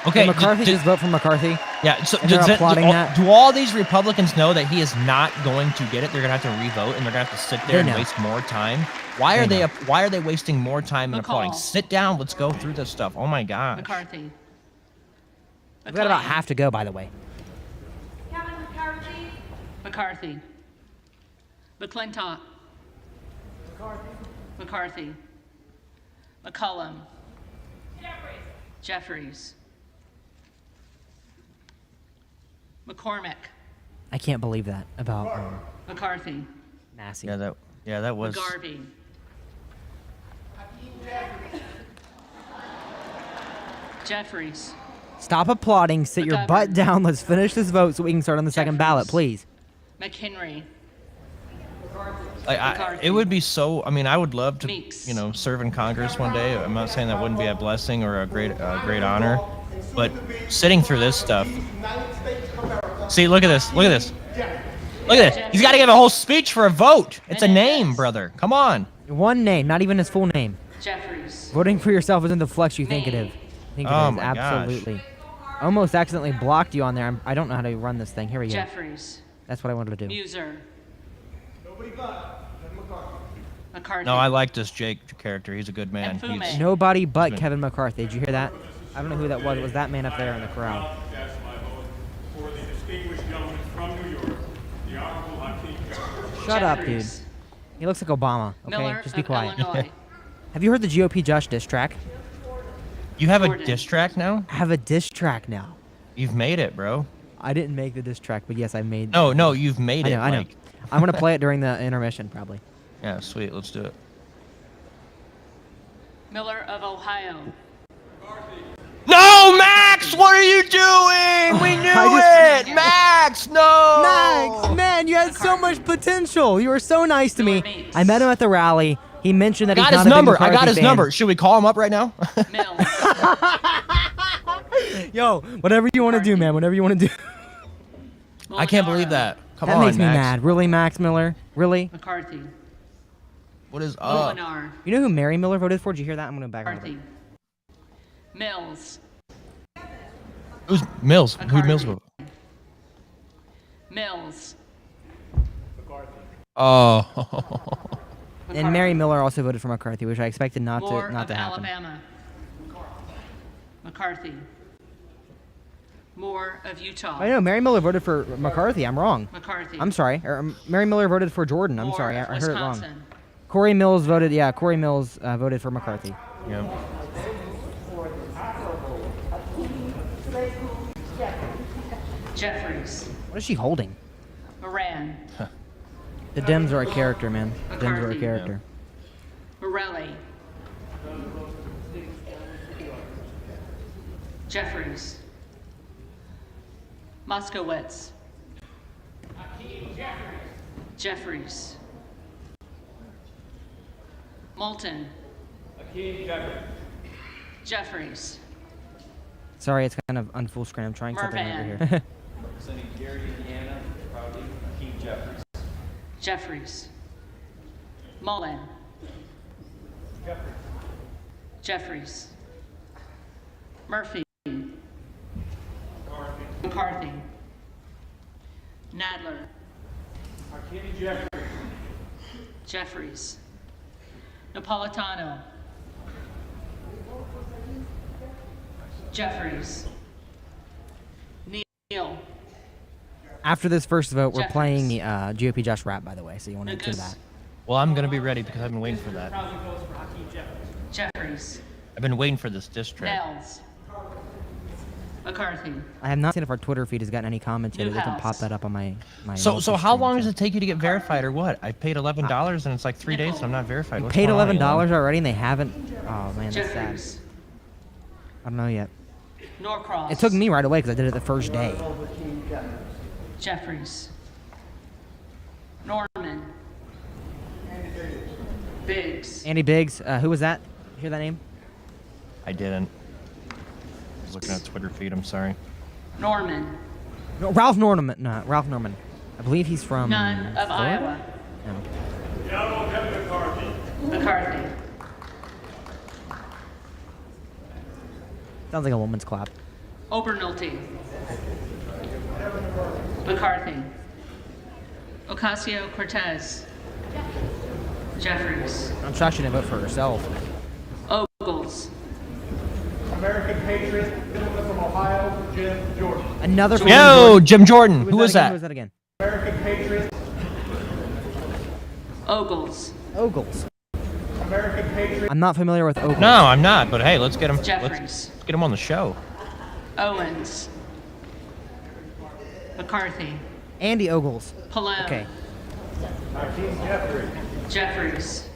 Okay, Did McCarthy just vote for McCarthy? Yeah, so And they're applauding that? do all these Republicans know that he is not going to get it? They're going to have to re-vote, and they're going to have to sit there They and know. waste more time. Why are they wasting more time in applauding? Sit down. Let's go through this stuff. Oh my gosh. McCarthy. We've got about half to go, by the way. Kevin McCarthy. McCarthy. McClintock. McCarthy. McCullum. Jeffries. McCormick. I can't believe that about McCarthy. Massey. Yeah, that was. McGarvey. Jeffries. Stop applauding. Sit your butt down. Let's finish this vote so we can start on the second ballot, please. McHenry. It would be so. I mean, I would love to, serve in Congress one day. I'm not saying that wouldn't be a blessing or a great honor, but sitting through this stuff. See, look at this. Look at this. Look at this. He's got to give a whole speech for a vote. It's a name, brother. Come on. One name, not even his full name. Jeffries. Voting for yourself isn't the flex you think it is. Oh my Absolutely. gosh. Almost accidentally blocked you on there. I don't know how to run this thing. Here we go. Jeffries. That's what I wanted to do. Muser. McCarthy. No, I like this Jake character. He's a good man. He's, Nobody but Kevin McCarthy. Did you hear that? I don't know who that was. It was that man up there in the crowd. For the distinguished gentleman from New York, the Honorable Hakeem Jeffries. Shut up, dude. He looks like Obama. Okay, Miller just be of quiet. Illinois. Have you heard the GOP Josh diss track? You have a diss track now? I have a diss track now. You've made it, bro. I didn't make the diss track, but yes, I made. No, you've made it. I know. Like... I'm gonna play it during the intermission, probably. Yeah, sweet. Let's do it. Miller of Ohio. No, Max! What are you doing? We knew it! Max, no! Max, man, you had so much potential. You were so nice to me. I met him at the rally. He mentioned that I got he's his not a big number. I McCarthy got his fan. number. Should we call him up right now? Yo, whatever you want to do, man. Whatever you want to do. I can't believe that. Come that on, makes me Max. mad. Really, Max Miller? Really? McCarthy. What is up? Molinar. You know who Mary Miller voted for? Did you hear that? I'm gonna back on McCarthy. Mills. Who's Mills? Who'd Mills vote? Mills. Oh. And Mary Miller also voted for McCarthy, which I expected not Moore to of happen. Alabama. McCarthy. Moore of Utah. I know Mary Miller voted for McCarthy. I'm wrong. McCarthy. I'm sorry. Mary Miller voted for Jordan. I'm Moore sorry. I of heard it wrong. Wisconsin. Corey Mills voted. Yeah, Corey Mills voted for McCarthy. Yeah. Jeffries. What is she holding? Moran. The Dems are a character, man. The Dems are a McCarthy. character. Borelli. Jeffries. Moskowitz. Jeffries. Moulton. Jeffries. Sorry, it's kind of on full screen. I'm trying something over here. Representing Gary, Indiana, proudly, Hakeem Jeffries. Jeffries. Mullen. Jeffries. Murphy. McCarthy. Nadler. Hakeem Jeffries. Jeffries. Napolitano. Jeffries. Neal. After this first vote, we're Jeffries. playing the GOP Josh rap, by the way, so you want to do that. Well, I'm gonna be ready because I've been waiting for that. Jeffries. I've been waiting for this diss track. Nels. McCarthy. I have not seen if our Twitter feed has gotten any comments yet. It doesn't pop that up on my So how long does it take you to get verified, or what? I paid $11 and it's like 3 days and I'm not verified. What's paid going on? $11 already and they haven't. Oh man, that's sad. Jeffries. I don't know yet. Norcross. It took me right away because I did it the first day. Jeffries. Norman. Biggs. Andy Biggs. Who was that? Hear that name? I didn't. I was looking at Twitter feed. I'm sorry. Norman. No, Ralph Norman. No, Ralph Norman. I believe he's from None of Florida? Iowa. No. McCarthy. Sounds like a woman's clap. Obernolte. McCarthy. Ocasio-Cortez. Jeffries. I'm shocked she didn't vote for herself. Ogles. American patriot, gentleman from Ohio, Jim Jordan. Another from Yo, Jim Jordan. Who was Who that? was that again? American patriot. Ogles. Ogles. American patriot. I'm not familiar with Ogles. No, I'm not. But hey, let's get him. Jeffries. Let's get him on the show. Owens. McCarthy. Andy Ogles. Pallone. Okay. Hakeem Jeffries. Jeffries.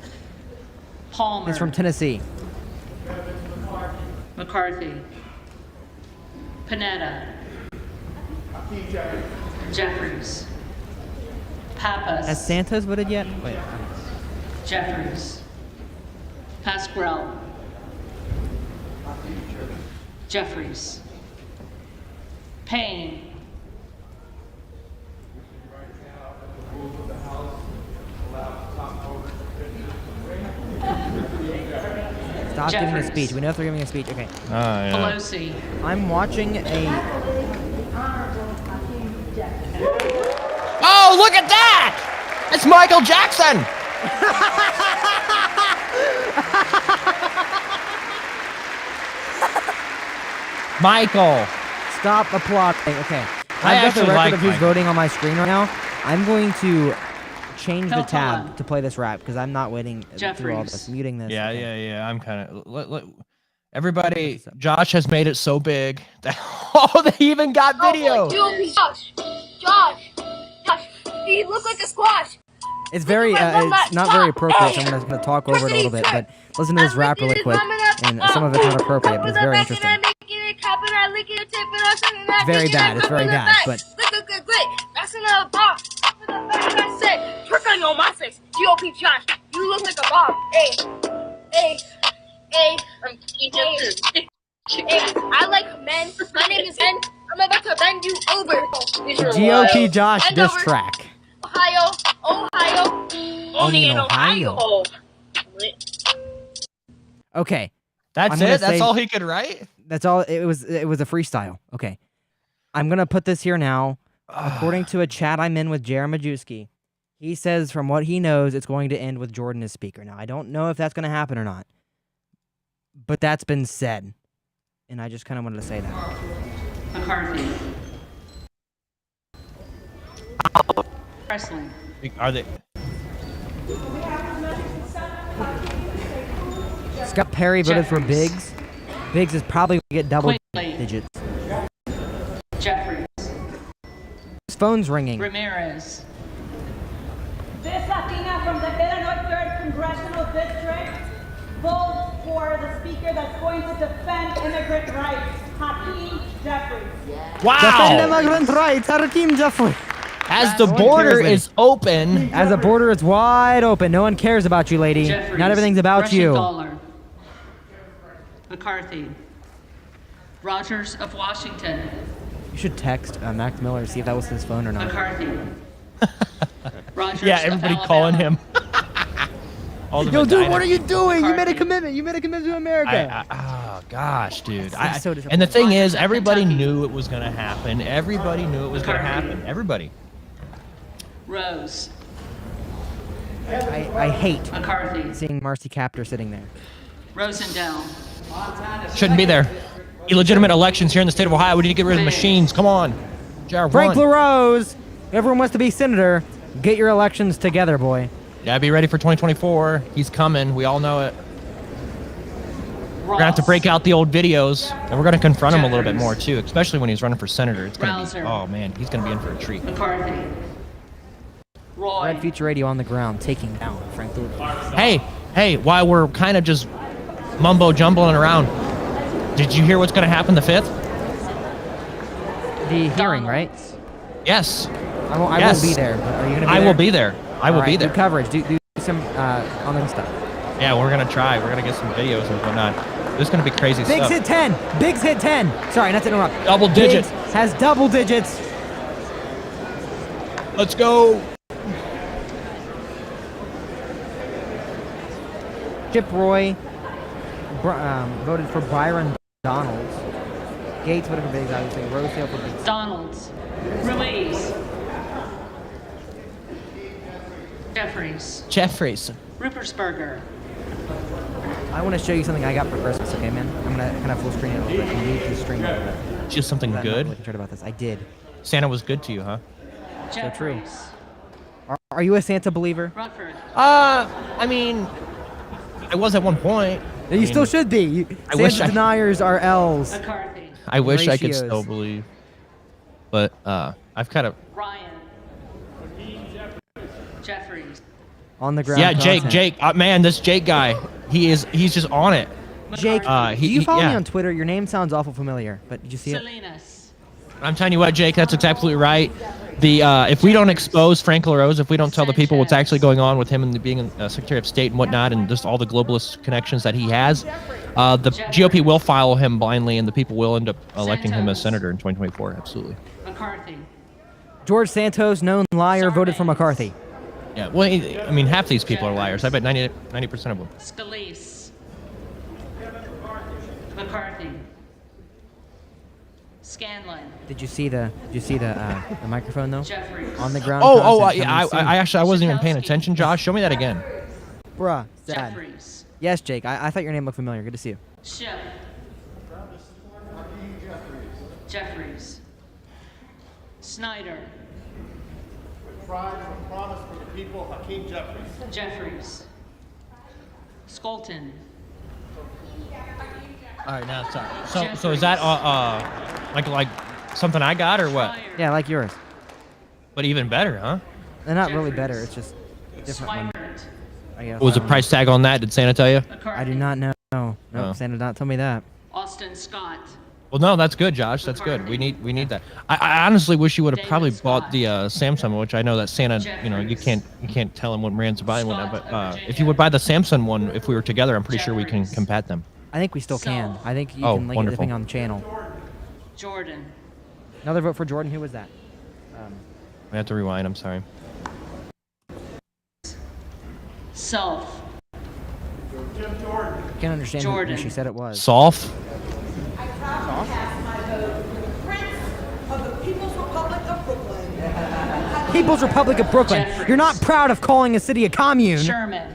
Palmer. He's from Tennessee. McCarthy. Panetta. Hakeem Jeffries. Jeffries. Pappas. Has Santos voted yet? Wait. Jeffries. Pasquale. Jeffries. Payne. Stop giving a Jeffries. speech. We know if they're giving a speech. Okay. Yeah. Pelosi. I'm watching a. Oh, look at that! It's Michael Jackson. Michael. Stop applauding. Okay. I I've got the actually record like of who's Michael. voting on my screen right now. I'm going to change the Help tab on. to play this rap because I'm not waiting through all Jeffries. this. Muting this. Yeah, Okay. yeah. I'm kind of. Everybody, Josh has made it so big that they even got video. Josh, you look like a squash. It's very, it's not very appropriate, so I'm gonna talk over it a little bit. But listen to this rap really quick, and some of it's not appropriate, but it's very interesting. Very bad. It's very bad, but That's another bomb. I said, twerk on my face. GOP Josh, you look like a bomb. Hey, I like men. My name is Ben. I'm about to bend you over. GOP Josh Bend diss over. track. Ohio. Only in Ohio. Okay. That's I'm gonna it. That's say- all he could write. That's all. It was a freestyle. Okay. I'm gonna put this here now. According to a chat I'm in with Jared Majewski, he says from what he knows, it's going to end with Jordan as speaker. Now I don't know if that's gonna happen or not, but that's been said, and I just kind of wanted to say that. McCarthy. Presley. Are they? Scott Perry voted for Jeffries. Biggs. Biggs is probably going to get double Quigley. digits. Jeffries. His phone's ringing. Ramirez. This Latina from the Illinois 3rd Congressional District votes for the speaker that's going to defend immigrant rights, Hakeem Jeffries. Wow. Defend immigrant rights, Hakeem Jeffries. As the No one border cares, lady. is open. As the border is wide open, no one cares about you, lady. Jeffries. Not everything's about Russian you. Dollar. McCarthy. Rogers of Washington. You should text Max Miller to see if that was his phone or not. McCarthy. Rogers Yeah, everybody of calling Alabama. him. All the Yo, dude, Medina. what are you doing? You made a McCarthy. commitment. You made a commitment to America. Oh gosh, dude. I'm so And the thing is, Rogers of everybody Kentucky. knew it was going to happen. Everybody knew it was going to happen. Everybody. Rose. I hate McCarthy. seeing Marcy Kaptur sitting there. Rosendale. Shouldn't be there. Illegitimate elections here in the state of Ohio. We need to get rid of the machines. Come on. JR, Frank run. LaRose. Everyone wants to be senator. Get your elections together, boy. Yeah, be ready for 2024. He's coming. We all know it. We're gonna have to break out the old videos, and we're gonna confront him a little bit more too, especially when he's running for senator. It's gonna be, Rouser. oh man, he's gonna be in for a treat. McCarthy. Roy. Red Future Radio on the ground, taking down Frank LaRose. Hey, while we're kind of just mumbo jumbling around, did you hear what's gonna happen the 5th? The hearing, right? Yes. I won't be there. But are you gonna be I there? will be there. I will be there. Do coverage. Do some on Insta. Yeah, we're gonna try. We're gonna get some videos and whatnot. There's gonna be crazy Biggs stuff. hit 10. Biggs hit 10. Sorry, not to interrupt. Double digit. Biggs has double digits. Let's go. Chip Roy voted for Byron Donalds. Gates voted for Biggs, obviously. Rosedale for Biggs. Donalds. Ruiz. Jeffries. Rupersberger. I want to show you something I got for Christmas, okay, man? I'm going to kind of full screen it a little bit. I'm going to stream it a little bit. Just something I'm good? not really concerned about this. I did. Santa was good to you, huh? So true. Are you a Santa believer? Rutherford. I mean, I was at one point. You still should be. I wish Santa deniers are L's. McCarthy. I wish I could Ratios. still believe, but I've kind of. Ryan. Jeffries. On the ground. Yeah, content. Jake. Man, this Jake guy, he's just on it. Jake, do you he- follow yeah. me on Twitter? Your name sounds awful familiar, but did you see it? Salinas. I'm telling you what, Jake, that's absolutely right. The if we don't expose Frank LaRose, if we don't tell the people what's actually going on with him and being Secretary of State and whatnot, and just all the globalist connections that he has, the GOP will follow him blindly, and the people will end up electing him as senator in 2024. Absolutely. McCarthy. George Santos, known liar, voted for McCarthy. Yeah. Well, I mean, half these people are liars. I bet 90% of them. Scalise. McCarthy. Scanlon. Did you see the microphone though? Jeffries. On the ground. Oh, content yeah. coming soon. I actually wasn't even paying attention, Josh. Show me that again. Bruh, sad. Jeffries. Yes, Jake. I thought your name looked familiar. Good to see you. Schiff. Jeffries. Snyder. Pride and promise for the people, Hakeem Jeffries. Jeffries. Skolton. All right, now sorry. So is that like something I got or what? Yeah, like yours. But even better, huh? They're not really better. It's just a different one. I guess. What was the price tag on that? Did Santa tell you? I do not know. No, Oh. Santa did not tell me that. Austin Scott. Well, no, that's good, Josh. That's good. We need that. I honestly wish you would have probably bought the Samsung, which I know that Santa, you can't tell him what brands to buy and whatnot. But if you would buy the Samsung one, if we were together, I'm pretty sure we can combat them. I think we still can. I think you Oh, can link wonderful. everything on the channel. Jordan. Another vote for Jordan. Who was that? I have to rewind. I'm sorry. Self. I can't understand who she said it was. Solf. People's Republic of Brooklyn. You're not proud of calling a city a commune. Sherman.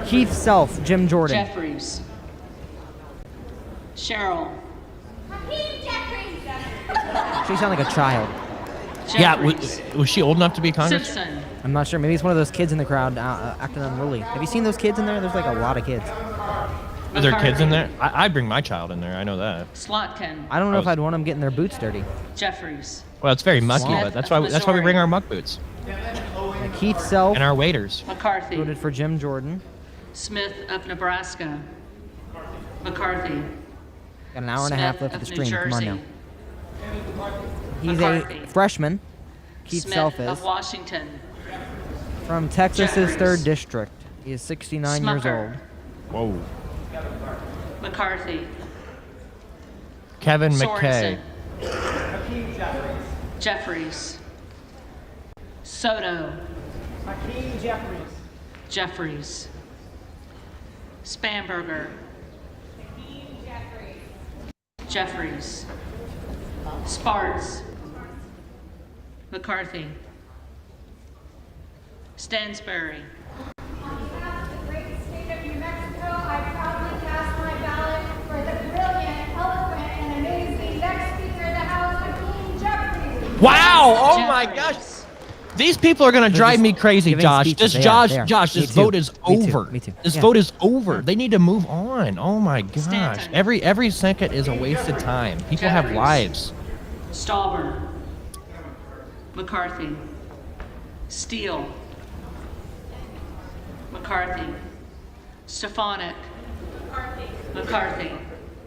Keith Self, Jim Jordan. Jeffries. Cheryl. She sounded like a child. Yeah, was she old enough to be Congress? Simpson. I'm not sure. Maybe it's one of those kids in the crowd acting unruly. Have you seen those kids in there? There's like a lot of kids. Are there kids in there? I'd bring my child in there. I know that. Slotkin. I don't know if I'd want them getting their boots dirty. Jeffries. Well, it's very mucky, Swamp. but that's why we bring our muck boots Keith Self and our waders. McCarthy. voted for Jim Jordan. Smith of Nebraska. McCarthy. Got an hour and a half left of the Smith stream. New Come on now. Jersey. He's McCarthy. a freshman. Keith Smith Self is of Washington. from Texas's Jeffries. 3rd district. He is 69 years Smucker. old. Whoa. McCarthy. Kevin McKay. Hakeem Jeffries. Soto. Hakeem Jeffries. Jeffries. Spanberger. Jeffries. Sparks. McCarthy. Stansbury. On behalf of the great state of New Mexico, I proudly cast my ballot for the brilliant, eloquent, and amazing next Speaker of the House, Hakeem Jeffries. Wow! Oh my gosh! These people are gonna drive me crazy, Josh. This this vote is over. Me too. This vote is over. They need to move on. Oh my gosh! Every second is a wasted time. People have lives. Stauber. McCarthy. Steele. McCarthy. Stefanik. McCarthy.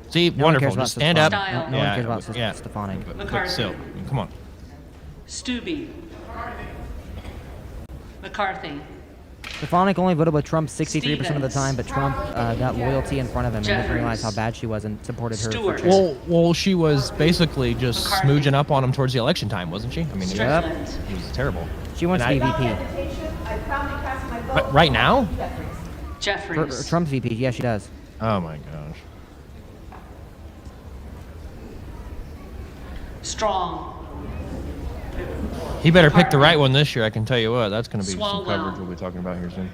See, wonderful. Just stand up. Style. No one cares about Stefanik. But still, come on. Stubbe. McCarthy. Stefanik only voted with Trump 63% of the time, but Trump got loyalty in front of him and didn't realize how bad she was and supported her. For Well, she was basically just smooching up on him towards the election time, wasn't she? I mean, it was terrible. She wants to be VP. But right now? Jeffries. Trump's VP, yeah, she does. Oh my gosh. Strong. He better pick the right one this year, I can tell you what. That's going to be Swalwell. some coverage we'll be talking about here soon.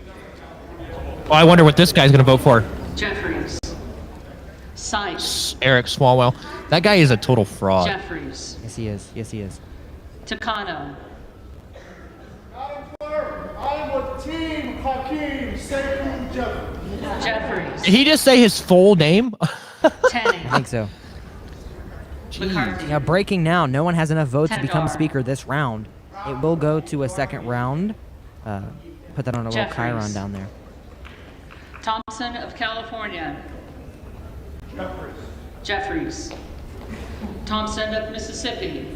Oh, I wonder what this guy's going to vote for. Jeffries. Sykes. Eric Swalwell. That guy is a total fraud. Jeffries. Yes, he is. Yes, he is. Takano. Madam Clerk, I am with Team Hakeem Jeffries. Jeffries. Did he just say his full name? Tenney. I think so. McCarthy. Now, breaking now, no one has enough votes to become Tendar. speaker this round. It will go to a second round. Put that on a little Jeffries. chyron down there. Thompson of California. Jeffries. Thompson of Mississippi.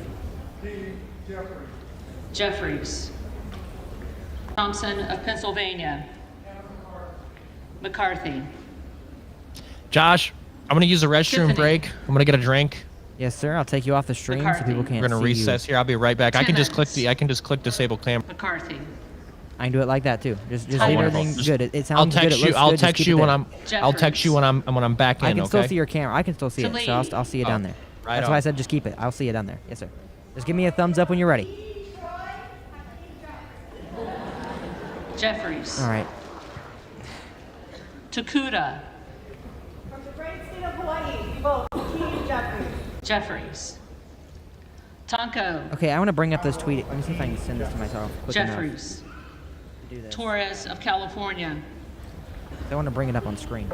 Jeffries. Thompson of Pennsylvania. McCarthy. Josh, I'm going to use a restroom Tiffany. break. I'm going to get a drink. Yes, sir. I'll take you off the stream so people can't see you. We're going to recess here. I'll be right back. I can just click disable camera. McCarthy. I can do it like that too. Just leave Wonderful. everything good. It sounds I'll good. text It you. looks I'll good. Just text keep you it when there. I'll text you when I'm back in. I can okay? still see your camera. I can still see it. So I'll see you down there. Right That's on. why I said just keep it. I'll see you down there. Yes, sir. Just give me a thumbs up when you're ready. Jeffries. All right. Takuda. From the great state of Hawaii, we vote Hakeem Jeffries. Jeffries. Tonko. Okay, I want to bring up this tweet. Let me see if I can send this to myself quick enough Jeffries. to do this. Torres of California. I want to bring it up on screen.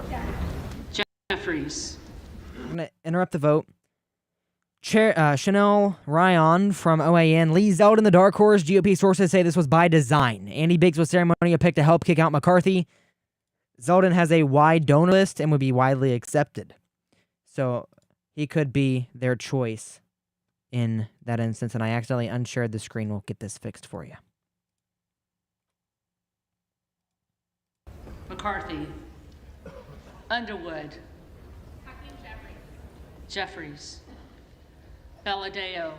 Jeffries. I'm going to interrupt the vote. Chair Chanel Ryan from OAN. Lee Zeldin, the dark horse. GOP sources say this was by design. Andy Biggs was ceremonial pick to help kick out McCarthy. Zeldin has a wide donor list and would be widely accepted. So he could be their choice in that instance. And I accidentally unshared the screen. We'll get this fixed for you. McCarthy. Underwood. Jeffries. Valadeo.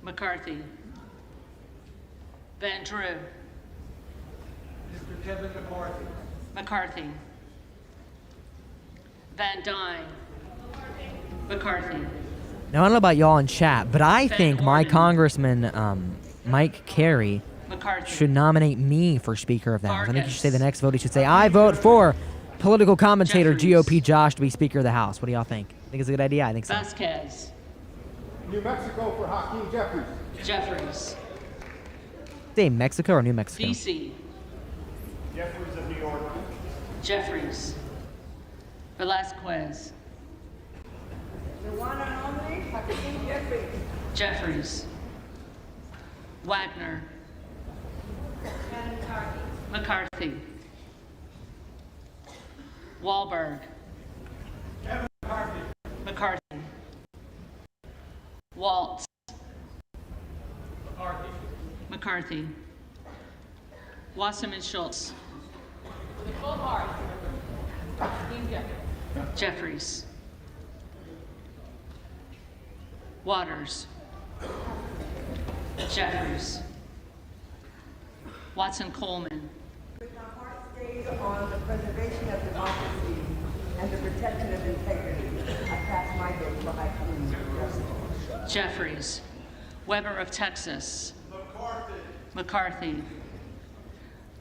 McCarthy. Van Drew. Mr. Kevin McCarthy. McCarthy. Van Dyne. McCarthy. Now, I don't know about y'all in chat, but I think my Congressman Mike Carey McCarthy. should nominate me for Speaker of the House. I think you should say the next vote. He should say, I vote for political commentator GOP Josh to be Speaker of the House. What do y'all think? Think it's a good idea? I think so. Vasquez. New Mexico for Hakeem Jeffries. Jeffries. Say Mexico or New Mexico? DC. Jeffries of New York. Jeffries. Velasquez. The one and only Hakeem Jeffries. Jeffries. Wagner. And McCarthy. McCarthy. Wahlberg. McCarthy. Waltz. McCarthy. Wasserman Schultz. Jeffries. Waters. Jeffries. Watson-Coleman. With my heart stayed on the preservation of democracy and the protection of integrity, I cast my vote for Hakeem Jeffries. Jeffries. Weber of Texas. McCarthy.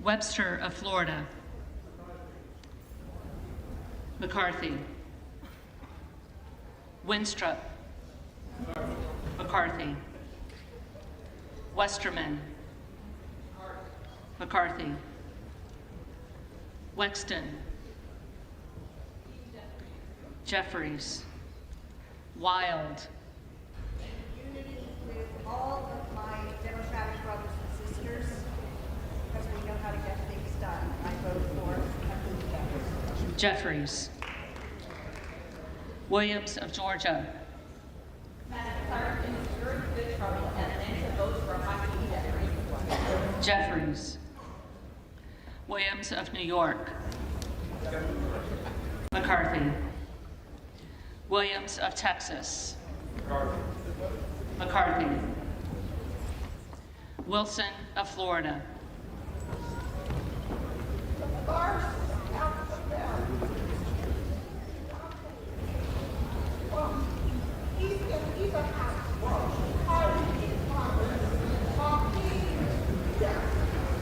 Webster of Florida. McCarthy. Winstrup. McCarthy. Westerman. McCarthy. Wexton. Jeffries. Wild. In unity with all of my Democratic brothers and sisters, because we know how to get things done, I vote for Hakeem Jeffries. Jeffries. Williams of Georgia. Madam Clerk, in the spirit of good trouble, and an answer votes for Hakeem Jeffries. Jeffries. Williams of New York. McCarthy. Williams of Texas. McCarthy. Wilson of Florida.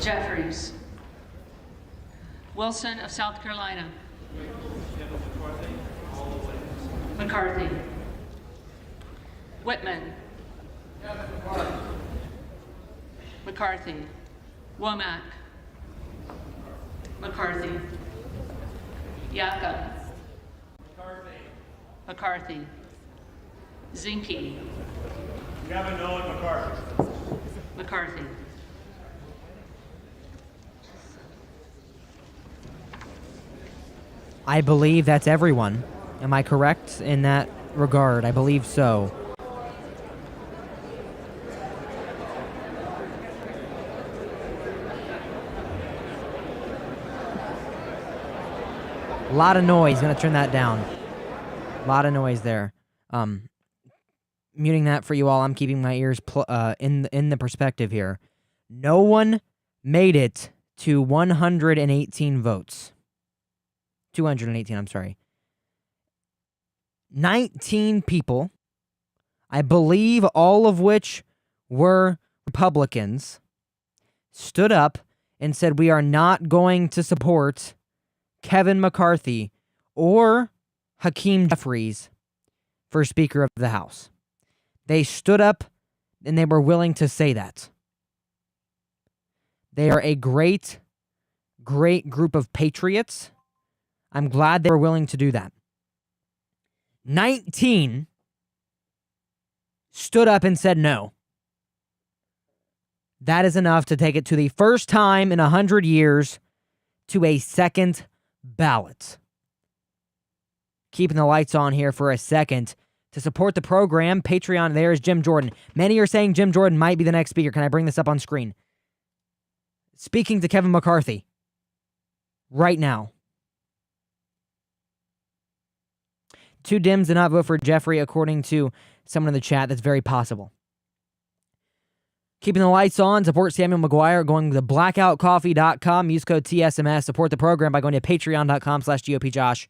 Jeffries. Wilson of South Carolina. McCarthy. Whitman. McCarthy. Womack. McCarthy. Yaka. McCarthy. Zinke. You have a no on McCarthy. McCarthy. I believe that's everyone. Am I correct in that regard? I believe so. A lot of noise. Gonna turn that down. A lot of noise there. Muting that for you all. I'm keeping my ears in the perspective here. No one made it to 118 votes. 218, I'm sorry. 19 people, I believe all of which were Republicans, stood up and said we are not going to support Kevin McCarthy or Hakeem Jeffries for Speaker of the House. They stood up and they were willing to say that. They are a great, great group of patriots. I'm glad they were willing to do that. 19 stood up and said no. That is enough to take it to the first time in 100 years to a second ballot. Keeping the lights on here for a second. To support the program, Patreon, there is Jim Jordan. Many are saying Jim Jordan might be the next speaker. Can I bring this up on screen? Speaking to Kevin McCarthy right now. 2 Dems did not vote for Jeffrey, according to someone in the chat. That's very possible. Keeping the lights on, support Samuel McGuire, going to blackoutcoffee.com. Use code TSMS. Support the program by going to patreon.com/GOP Josh.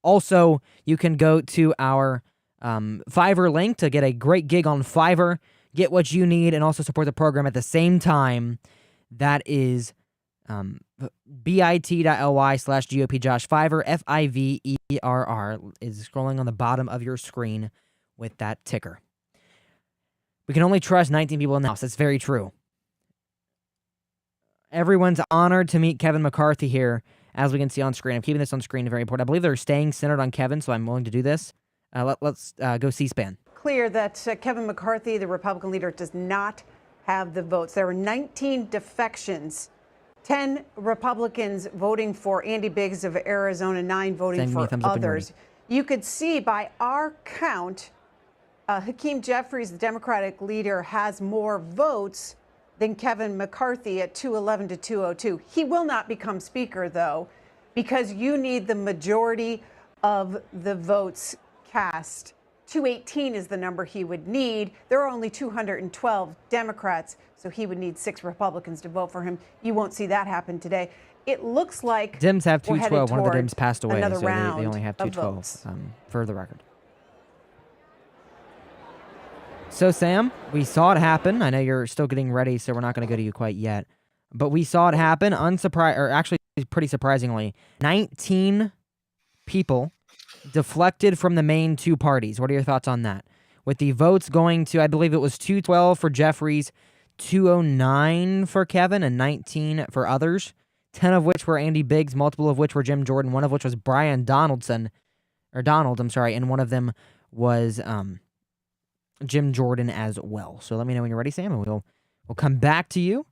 Also, you can go to our Fiverr link to get a great gig on Fiverr. Get what you need and also support the program at the same time. That is bit.ly/GOP Josh. Fiverr, Fiverr is scrolling on the bottom of your screen with that ticker. We can only trust 19 people in the House. That's very true. Everyone's honored to meet Kevin McCarthy here, as we can see on screen. I'm keeping this on screen, very important. I believe they're staying centered on Kevin, so I'm willing to do this. Let's go C-SPAN. Clear that Kevin McCarthy, the Republican leader, does not have the votes. There were 19 defections, 10 Republicans voting for Andy Biggs of Arizona, 9 voting for others. You could see by our count, Hakeem Jeffries, the Democratic leader, has more votes than Kevin McCarthy at 211 to 202. He will not become speaker, though, because you need the majority of the votes cast 218 is the number he would need. There are only 212 Democrats, so he would need 6 Republicans to vote for him. You won't see that happen today. It looks like Dems have we're headed 212. One of the toward Dems passed away, another so round they only have of 212, votes. for the record. So, Sam, we saw it happen. I know you're still getting ready, so we're not going to go to you quite yet. But we saw it happen, actually pretty surprisingly. 19 people deflected from the main two parties. What are your thoughts on that? With the votes going to, I believe it was 212 for Jeffries, 209 for Kevin, and 19 for others. 10 of which were Andy Biggs, multiple of which were Jim Jordan, one of which was Brian Donald, and one of them was Jim Jordan as well. So let me know when you're ready, Sam, and we'll come back to you.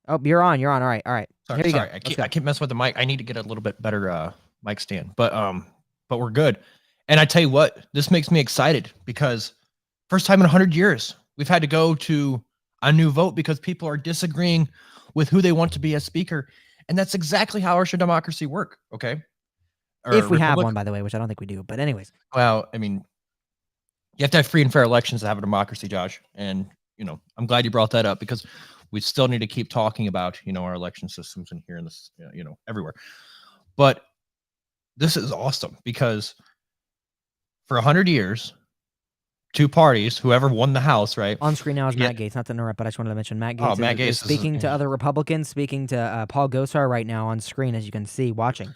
Oh, you're on. All right. Sorry. Here you go. I keep messing with the mic. I need to get a little bit better mic stand, but we're good. And I tell you what, this makes me excited because first time in 100 years we've had to go to a new vote because people are disagreeing with who they want to be as speaker. And that's exactly how our democracy work, okay? If we have one, by the way, which I don't think we do. But anyways. Well, I mean, you have to have free and fair elections to have a democracy, Josh. And, I'm glad you brought that up because we still need to keep talking about, our election systems in here and this, everywhere. But this is awesome because for 100 years, two parties, whoever won the House, right? On screen now is Matt Gaetz. Not to interrupt, but I just wanted to mention Matt Gaetz is speaking to other Republicans, speaking to Paul Gosar right now on screen, as you can see, watching.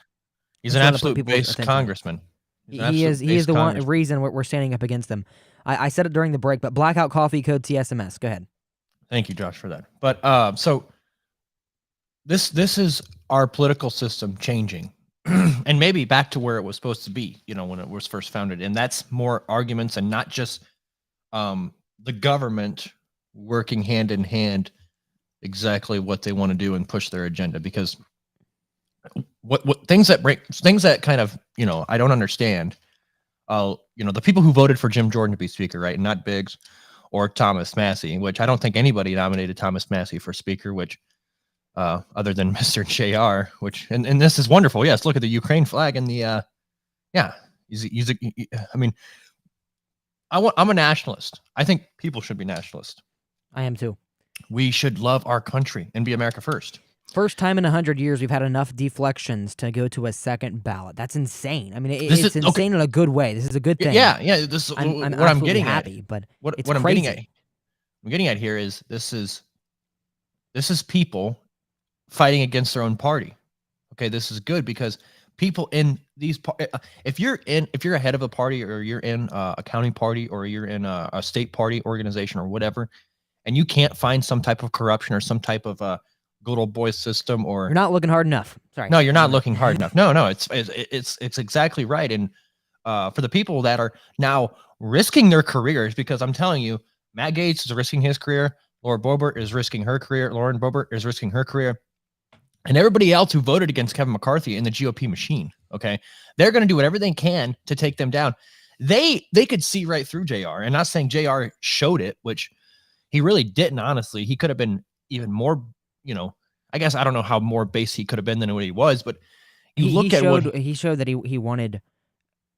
He's an absolute base congressman. He is the one reason we're standing up against them. I said it during the break, but Blackout Coffee code TSMS. Go ahead. Thank you, Josh, for that. But so this is our political system changing. And maybe back to where it was supposed to be, when it was first founded. And that's more arguments and not just the government working hand in hand exactly what they want to do and push their agenda. Because what things that kind of, I don't understand. The people who voted for Jim Jordan to be speaker, right? And not Biggs or Thomas Massey, which I don't think anybody nominated Thomas Massey for speaker, which other than Mr. JR, which, and this is wonderful. Yes. Look at the Ukraine flag and the, I'm a nationalist. I think people should be nationalist. I am too. We should love our country and be America first. First time in 100 years we've had enough deflections to go to a second ballot. That's insane. I mean, it's insane in a good way. This is a good thing. Yeah. This is I'm what I'm getting happy, at. But what it's I'm crazy. getting at here is this is people fighting against their own party. Okay, this is good because people in these if you're a head of a party or you're in a county party or you're in a state party organization or whatever, and you can't find some type of corruption or some type of good old boy system, or you're not looking hard enough. Sorry. No, you're not looking hard enough. No, it's exactly right. And for the people that are now risking their careers, because I'm telling you, Matt Gaetz is risking his career, Lauren Boebert is risking her career, and everybody else who voted against Kevin McCarthy in the GOP machine, okay, they're going to do whatever they can to take them down. They could see right through JR, and not saying JR showed it, which he really didn't, honestly. He could have been even more, I guess I don't know how more base he could have been than what he was, but he showed that he wanted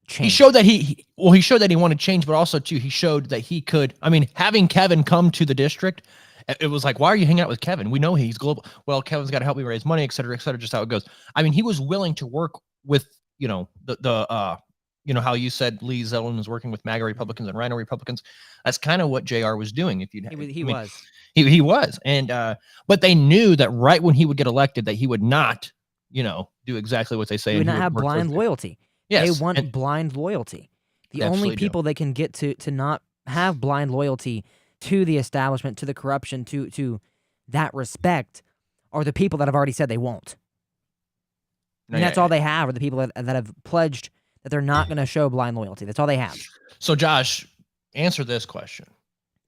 change. He showed that he showed that he wanted change, but also too, he showed that he could, having Kevin come to the district, it was like, why are you hanging out with Kevin? We know he's global. Well, Kevin's got to help me raise money, et cetera, just how it goes. He was willing to work with, how you said Lee Zeldin was working with MAGA Republicans and Rhino Republicans. That's kind of what JR was doing. He was. And, but they knew that right when he would get elected, that he would not, do exactly what they say. He would not have blind loyalty. Yes. They want blind loyalty. The only people they can get to not have blind loyalty to the establishment, to the corruption, to that respect, are the people that have already said they won't. And that's all they have, are the people that have pledged that they're not going to show blind loyalty. That's all they have. So, Josh, answer this question: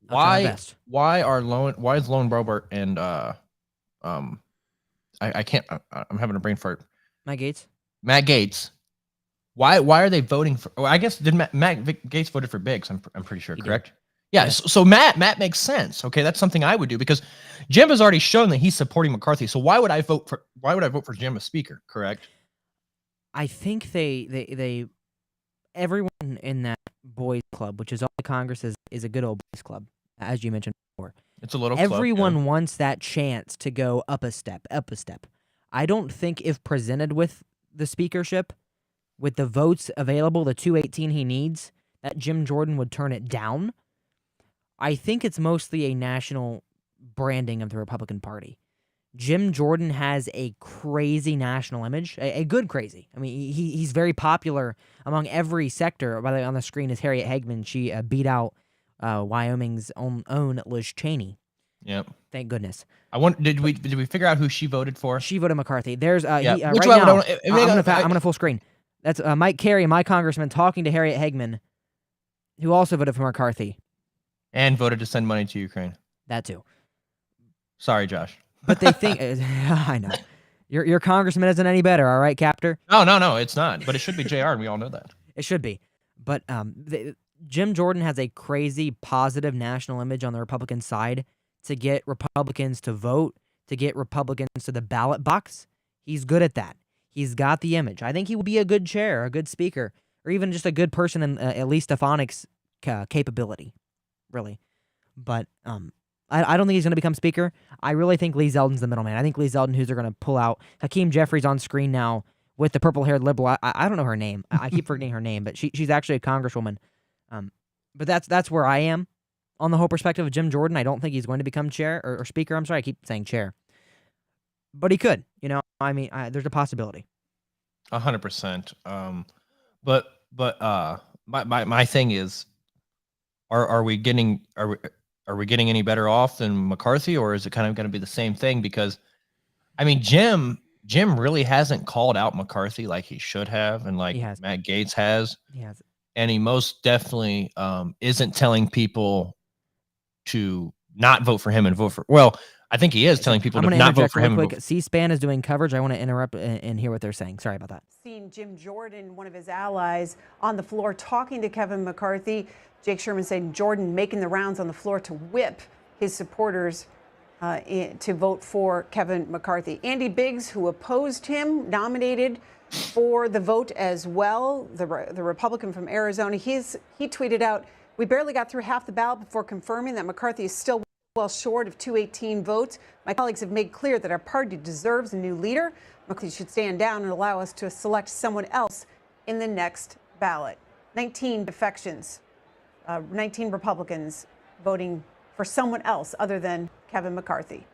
why is Lauren Boebert and I can't. I'm having a brain fart. Matt Gaetz. Why are they voting for? Well, I guess did Matt Gaetz voted for Biggs? I'm pretty sure, correct? Yeah. So Matt makes sense. Okay, that's something I would do because Jim has already shown that he's supporting McCarthy. So why would I vote for Jim as speaker? Correct. I think they everyone in that boys club, which is all the Congress is a good old boys club, as you mentioned before. It's a little club, Everyone yeah. wants that chance to go up a step. I don't think if presented with the speakership, with the votes available, the 218 he needs, that Jim Jordan would turn it down. I think it's mostly a national branding of the Republican Party. Jim Jordan has a crazy national image, a good crazy. I mean, he's very popular among every sector. By the way, on the screen is Harriet Hagman. She beat out Wyoming's own Liz Cheney. Yep. Thank goodness. Did we figure out who she voted for? She voted McCarthy. There's yeah. right now. I'm gonna full screen. That's Mike Carey, my congressman, talking to Harriet Hagman, who also voted for McCarthy and voted to send money to Ukraine. That too. Sorry, Josh. But they think I know your congressman isn't any better. All right, Captor. No, it's not. But it should be JR, and we all know that. It should be. But Jim Jordan has a crazy positive national image on the Republican side to get Republicans to vote, to get Republicans to the ballot box. He's good at that. He's got the image. I think he will be a good chair, a good speaker, or even just a good person in at least Stephanik's capability, really. But I don't think he's going to become speaker. I really think Lee Zeldin's the middleman. I think Lee Zeldin, who's they're going to pull out. Hakeem Jeffries on screen now with the purple-haired liberal. I don't know her name. I keep forgetting her name, but she's actually a congresswoman. But that's where I am on the whole perspective of Jim Jordan. I don't think he's going to become chair or speaker. I'm sorry, I keep saying chair. But he could, I mean, there's a possibility. 100%. But my thing is, are we getting any better off than McCarthy, or is it kind of going to be the same thing? Because, I mean, Jim really hasn't called out McCarthy like he should have, and like Matt Gaetz has. He has. And he most definitely isn't telling people to not vote for him and vote for. Well, I think he is telling people to not vote for him. Quick. C-SPAN is doing coverage. I want to interrupt and hear what they're saying. Sorry about that. Seen Jim Jordan, one of his allies, on the floor talking to Kevin McCarthy. Jake Sherman saying Jordan making the rounds on the floor to whip his supporters to vote for Kevin McCarthy. Andy Biggs, who opposed him, nominated for the vote as well, the Republican from Arizona. He tweeted out, "We barely got through half the ballot before confirming that McCarthy is still well short of 218 votes. My colleagues have made clear that our party deserves a new leader. McCarthy should stand down and allow us to select someone else in the next ballot." 19 defections, 19 Republicans voting for someone else other than Kevin McCarthy.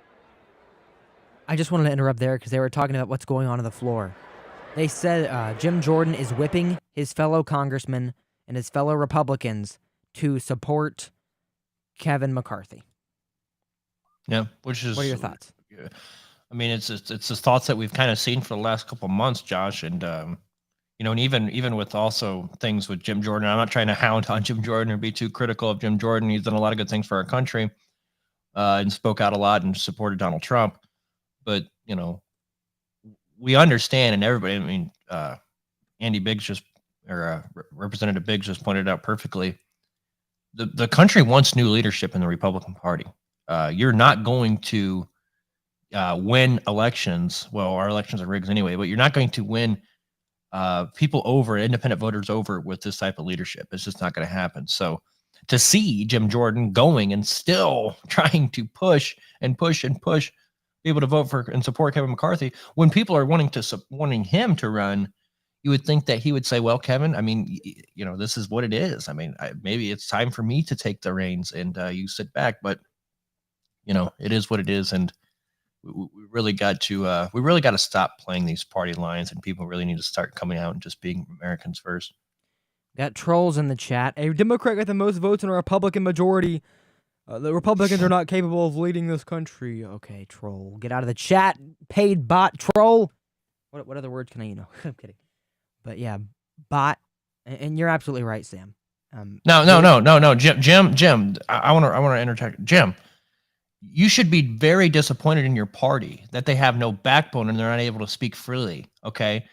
I just wanted to interrupt there because they were talking about what's going on the floor. They said Jim Jordan is whipping his fellow congressmen and his fellow Republicans to support Kevin McCarthy. Yeah, which is. What are your thoughts? I mean, it's the thoughts that we've kind of seen for the last couple of months, Josh, and and even with also things with Jim Jordan. I'm not trying to hound on Jim Jordan or be too critical of Jim Jordan. He's done a lot of good things for our country, and spoke out a lot and supported Donald Trump. But we understand, and everybody. I mean, Andy Biggs Representative Biggs just pointed out perfectly. The country wants new leadership in the Republican Party. You're not going to win elections. Well, our elections are rigged anyway, but you're not going to win people over, independent voters over with this type of leadership. It's just not going to happen. So to see Jim Jordan going and still trying to push people to vote for and support Kevin McCarthy, when people are wanting him to run, you would think that he would say, well, Kevin, I mean, this is what it is. I mean, maybe it's time for me to take the reins and you sit back, but it is what it is. And we really got to stop playing these party lines, and people really need to start coming out and just being Americans first. Got trolls in the chat. A Democrat got the most votes in a Republican majority. The Republicans are not capable of leading this country. Okay, troll. Get out of the chat, paid bot troll. What other words can I I'm kidding. But yeah, bot. And you're absolutely right, Sam. No. Jim. I want to interject. Jim, you should be very disappointed in your party that they have no backbone and they're not able to speak freely. Okay,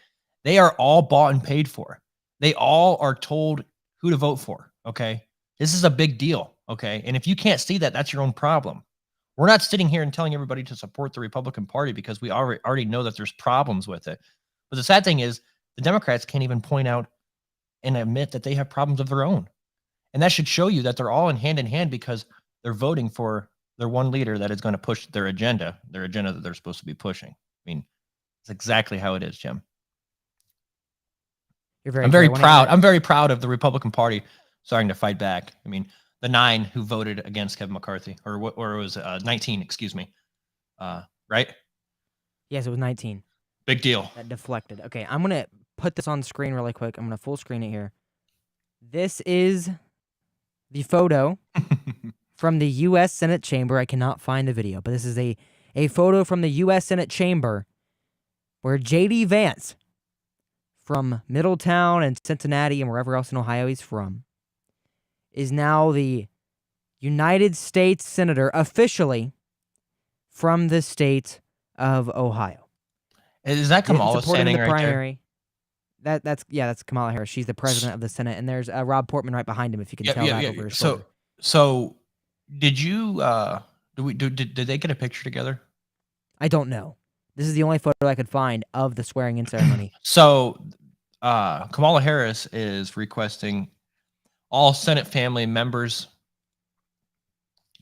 they are all bought and paid for. They all are told who to vote for. Okay, this is a big deal. Okay, and if you can't see that, that's your own problem. We're not sitting here and telling everybody to support the Republican Party because we already know that there's problems with it. But the sad thing is, the Democrats can't even point out and admit that they have problems of their own. And that should show you that they're all in hand because they're voting for their one leader that is going to push their agenda that they're supposed to be pushing. I mean, it's exactly how it is, Jim. I'm very proud. I'm very proud of the Republican Party starting to fight back. I mean, the 9 who voted against Kevin McCarthy, or it was 19, excuse me. Right? Yes, it was 19. Big deal. That deflected. Okay, I'm going to put this on the screen really quick. I'm going to full screen it here. This is the photo from the U.S. Senate chamber. I cannot find the video, but this is a photo from the U.S. Senate chamber where J.D. Vance from Middletown and Cincinnati and wherever else in Ohio he's from is now the United States Senator officially from the state of Ohio. Is that Kamala standing right primary. There? That's Kamala Harris. She's the president of the Senate, and there's Rob Portman right behind him. If you can tell that over his shoulder. So did you? Did they get a picture together? I don't know. This is the only photo I could find of the swearing-in ceremony. So Kamala Harris is requesting all Senate family members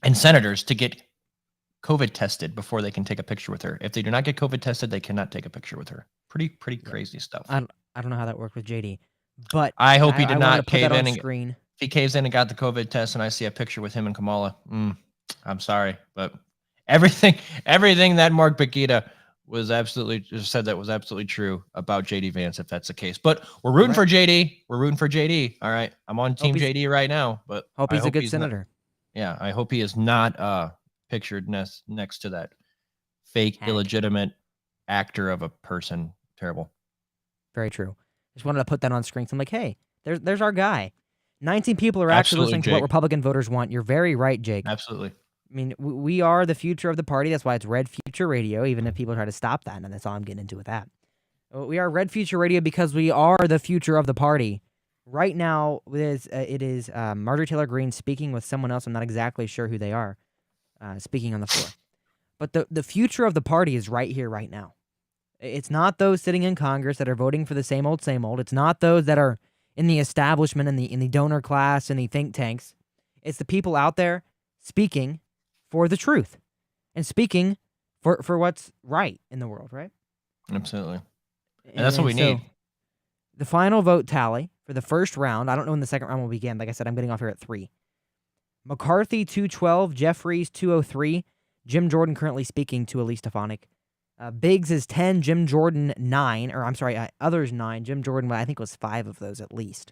and senators to get COVID tested before they can take a picture with her. If they do not get COVID tested, they cannot take a picture with her. Pretty crazy stuff. I don't know how that worked with JD, but I hope he did not cave in. Screen. If he caves in and got the COVID test, and I see a picture with him and Kamala, I'm sorry, but everything that Mark Bakita was absolutely just said that was absolutely true about JD Vance, if that's the case. But we're rooting for JD. We're rooting for JD. All right, I'm on Team JD right now, but hope he's a good senator. Yeah, I hope he is not pictured next to that fake, illegitimate actor of a person. Terrible. Very true. Just wanted to put that on screen. So I'm like, hey, there's our guy. 19 people are actually listening to what Republican voters want. You're very right, Jake. Absolutely. I mean, we are the future of the party. That's why it's Red Future Radio, even if people try to stop that, and that's all I'm getting into with that. We are Red Future Radio because we are the future of the party. Right now, it is Marjorie Taylor Greene speaking with someone else. I'm not exactly sure who they are speaking on the floor. But the future of the party is right here, right now. It's not those sitting in Congress that are voting for the same old, same old. It's not those that are in the establishment, in the donor class, in the think tanks. It's the people out there speaking for the truth and speaking for what's right in the world, right? Absolutely. And that's what we need. The final vote tally for the first round, I don't know when the second round will begin. Like I said, I'm getting off here at 3. McCarthy, 212. Jeffries, 203. Jim Jordan currently speaking to Elise Stefanik. Biggs is 10. Jim Jordan, 9. Or, I'm sorry, others 9. Jim Jordan, I think, was 5 of those at least.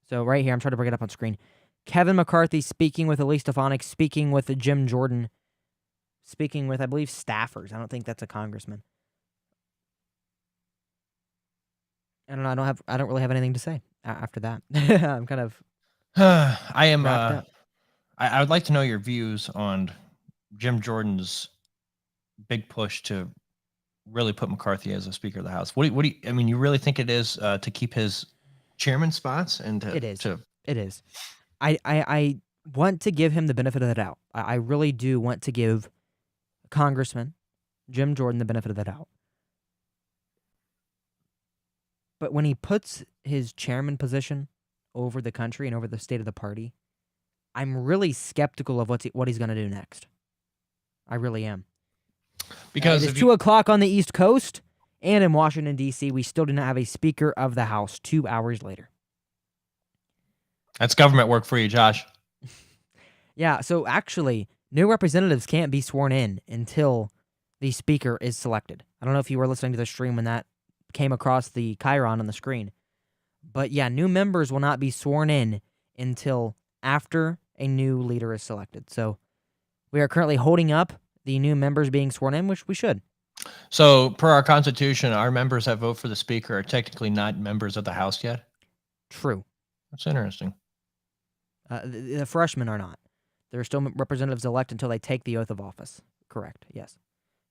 So right here, I'm trying to bring it up on screen. Kevin McCarthy speaking with Elise Stefanik, speaking with Jim Jordan, speaking with, I believe, staffers. I don't think that's a congressman. I don't know. I don't really have anything to say after that. I'm kind of. I am. I would like to know your views on Jim Jordan's big push to really put McCarthy as a Speaker of the House. What do you? I mean, you really think it is to keep his chairman spots and to? It is. It is. I want to give him the benefit of the doubt. I really do want to give Congressman Jim Jordan the benefit of the doubt. But when he puts his chairman position over the country and over the state of the party, I'm really skeptical of what he's going to do next. I really am. Because it's 2 o'clock on the East Coast, and in Washington, D.C., we still do not have a Speaker of the House 2 hours later. That's government work for you, Josh. Yeah, so actually, new representatives can't be sworn in until the Speaker is selected. I don't know if you were listening to the stream when that came across the chyron on the screen. But yeah, new members will not be sworn in until after a new leader is selected. So we are currently holding up the new members being sworn in, which we should. So per our Constitution, our members that vote for the Speaker are technically not members of the House yet? True. That's interesting. The freshmen are not. They're still representatives elect until they take the oath of office. Correct, yes.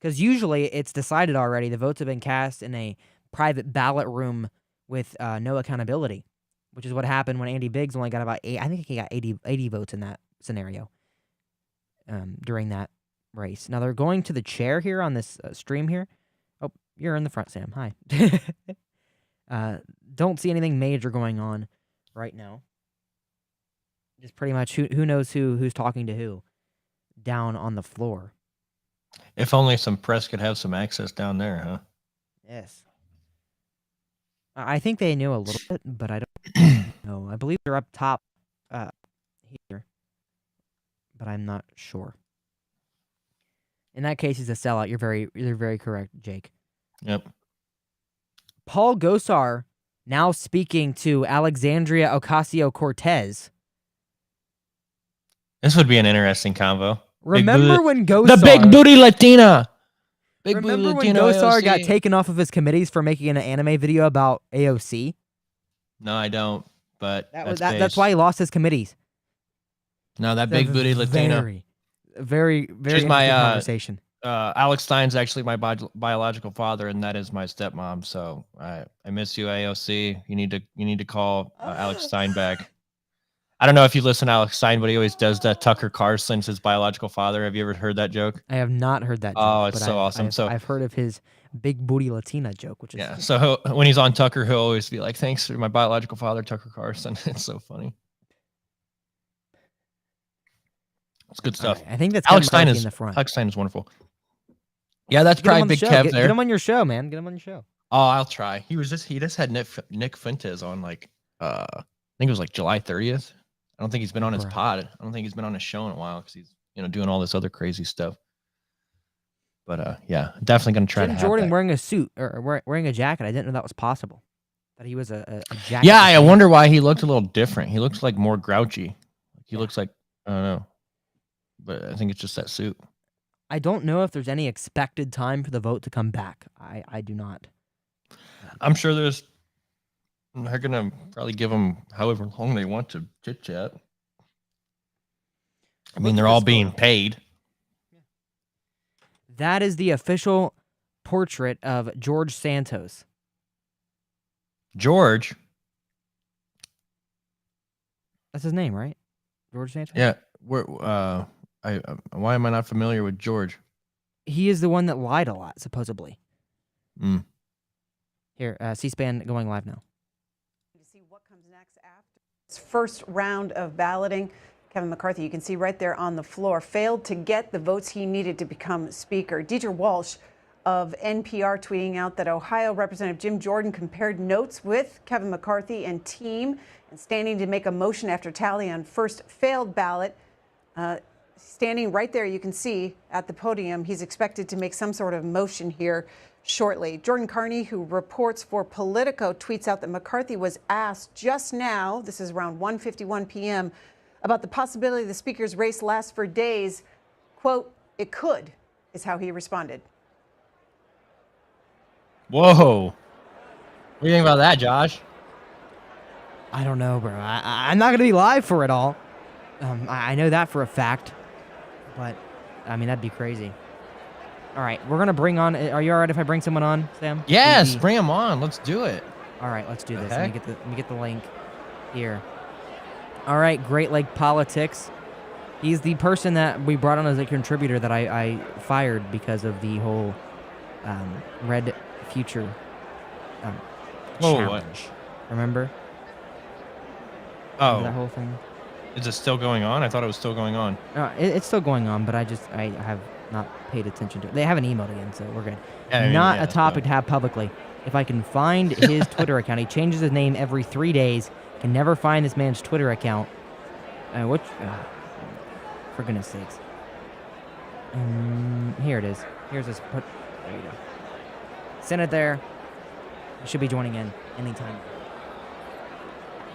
Because usually it's decided already. The votes have been cast in a private ballot room with no accountability, which is what happened when Andy Biggs only got about 8. I think he got 80 votes in that scenario during that race. Now they're going to the chair here on this stream here. Oh, you're in the front, Sam. Hi. Don't see anything major going on right now. Just pretty much who knows who's talking to who down on the floor. If only some press could have some access down there, huh? Yes. I think they knew a little bit, but I don't know. I believe they're up top here, but I'm not sure. In that case, he's a sellout. You're very correct, Jake. Yep. Paul Gosar now speaking to Alexandria Ocasio-Cortez. This would be an interesting convo. Remember when Gosar... The big booty Latina! Remember when Gosar got taken off of his committees for making an anime video about AOC? No, I don't, but that's why he lost his committees. No, that big booty Latina. Very She's my conversation. Alex Stein's actually my biological father, and that is my stepmom. So I miss you, AOC. You need to call Alex Stein back. I don't know if you listen to Alex Stein, but he always does that. Tucker Carlson's his biological father. Have you ever heard that joke? I have not heard that joke. Oh, it's so awesome. I've heard of his big booty Latina joke, which is... Yeah, so when he's on Tucker, he'll always be like, thanks to my biological father, Tucker Carlson. It's so funny. It's good stuff. Right, I think that's Alex Stein in the front. Alex Stein is wonderful. Yeah, that's probably Big Kev there. Get him on your show, man. Get him on your show. Oh, I'll try. He just had Nick Fuentes on I think it was July 30th. I don't think he's been on his pod. I don't think he's been on his show in a while because he's doing all this other crazy stuff. But yeah, definitely gonna try. Jim Jordan wearing a suit or wearing a jacket. I didn't know that was possible. That he was a jacket. Yeah, I wonder why he looked a little different. He looks more grouchy. He looks like, I don't know, but I think it's just that suit. I don't know if there's any expected time for the vote to come back. I do not. I'm sure they're gonna probably give them however long they want to chit chat. I mean, they're all being paid. That is the official portrait of George Santos. George? That's his name, right? George Santos? Yeah. Why am I not familiar with George? He is the one that lied a lot, supposedly. Mm. Here, C-SPAN going live now. To see what comes next after this first round of balloting, Kevin McCarthy, you can see right there on the floor, failed to get the votes he needed to become Speaker. Dieter Walsh of NPR tweeting out that Ohio Representative Jim Jordan compared notes with Kevin McCarthy and team and standing to make a motion after tally on first failed ballot. Standing right there, you can see at the podium, he's expected to make some sort of motion here shortly. Jordan Carney, who reports for Politico, tweets out that McCarthy was asked just now, this is around 1:51 p.m., about the possibility the Speaker's race lasts for days. Quote, "It could," is how he responded. Whoa. What do you think about that, Josh? I don't know, bro. I'm not going to be live for it all. I know that for a fact. But, I mean, that'd be crazy. All right, we're going to bring on... Are you all right if I bring someone on, Sam? Yes, bring him on. Let's do it. All right, let's do this. Let me get the link here. All right, Great Lake Politics. He's the person that we brought on as a contributor that I fired because of the whole Red Future challenge. Remember? Oh. That whole thing? Is it still going on? I thought it was still going on. It's still going on, but I have not paid attention to it. They haven't emailed again, so we're good. Yeah, not a topic to have publicly. If I can find his Twitter account, he changes his name every 3 days. Can never find this man's Twitter account. For goodness sakes. Here it is. Here's his. There you go. Send it there. You should be joining in anytime.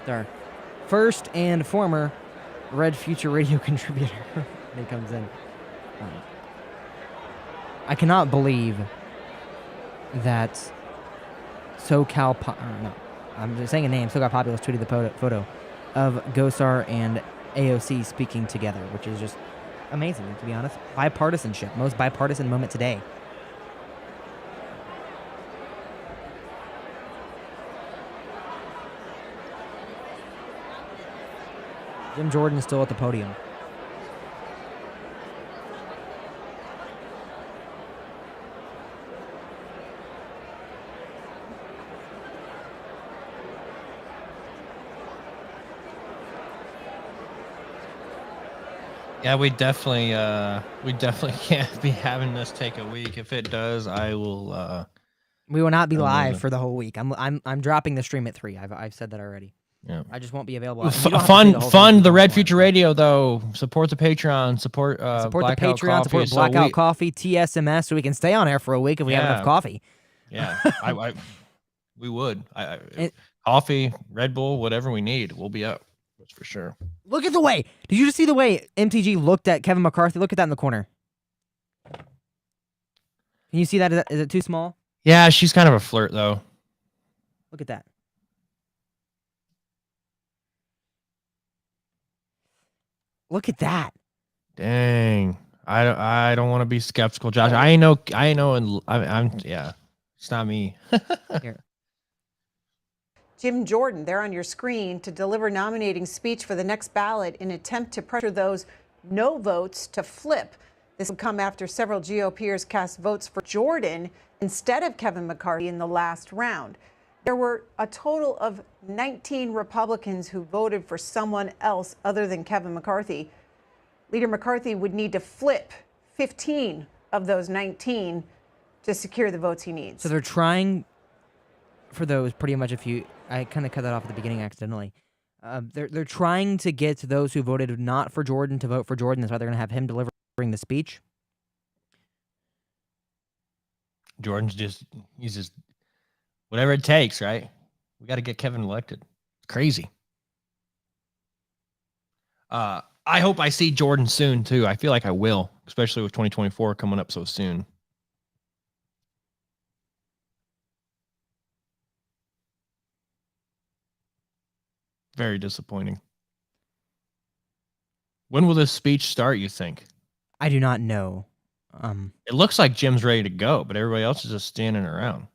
There. First and former Red Future Radio contributor. He comes in. I cannot believe that I'm just saying a name. SoCal Populous tweeted the photo of Gosar and AOC speaking together, which is just amazing, to be honest. Bipartisanship. Most bipartisan moment today. Jim Jordan is still at the podium. Yeah, we definitely can't be having this take a week. If it does, I will. We will not be I will live for the whole week. I'm dropping the stream at 3. I've said that already. Yeah. I just won't be available. You don't have to stay the whole thing if Fund you the don't Red want. Future Radio though. Support the Patreon. Support Support the Blackout Patreon. Coffee. Support Blackout Coffee. TSMS, so we can stay on air for a week if we have enough coffee. Yeah, we would. Coffee, Red Bull, whatever we need, we'll be up. That's for sure. Look at the way. Did you just see the way MTG looked at Kevin McCarthy? Look at that in the corner. Can you see that? Is it too small? Yeah, she's kind of a flirt though. Look at that. Look at that. Dang. I don't want to be skeptical, Josh. I know, and I'm yeah. It's not me. Here. Jim Jordan, there on your screen, to deliver nominating speech for the next ballot in an attempt to pressure those no votes to flip. This will come after several GOPers cast votes for Jordan instead of Kevin McCarthy in the last round. There were a total of 19 Republicans who voted for someone else other than Kevin McCarthy. Leader McCarthy would need to flip 15 of those 19 to secure the votes he needs. So they're trying for those pretty much. I kind of cut that off at the beginning accidentally. They're trying to get those who voted not for Jordan to vote for Jordan. That's why they're going to have him delivering the speech. Jordan's he's just whatever it takes, right? We got to get Kevin elected. It's crazy. I hope I see Jordan soon too. I feel like I will, especially with 2024 coming up so soon. Very disappointing. When will this speech start, you think? I do not know. It looks like Jim's ready to go, but everybody else is just standing around.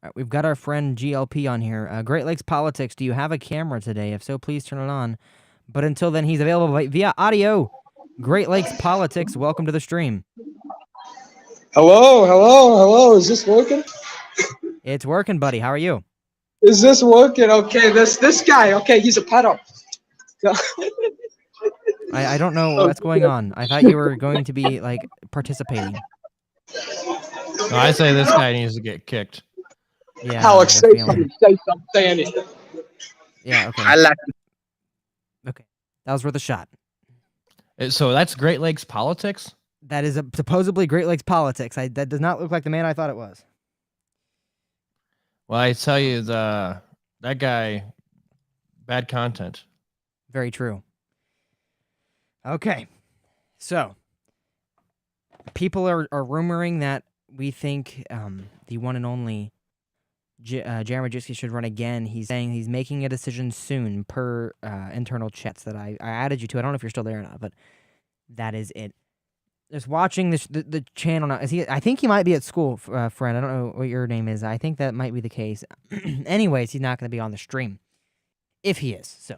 All right, we've got our friend GLP on here. Great Lakes Politics, do you have a camera today? If so, please turn it on. But until then, he's available via audio. Great Lakes Politics, welcome to the stream. Hello. Is this working? It's working, buddy. How are you? Is this working? Okay, this guy. Okay, he's a pedo. I don't know what's going on. I thought you were going to be like participating. No, I say this guy needs to get kicked. Yeah. Alex, say something. Yeah. Okay. I like it. Okay, that was worth a shot. So that's Great Lakes Politics? That is supposedly Great Lakes Politics. That does not look like the man I thought it was. Well, I tell you, that guy, bad content. Very true. Okay, so people are rumoring that we think the one and only Jeremy Jewski should run again. He's saying he's making a decision soon per internal chats that I added you to. I don't know if you're still there or not, but that is it. Just watching the channel now. I think he might be at school, friend. I don't know what your name is. I think that might be the case. Anyways, he's not going to be on the stream. If he is. So,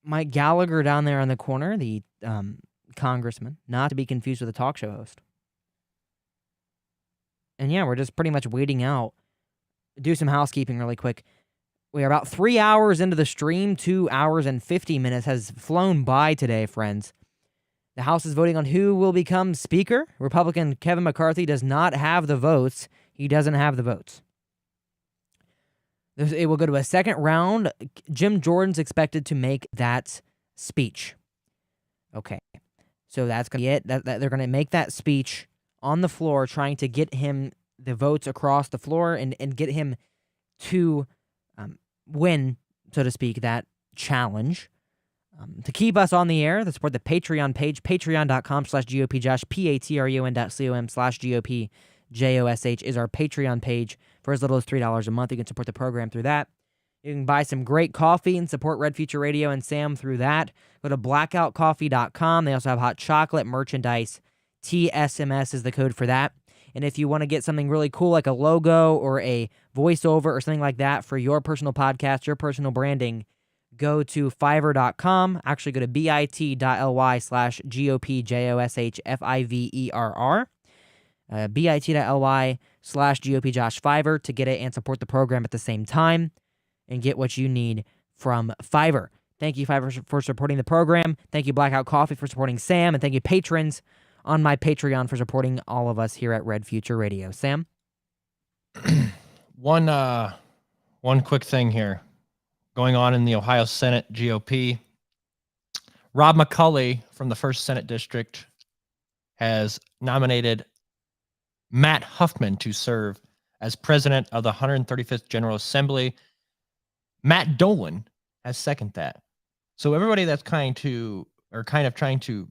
Mike Gallagher down there in the corner, the congressman, not to be confused with a talk show host. And yeah, we're just pretty much waiting out. Do some housekeeping really quick. We are about 3 hours into the stream. 2 hours and 50 minutes has flown by today, friends. The House is voting on who will become Speaker. Republican Kevin McCarthy does not have the votes. He doesn't have the votes. It will go to a second round. Jim Jordan's expected to make that speech. Okay. So that's going to be it. They're going to make that speech on the floor, trying to get him the votes across the floor and get him to win, so to speak, that challenge. To keep us on the air, to support the Patreon page, patreon.com/GOPJosh, patreon.com/GOPJOSH is our Patreon page. For as little as $3 a month, you can support the program through that. You can buy some great coffee and support Red Future Radio and Sam through that. Go to blackoutcoffee.com. They also have hot chocolate merchandise. TSMS is the code for that. And if you want to get something really cool like a logo or a voiceover or something like that for your personal podcast, your personal branding, go to Fiverr.com. Actually, go to bit.ly/GOPJOSHFIVERR. bit.ly/GOPJosh Fiverr to get it and support the program at the same time and get what you need from Fiverr. Thank you, Fiverr, for supporting the program. Thank you, Blackout Coffee, for supporting Sam. And thank you, patrons on my Patreon, for supporting all of us here at Red Future Radio. Sam? One quick thing here going on in the Ohio Senate GOP. Rob McCauley from the 1st Senate District has nominated Matt Huffman to serve as president of the 135th General Assembly. Matt Dolan has seconded that. So everybody that's kind of trying to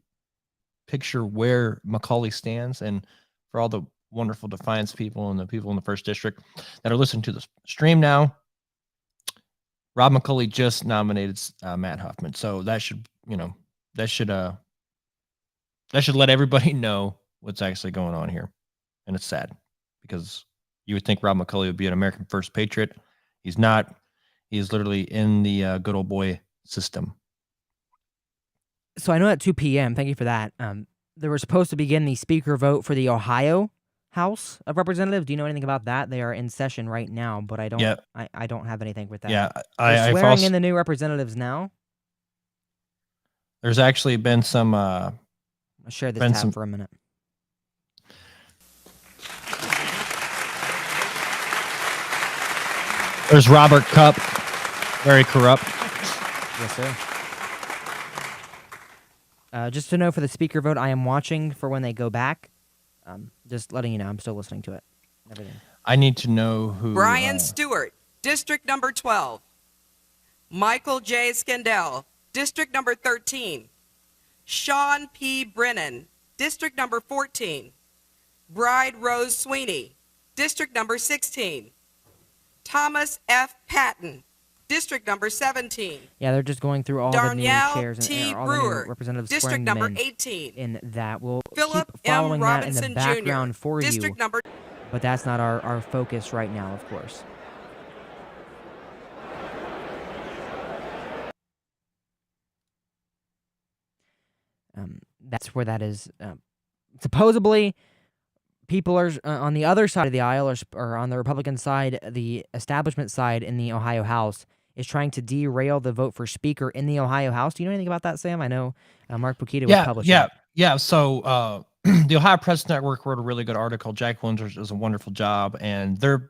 picture where McCauley stands, and for all the wonderful Defiance people and the people in the 1st District that are listening to the stream now, Rob McCauley just nominated Matt Huffman. So that should let everybody know what's actually going on here. And it's sad because you would think Rob McCauley would be an American First patriot. He's not. He's literally in the good old boy system. So I know at 2 p.m., thank you for that, they were supposed to begin the speaker vote for the Ohio House of Representatives. Do you know anything about that? They are in session right now, but I don't. Yeah. I don't have anything with that. Yeah, They're swearing in the new representatives now. There's actually been some. I'll share this tab for a minute. There's Robert Cupp, very corrupt. Yes, sir. Just to know, for the speaker vote, I am watching for when they go back. Just letting you know, I'm still listening to it. Everything. I need to know who. Brian Stewart, District number 12. Michael J. Skandell, District number 13. Sean P. Brennan, District number 14. Bride Rose Sweeney, District number 16. Thomas F. Patton, District number 17. Yeah, they're just going through all the new chairs and all the Brewer, new representatives District swearing them number in. 18. In that, we'll Philip keep following M. that in the Robinson background Jr., for District you. number. But that's not our focus right now, of course. That's where that is. Supposedly, people are on the other side of the aisle, or on the Republican side, the establishment side in the Ohio House, is trying to derail the vote for Speaker in the Ohio House. Do you know anything about that, Sam? I know Mark Pukita was publishing. Yeah. So the Ohio Press Network wrote a really good article. Jack Winters does a wonderful job, and they're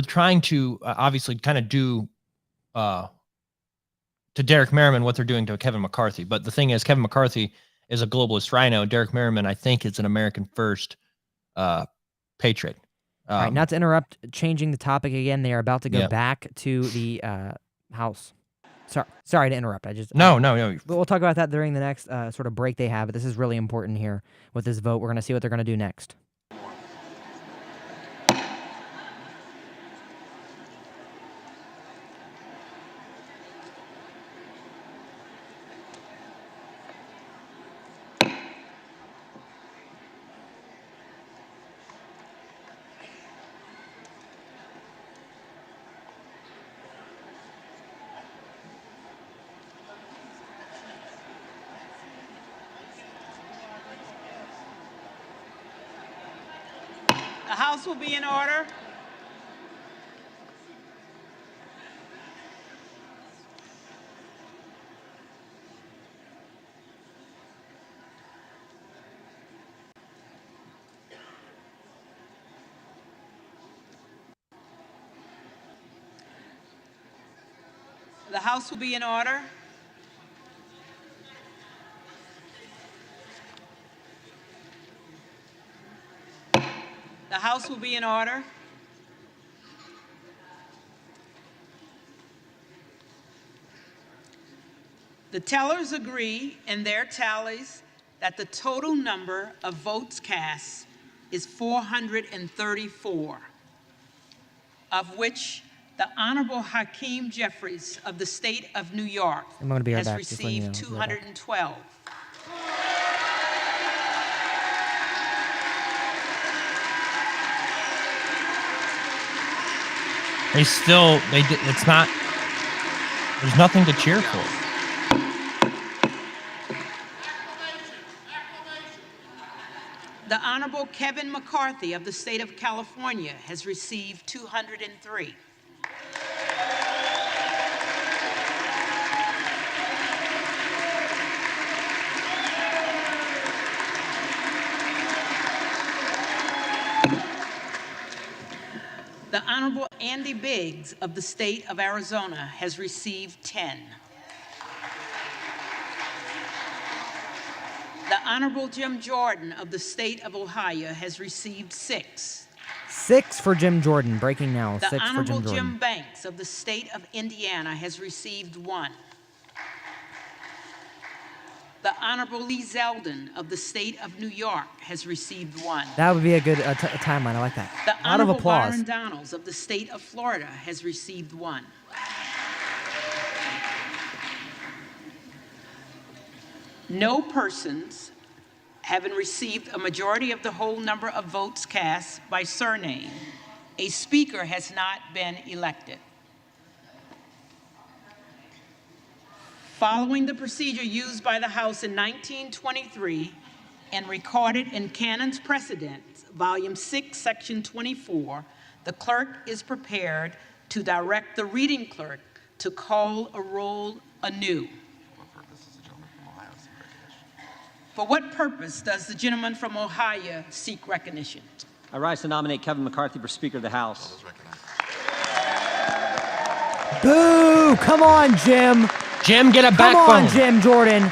trying to obviously kind of do to Derek Merriman what they're doing to Kevin McCarthy. But the thing is, Kevin McCarthy is a globalist rhino. Derek Merriman, I think, is an American First patriot. All right, not to interrupt, changing the topic again, they are about to go back to the House. Sorry to interrupt. No. We'll talk about that during the next sort of break they have. But this is really important here with this vote. We're going to see what they're going to do next. The House will be in order. The House will be in order. The House will be in order. The tellers agree in their tallies that the total number of votes cast is 434, of which the Honorable Hakeem Jeffries of the state of New York has received 212. It's not, there's nothing to cheer for. The Honorable Kevin McCarthy of the state of California has received 203. Honorable Andy Biggs of the state of Arizona has received 10. The Honorable Jim Jordan of the state of Ohio has received 6. 6 for Jim Jordan. Breaking now. The 6 for Honorable Jim Jordan. Jim Banks of the state of Indiana has received 1. The Honorable Lee Zeldin of the state of New York has received 1. That would be a good timeline. I like that. The A lot of Honorable applause. Byron Donalds of the state of Florida has received 1. No persons having received a majority of the whole number of votes cast by surname, a speaker has not been elected. Following the procedure used by the House in 1923 and recorded in Canon's Precedents, Volume 6, Section 24, the clerk is prepared to direct the reading clerk to call a roll anew. For what purpose does the gentleman from Ohio seek recognition? I rise to nominate Kevin McCarthy for Speaker of the House. Boo! Come on, Jim. Jim, get a Come backbone. on, Jim Jordan.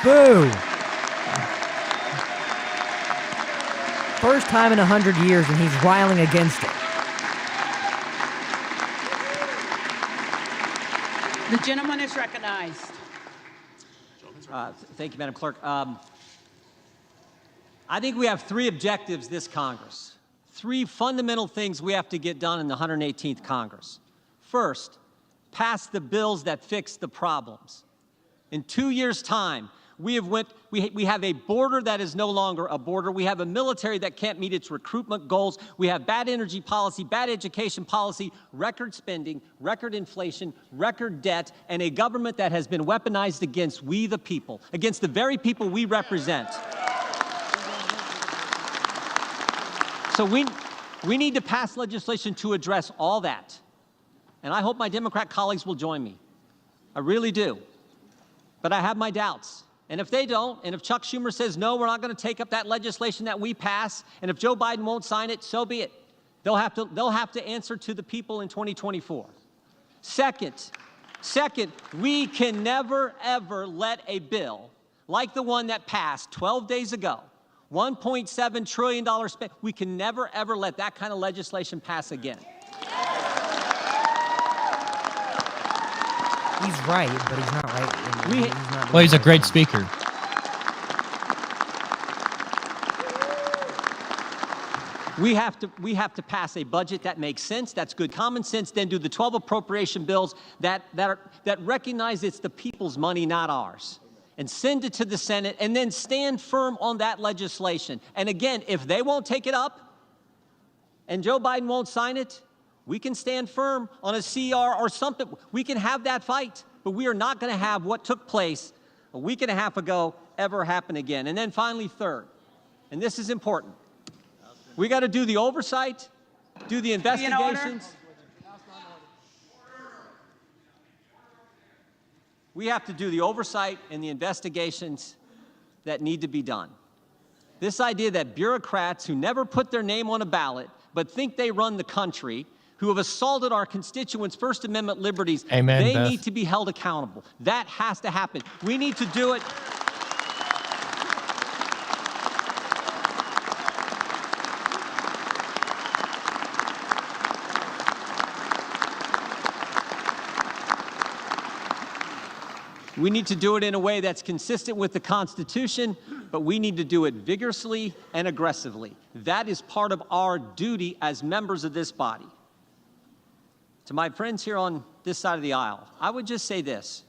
Boo. First time in 100 years, and he's riling against it. The gentleman is recognized. Thank you, Madam Clerk. I think we have 3 objectives this Congress. 3 fundamental things we have to get done in the 118th Congress. First, pass the bills that fix the problems. In 2 years' time, we have a border that is no longer a border. We have a military that can't meet its recruitment goals. We have bad energy policy, bad education policy, record spending, record inflation, record debt, and a government that has been weaponized against we the people, against the very people we represent. So we need to pass legislation to address all that. And I hope my Democrat colleagues will join me. I really do. But I have my doubts. And if they don't, and if Chuck Schumer says, no, we're not going to take up that legislation that we pass, and if Joe Biden won't sign it, so be it. They'll have to answer to the people in 2024. Second, we can never, ever let a bill like the one that passed 12 days ago, $1.7 trillion spent, we can never, ever let that kind of legislation pass again. He's right, but he's not right. Well, he's a great speaker. We have to pass a budget that makes sense, that's good common sense, then do the 12 appropriation bills that recognize it's the people's money, not ours, and send it to the Senate, and then stand firm on that legislation. And again, if they won't take it up and Joe Biden won't sign it, we can stand firm on a CR or something. We can have that fight, but we are not going to have what took place a week and a half ago ever happen again. And then finally, third, and this is important, we got to do the oversight, do the investigations. We have to do the oversight and the investigations that need to be done. This idea that bureaucrats who never put their name on a ballot but think they run the country, who have assaulted our constituents' First Amendment liberties, Amen, they Beth. need to be held accountable. That has to happen. We need to do it. We need to do it in a way that's consistent with the Constitution, but we need to do it vigorously and aggressively. That is part of our duty as members of this body. To my friends here on this side of the aisle, I would just say this.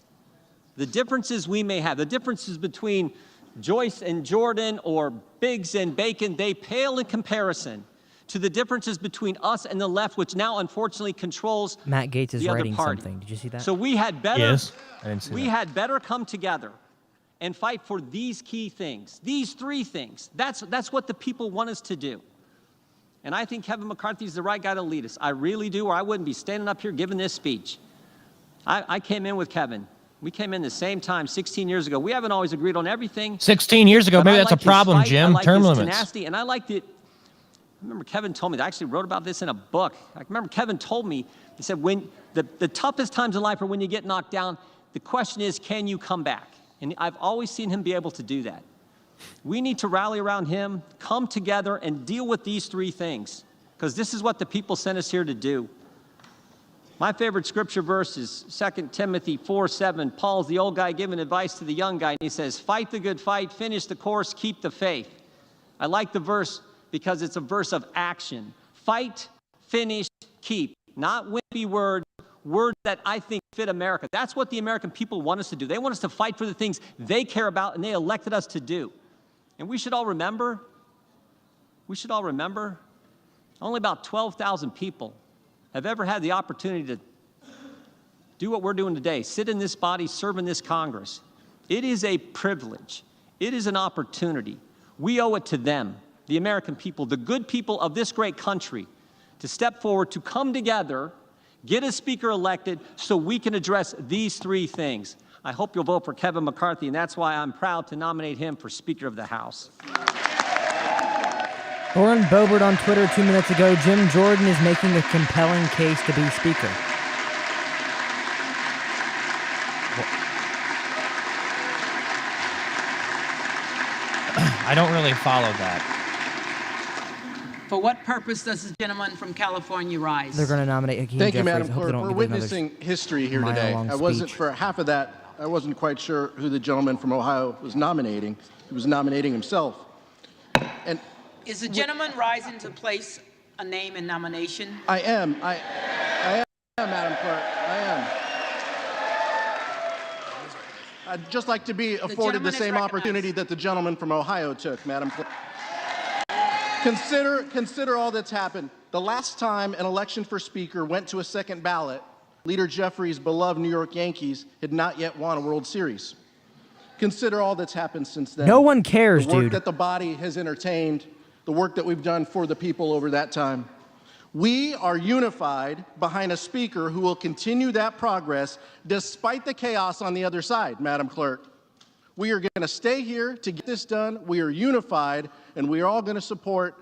The differences we may have, the differences between Joyce and Jordan or Biggs and Bacon, they pale in comparison to the differences between us and the left, which now unfortunately controls Matt Gaetz is the other writing party. something. Did you see that? So we had better, Yes, I didn't see that. had better come together and fight for these key things, these 3 things. That's what the people want us to do. And I think Kevin McCarthy is the right guy to lead us. I really do, or I wouldn't be standing up here giving this speech. I came in with Kevin. We came in the same time 16 years ago. We haven't always agreed on everything. 16 years ago, but maybe I that's a like his problem, fight, Jim. I like Term his limits. tenacity, and I like that remember Kevin told me, I actually wrote about this in a book. I remember Kevin told me, he said, when the toughest times in life are when you get knocked down, the question is, can you come back? And I've always seen him be able to do that. We need to rally around him, come together, and deal with these three things, because this is what the people sent us here to do. My favorite scripture verse is 2 Timothy 4:7. Paul's the old guy giving advice to the young guy, and he says, fight the good fight, finish the course, keep the faith. I like the verse because it's a verse of action. Fight, finish, keep. Not wimpy words that I think fit America. That's what the American people want us to do. They want us to fight for the things they care about and they elected us to do. And we should all remember, only about 12,000 people have ever had the opportunity to do what we're doing today, sit in this body, serve in this Congress. It is a privilege. It is an opportunity. We owe it to them, the American people, the good people of this great country, to step forward, to come together, get a speaker elected so we can address these three things. I hope you'll vote for Kevin McCarthy, and that's why I'm proud to nominate him for Speaker of the House. Lauren Boebert on Twitter 2 minutes ago, Jim Jordan is making a compelling case to be Speaker. I don't really follow that. For what purpose does the gentleman from California rise? They're going to nominate Hakeem Thank Jeffries. you, Madam Clerk. We're witnessing history here today. I wasn't, for half of that, I wasn't quite sure who the gentleman from Ohio was nominating. He was nominating himself. And is the gentleman rising to place a name in nomination? I am, Madam Clerk. I am. I'd just like to be afforded the same opportunity that the gentleman from Ohio took, Madam Clerk. Consider all that's happened. The last time an election for Speaker went to a second ballot, Leader Jeffries' beloved New York Yankees had not yet won a World Series. Consider all that's happened since then. No one cares, dude. The work dude. that the body has entertained, the work that we've done for the people over that time. We are unified behind a Speaker who will continue that progress despite the chaos on the other side, Madam Clerk. We are going to stay here to get this done. We are unified, and we are all going to support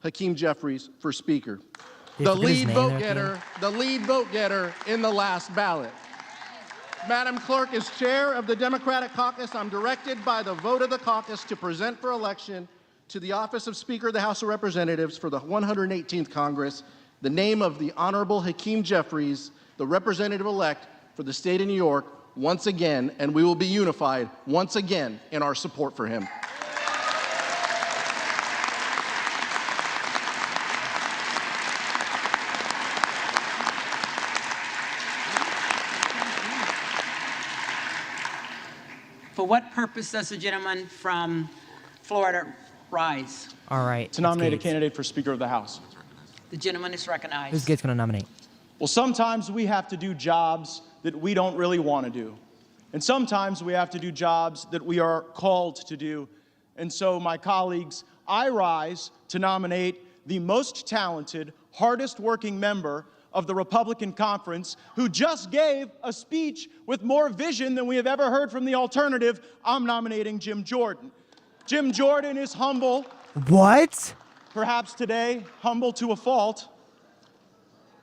Hakeem Jeffries for Speaker. The lead vote getter in the last ballot. Madam Clerk, as chair of the Democratic Caucus, I'm directed by the vote of the caucus to present for election to the office of Speaker of the House of Representatives for the 118th Congress the name of the Honorable Hakeem Jeffries, the representative-elect for the state of New York, once again, and we will be unified once again in our support for him. For what purpose does the gentleman from Florida rise? All right. To nominate a candidate for Speaker of the House. The gentleman is recognized. Who's Gates going to nominate? Well, sometimes we have to do jobs that we don't really want to do. And sometimes we have to do jobs that we are called to do. And so, my colleagues, I rise to nominate the most talented, hardest working member of the Republican Conference who just gave a speech with more vision than we have ever heard from the alternative. I'm nominating Jim Jordan. Jim Jordan is humble. What? Perhaps today, humble to a fault.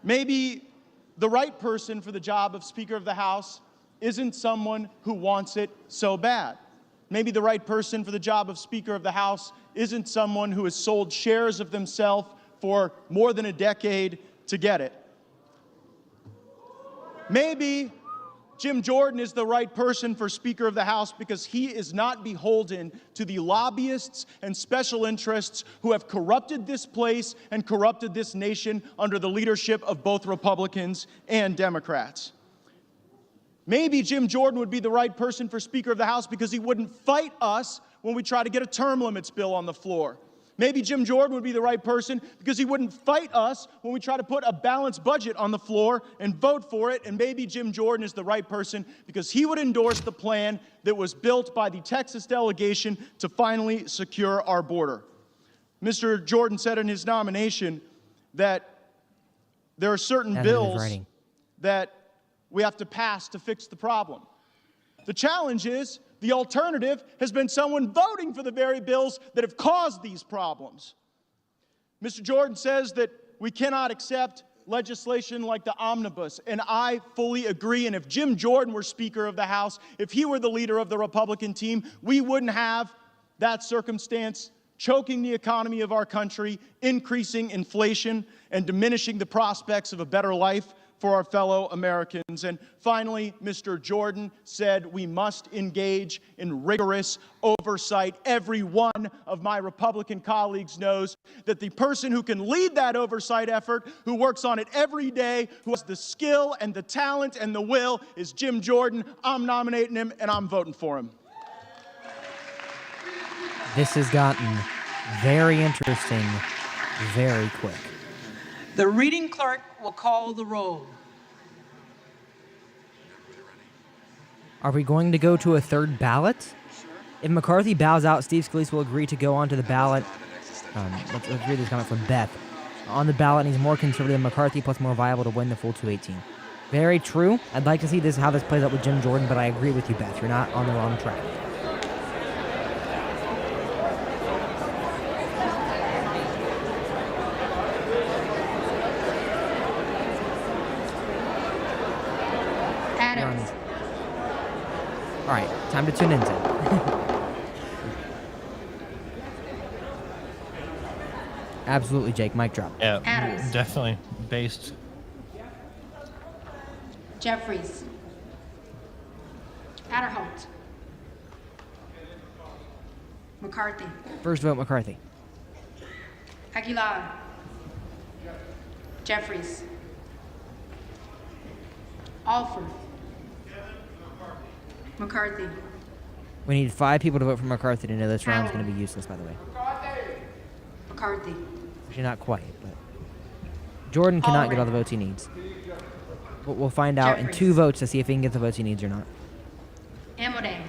Maybe the right person for the job of Speaker of the House isn't someone who wants it so bad. Maybe the right person for the job of Speaker of the House isn't someone who has sold shares of themselves for more than a decade to get it. Maybe Jim Jordan is the right person for Speaker of the House because he is not beholden to the lobbyists and special interests who have corrupted this place and corrupted this nation under the leadership of both Republicans and Democrats. Maybe Jim Jordan would be the right person for Speaker of the House because he wouldn't fight us when we try to get a term limits bill on the floor. Maybe Jim Jordan would be the right person because he wouldn't fight us when we try to put a balanced budget on the floor and vote for it. And maybe Jim Jordan is the right person because he would endorse the plan that was built by the Texas delegation to finally secure our border. Mr. Jordan said in his nomination that there are certain bills that we have to pass to fix the problem. The challenge is the alternative has been someone voting for the very bills that have caused these problems. Mr. Jordan says that we cannot accept legislation like the omnibus, and I fully agree. And if Jim Jordan were Speaker of the House, if he were the leader of the Republican team, we wouldn't have that circumstance choking the economy of our country, increasing inflation, and diminishing the prospects of a better life for our fellow Americans. And finally, Mr. Jordan said we must engage in rigorous oversight. Every one of my Republican colleagues knows that the person who can lead that oversight effort, who works on it every day, who has the skill and the talent and the will, is Jim Jordan. I'm nominating him, and I'm voting for him. This has gotten very interesting very quick. The reading clerk will call the roll. Are we going to go to a third ballot? If McCarthy bows out, Steve Scalise will agree to go onto the ballot. Let's read this comment from Beth. On the ballot, he's more conservative than McCarthy, plus more viable to win the full 218. Very true. I'd like to see how this plays out with Jim Jordan, but I agree with you, Beth. You're not on the wrong track. All right, time to tune into. Absolutely, Jake. Mic drop. Yeah, Adams. definitely based. Jeffries. Adderholt. McCarthy. First vote, McCarthy. Aguilar. Jeffries. Alford. McCarthy. We need 5 people to vote for McCarthy to know this round's going to be useless, by the way. McCarthy. Actually, not quite, but Jordan cannot get all the votes he needs. But we'll find out in 2 votes to see if he can get the votes he needs or not. Amodei.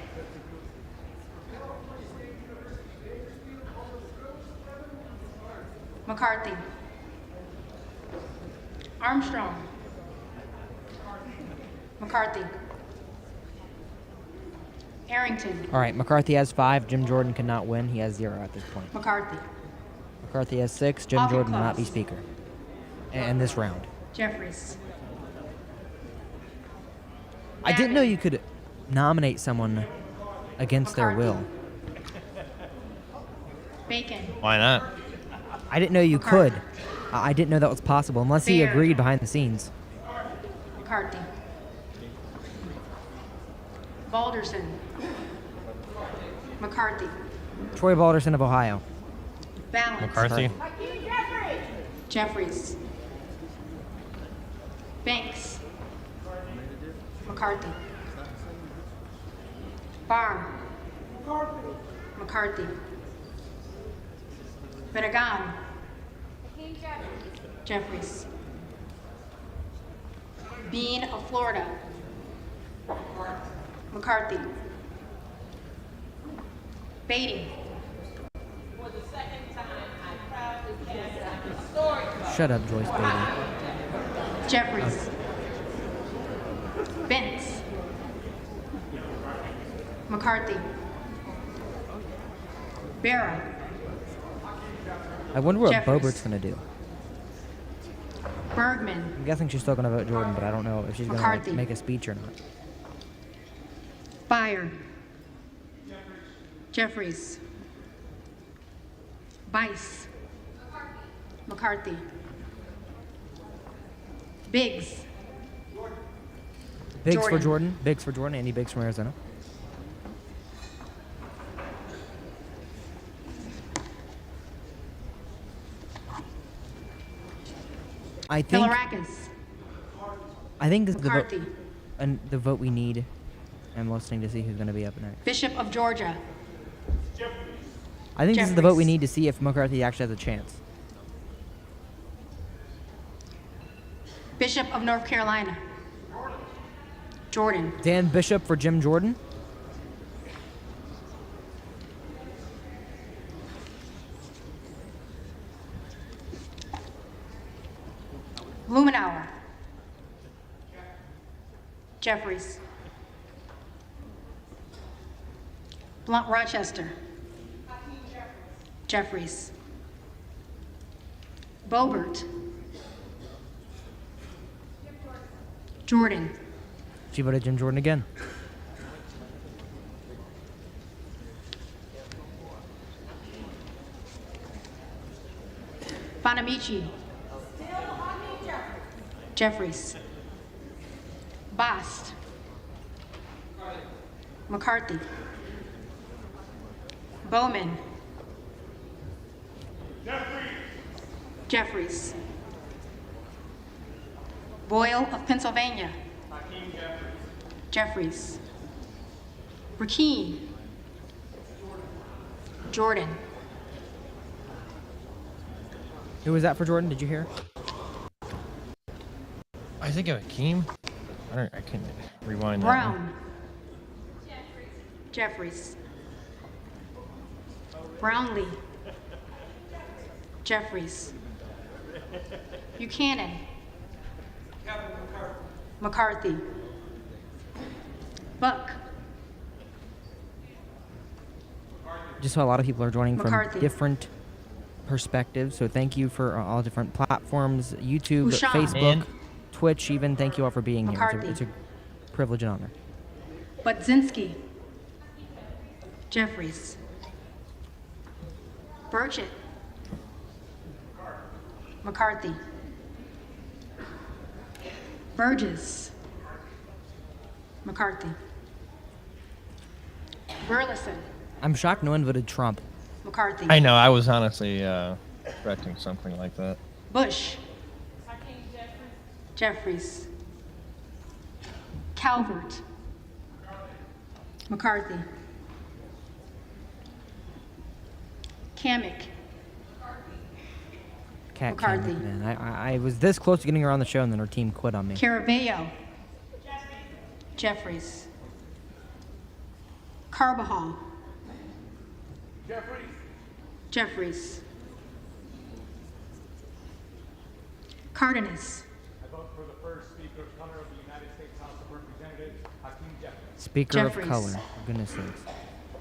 McCarthy. Armstrong. McCarthy. Arrington. All right, McCarthy has 5. Jim Jordan cannot win. He has 0 at this point. McCarthy. McCarthy has 6. Jim Jordan will not be Speaker. And this round. Jeffries. I didn't know you could nominate someone against their will. Bacon. Why not? I didn't know you could. I didn't know that was possible, unless he agreed behind the scenes. McCarthy. Balderson. McCarthy. Troy Balderson of Ohio. Balance. McCarthy. Jeffries. Banks. McCarthy. Barr. McCarthy. Benegan. Jeffries. Bean of Florida. McCarthy. Beatty. For the second time, I proudly cast a historic Shut up, Joyce Beatty. Jeffries. Bentz. McCarthy. Barra. I wonder what Jeffries. Boebert's going to do. Bergman. I'm guessing she's still going to vote Jordan, but I don't know if she's going to McCarthy. make a speech or not. Byer. Jeffries. Bice. McCarthy. Biggs. Biggs for Jordan. Jordan. Biggs for Jordan. Andy Biggs from Arizona. I think Philarakis. this is the vote, McCarthy. and the vote we need. I'm listening to see who's going to be up next. Bishop of Georgia. I think this is the vote we need to see if McCarthy actually has a chance. Bishop of North Carolina. Jordan. Dan Bishop for Jim Jordan. Lumenauer. Jeffries. Blunt Rochester. Jeffries. Boebert. Jordan. She voted Jim Jordan again. Bonamici. Jeffries. Bast. McCarthy. Bowman. Jeffries. Boyle of Pennsylvania. Jeffries. Rakeen. Jordan. Who was that for Jordan? Did you hear? I think of Akeem. I can rewind that. Brown. Jeffries. Brownlee. Jeffries. Buchanan. McCarthy. Buck. Just saw a lot of people are joining McCarthy. from different perspectives, so thank you for all different platforms, YouTube, Bouchon. Facebook, And- Twitch even. Thank you all for being here. McCarthy. It's a privilege and honor. Budzinski. Jeffries. Burchett. McCarthy. Burgess. McCarthy. Burleson. I'm shocked no one voted Trump. McCarthy. I know. I was honestly expecting something like that. Bush. Jeffries. Calvert. McCarthy. Kamek. Cat McCarthy. Cameron, man. I was this close to getting her on the show, and then her team quit on me. Caraballo. Jeffries. Carbajal. Jeffries. Cardenas. I vote for the first Speaker of Color of the United States House of Representatives, Hakeem Jeffries. Speaker Jeffries. of color. For goodness sakes.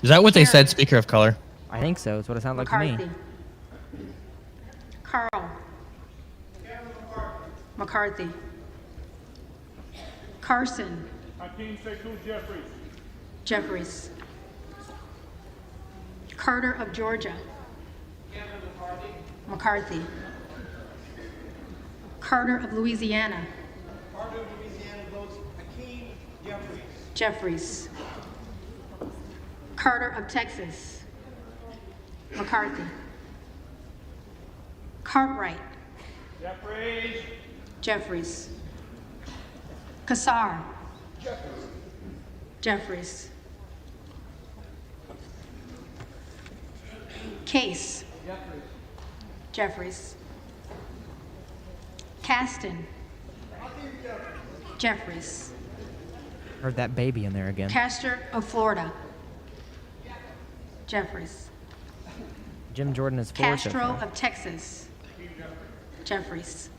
Is that what they said? Speaker of color. I think so. It's what it sounded like to McCarthy. me. Carl. McCarthy. Carson. Hakeem Sekou Jeffries. Jeffries. Carter of Georgia. McCarthy. Carter of Louisiana. Carter of Louisiana votes Hakeem Jeffries. Jeffries. Carter of Texas. McCarthy. Cartwright. Jeffries. Jeffries. Kassar. Jeffries. Case. Jeffries. Caston. Jeffries. Heard that baby in there again. Castor of Florida. Jeffries. Jim Jordan is four so Castro far. of Texas. Jeffries.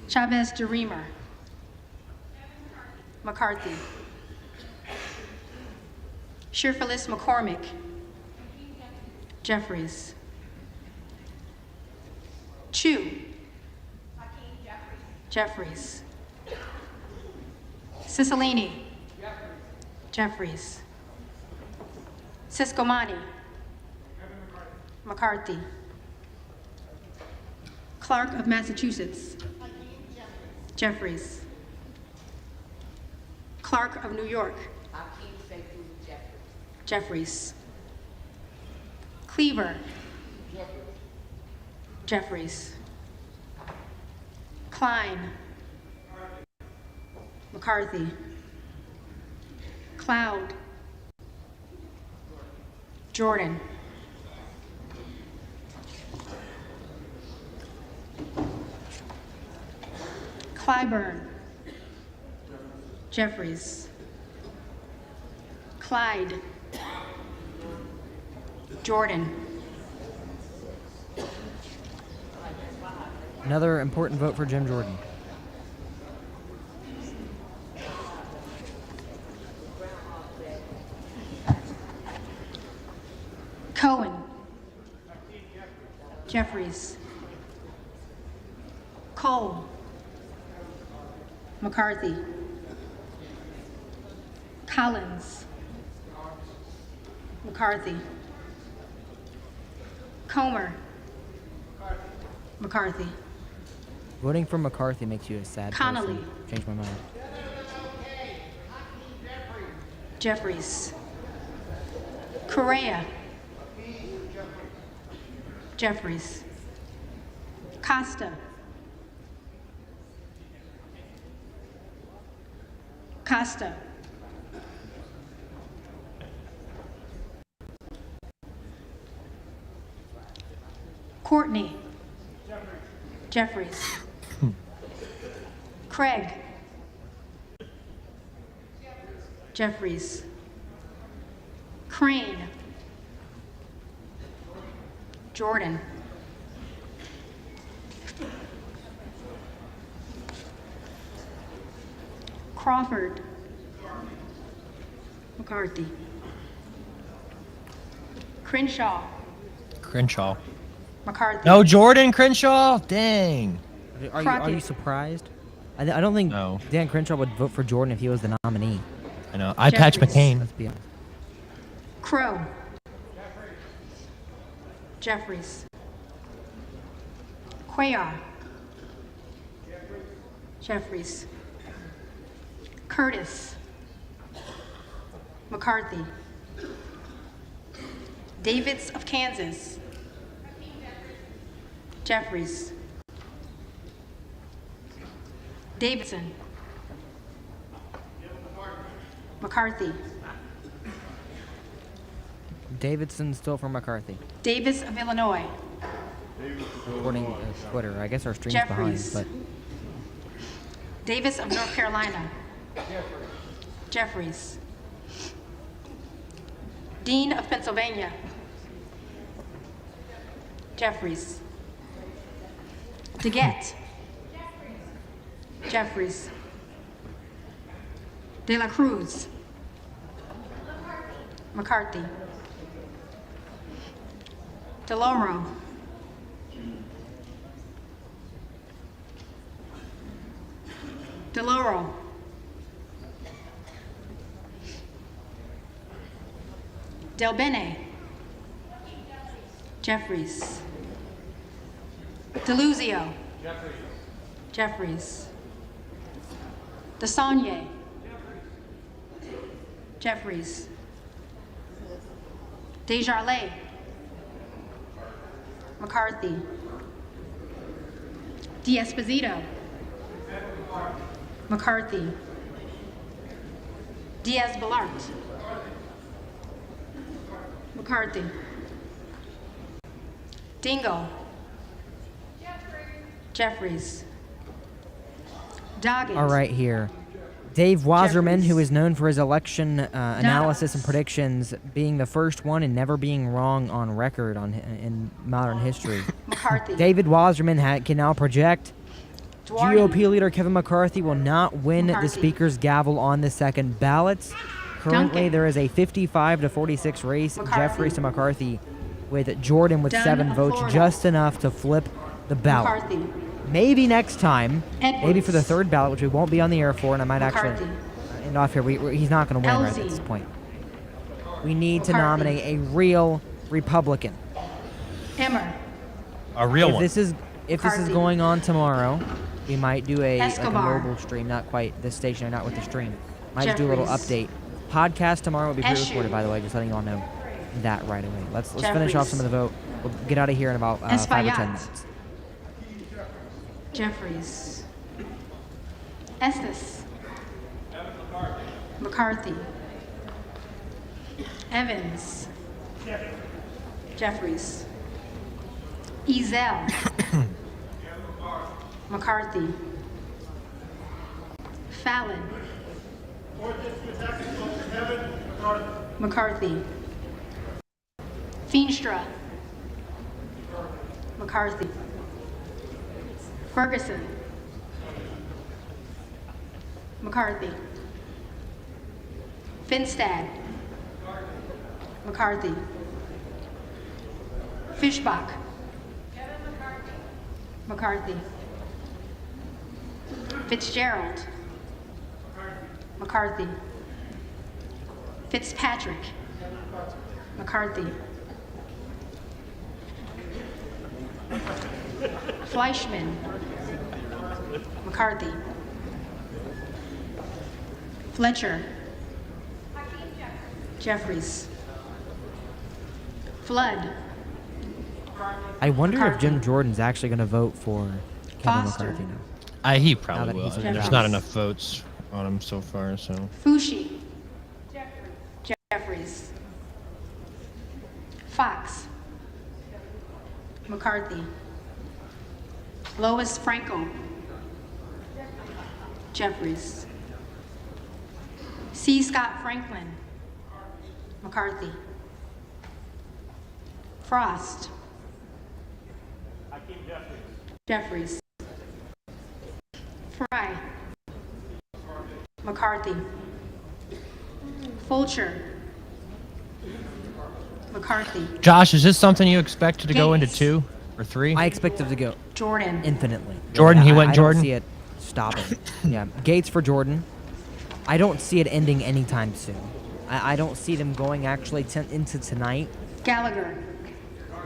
Chavez DeRemer. McCarthy. Shirfelis McCormick. Jeffries. Chu. Jeffries. Cicilline. Jeffries. Siscomani. McCarthy. Clark of Massachusetts. Jeffries. Clark of New York. Jeffries. Cleaver. Jeffries. Klein. McCarthy. Cloud. Jordan. Clyburn. Jeffries. Clyde. Jordan. Another important vote for Jim Jordan. Cohen. Jeffries. Cole. McCarthy. Collins. McCarthy. Comer. McCarthy. Voting for McCarthy makes you a sad Connolly. person. Change my mind. Jeffries. Correa. Jeffries. Costa. Costa. Courtney. Jeffries. Craig. Jeffries. Crane. Jordan. Crawford. McCarthy. Crenshaw. Crenshaw. McCarthy. No, Jordan Crenshaw. Dang. Are you Crockett. surprised? I don't think Dan Crenshaw would vote for Jordan if he was the nominee. I know. I Patch Jeffries. McCain. Let's be honest. Crow. Jeffries. Cuellar. Jeffries. Curtis. McCarthy. Davids of Kansas. Jeffries. Davidson. McCarthy. Davidson still for McCarthy. Davis of Illinois. According to Twitter. I guess our stream's Jeffries. behind, Davis of North Carolina. Jeffries. Dean of Pennsylvania. Jeffries. DeGette. Jeffries. De La Cruz. McCarthy. DeLauro. DeLauro. Del Bene. Jeffries. DeLuzio. Jeffries. DeSaulnier. Jeffries. Desjardins. McCarthy. D'Esposito. McCarthy. Diaz-Balart. McCarthy. Dingle. Jeffries. Doggett. All right, here. Dave Wasserman, who is known for his election analysis and predictions, being the first one and never being wrong on record in modern history. McCarthy. David Wasserman can now project GOP leader Kevin McCarthy will not win the Speaker's gavel on the second ballots. Currently, Duncan. there is a 55 to 46 race, McCarthy. Jeffries to McCarthy, with Jordan with Dunn 7 of votes, Florida. just enough to flip the ballot. McCarthy. Maybe next time, maybe Edwards. for the third ballot, which we won't be on the air for, and I might McCarthy. actually end off here. He's not going to win right at Elsie. this point. We need to McCarthy. nominate a real Republican. Emmer. A real If one. this is McCarthy. going on tomorrow, we might do like a Escobar. mobile stream, not quite this station, or not with the stream. Might just do a little Jeffries. update. Podcast tomorrow will be Eshu. pre-recorded, by the way, just letting you all know that right away. Let's finish off Jeffries. some of the vote. We'll get out of here in about 5 or 10 Espaillat. minutes. Jeffries. Estes. McCarthy. Evans. Jeffries. Ezel. McCarthy. Fallon. McCarthy. Feenstra. McCarthy. Ferguson. McCarthy. Finstad. McCarthy. Fishbach. McCarthy. Fitzgerald. McCarthy. Fitzpatrick. McCarthy. Fleischman. McCarthy. Fletcher. Jeffries. Flood. I wonder if McCarthy. Jim Jordan's actually going to vote for Kevin Foster. McCarthy now. He Now probably that will. he's in There's the not House. enough votes on him so far, so. Fushi. Jeffries. Fox. McCarthy. Lois Franco. Jeffries. C. Scott Franklin. McCarthy. Frost. Jeffries. Fry. McCarthy. Fulcher. McCarthy. Josh, is this something you expected to go into Gates. 2 or 3? I expect him to go Jordan. infinitely. Jordan, he went I Jordan? don't see it stopping. Yeah, Gates for Jordan. I don't see it ending anytime soon. I don't see them going actually into tonight Gallagher.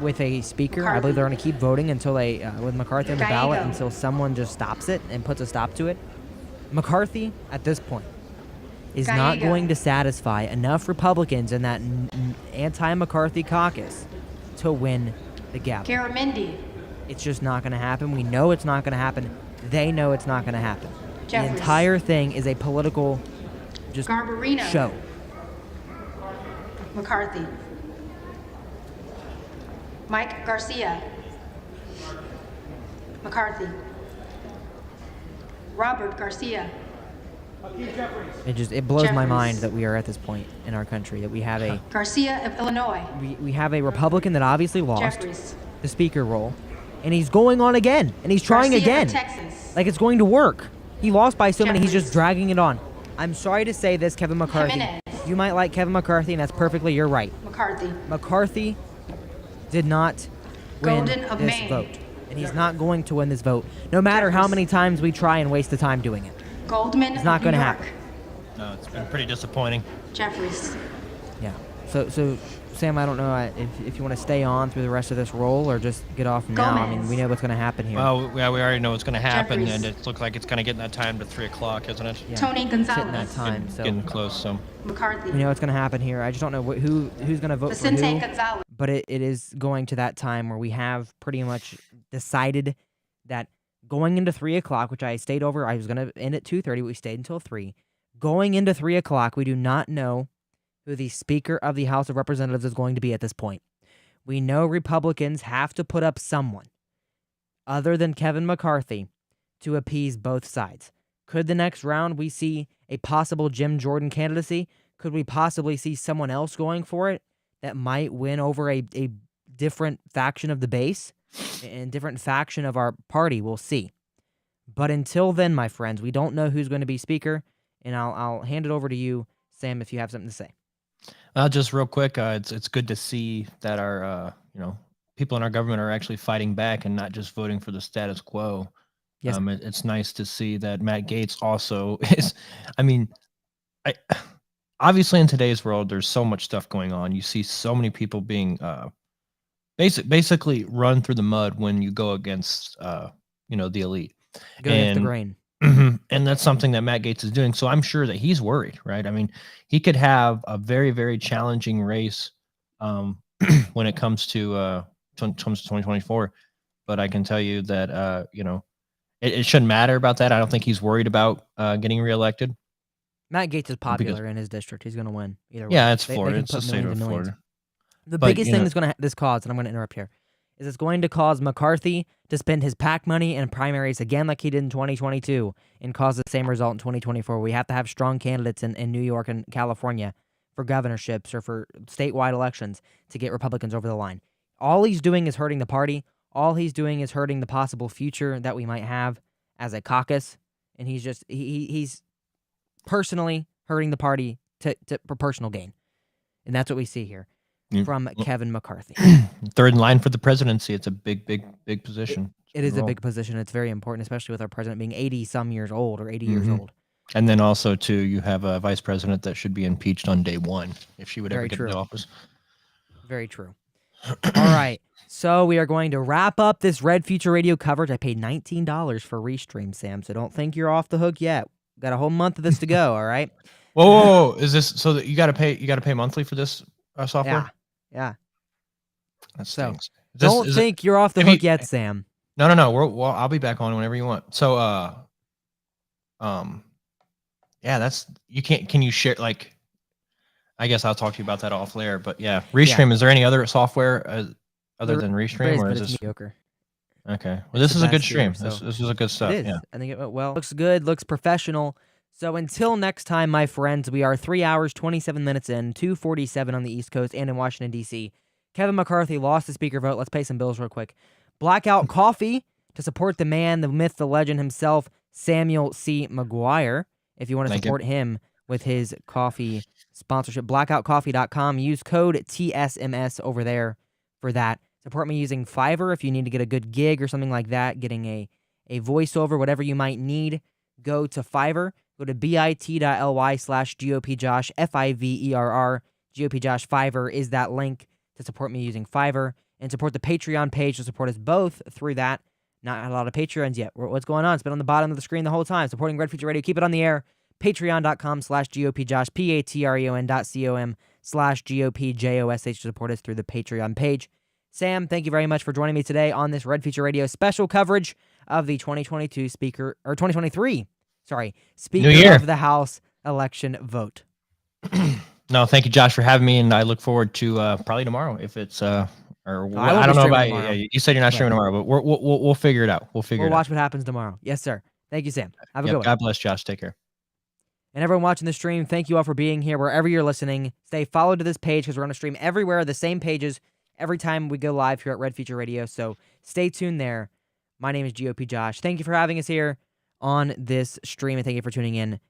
with a speaker. I believe they're going to keep voting until they, with McCarthy on the ballot, Gallego. until someone just stops it and puts a stop to it. McCarthy, at this point, is not Gallego. going to satisfy enough Republicans in that anti-McCarthy caucus to win the gavel. Garamendi. It's just not going to happen. We know it's not going to happen. They know it's not going to happen. Jeffries. The entire thing is a political just Garbarino. show. McCarthy. Mike Garcia. McCarthy. Robert Garcia. It blows my Jeffries. mind that we are at this point in our country, that we have a Garcia of Illinois. we have a Republican that obviously lost Jeffries. the speaker role, and he's going on again, and he's trying Garcia again. of Texas. Like it's going to work. He lost by so many, he's Jeffries. just dragging it on. I'm sorry to say this, Kevin McCarthy. Jimenez. You might like Kevin McCarthy, and that's perfectly your right. McCarthy. McCarthy did not win Golden of this Maine. vote, and he's not going to win this vote, no matter how many times we try and waste the time doing it. Goldman It's not of going New to York. happen. No, it's been pretty disappointing. Jeffries. Yeah. So Sam, I don't know if you want to stay on through the rest of this roll or just get off now. I mean, Gomez. we know what's going to happen here. Well, yeah, we already know what's going to happen, Jeffries. and it looks like it's going to get in that time to 3 o'clock, isn't it? Yeah, Tony it's hitting Gonzalez. that time. So Getting close, so. McCarthy. we know what's going to happen here. I just don't know who's going to vote for Vicente who. Gonzalez. But it is going to that time where we have pretty much decided that going into 3 o'clock, which I stayed over, I was going to end at 2:30, but we stayed until 3. Going into 3 o'clock, we do not know who the Speaker of the House of Representatives is going to be at this point. We know Republicans have to put up someone other than Kevin McCarthy to appease both sides. Could the next round we see a possible Jim Jordan candidacy? Could we possibly see someone else going for it that might win over a different faction of the base and different faction of our party? We'll see. But until then, my friends, we don't know who's going to be Speaker, and I'll hand it over to you, Sam, if you have something to say. Just real quick, it's good to see that our people in our government are actually fighting back and not just voting for the status quo. Yes. It's nice to see that Matt Gaetz also is. I mean, obviously in today's world, there's so much stuff going on. You see so many people being basically run through the mud when you go against the elite. Going against the grain. And that's something that Matt Gaetz is doing. So I'm sure that he's worried, right? I mean, he could have a very, very challenging race when it comes to 2024. But I can tell you that, it shouldn't matter about that. I don't think he's worried about getting reelected. Matt Gaetz is popular in his district. He's going to win either way. Yeah, it's They Florida. can It's the put state millions of and millions. Florida. The But, biggest you thing know- that's going to this cause, and I'm going to interrupt here, is it's going to cause McCarthy to spend his PAC money in primaries again like he did in 2022 and cause the same result in 2024. We have to have strong candidates in New York and California for governorships or for statewide elections to get Republicans over the line. All he's doing is hurting the party. All he's doing is hurting the possible future that we might have as a caucus. And he's just, he's personally hurting the party for personal gain. And that's what we see here. from Kevin McCarthy. Third in line for the presidency. It's a big position. It is a big position. It's very important, especially with our president being 80-some years old or 80 years old. And then also, too, you have a vice president that should be impeached on day one if she would ever get into office. Very true. All right. So we are going to wrap up this Red Future Radio coverage. I paid $19 for Restream, Sam, so don't think you're off the hook yet. Got a whole month of this to go, all right? Whoa. Is this so that you got to pay monthly for this software? Yeah. That So stinks. don't think you're off the hook yet, Sam. No. Well, I'll be back on whenever you want. So, yeah, that's can you share, like, I guess I'll talk to you about that off later, but yeah, Restream, is there any other software other than Restream, or is this mediocre? Okay. Well, this is a good stream. This is a good stuff. It is. Yeah. I think it went well. Looks good, looks professional. So until next time, my friends, we are 3 hours, 27 minutes in, 2:47 on the East Coast and in Washington, D.C. Kevin McCarthy lost the speaker vote. Let's pay some bills real quick. Blackout Coffee to support the man, the myth, the legend himself, Samuel C. McGuire. If you want to support him with his coffee sponsorship, blackoutcoffee.com. Use code TSMS over there for that. Support me using Fiverr if you need to get a good gig or something like that, getting a voiceover, whatever you might need. Go to Fiverr. Go to bit.ly/GOPJosh, Fiverr. GOPJosh Fiverr is that link to support me using Fiverr. And support the Patreon page to support us both through that. Not a lot of Patreons yet. What's going on? It's been on the bottom of the screen the whole time. Supporting Red Future Radio. Keep it on the air. Patreon.com/GOPJosh. Patreon.com/GOPJosh to support us through the Patreon page. Sam, thank you very much for joining me today on this Red Future Radio special coverage of the 2023 Speaker of the House election vote. No, thank you, Josh, for having me, and I look forward to probably tomorrow if it's I don't know about you. Yeah, you said you're not streaming tomorrow, but we'll figure it out. We'll watch what happens tomorrow. Yes, sir. Thank you, Sam. Have a good one. God bless, Josh. Take care. And everyone watching the stream, thank you all for being here wherever you're listening. Stay followed to this page because we're going to stream everywhere, the same pages every time we go live here at Red Future Radio. So stay tuned there. My name is GOP Josh. Thank you for having us here on this stream, and thank you for tuning in.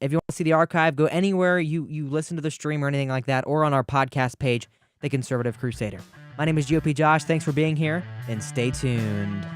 If you want to see the archive, go anywhere you listen to the stream or anything like that, or on our podcast page, The Conservative Crusader. My name is GOP Josh. Thanks for being here, and stay tuned.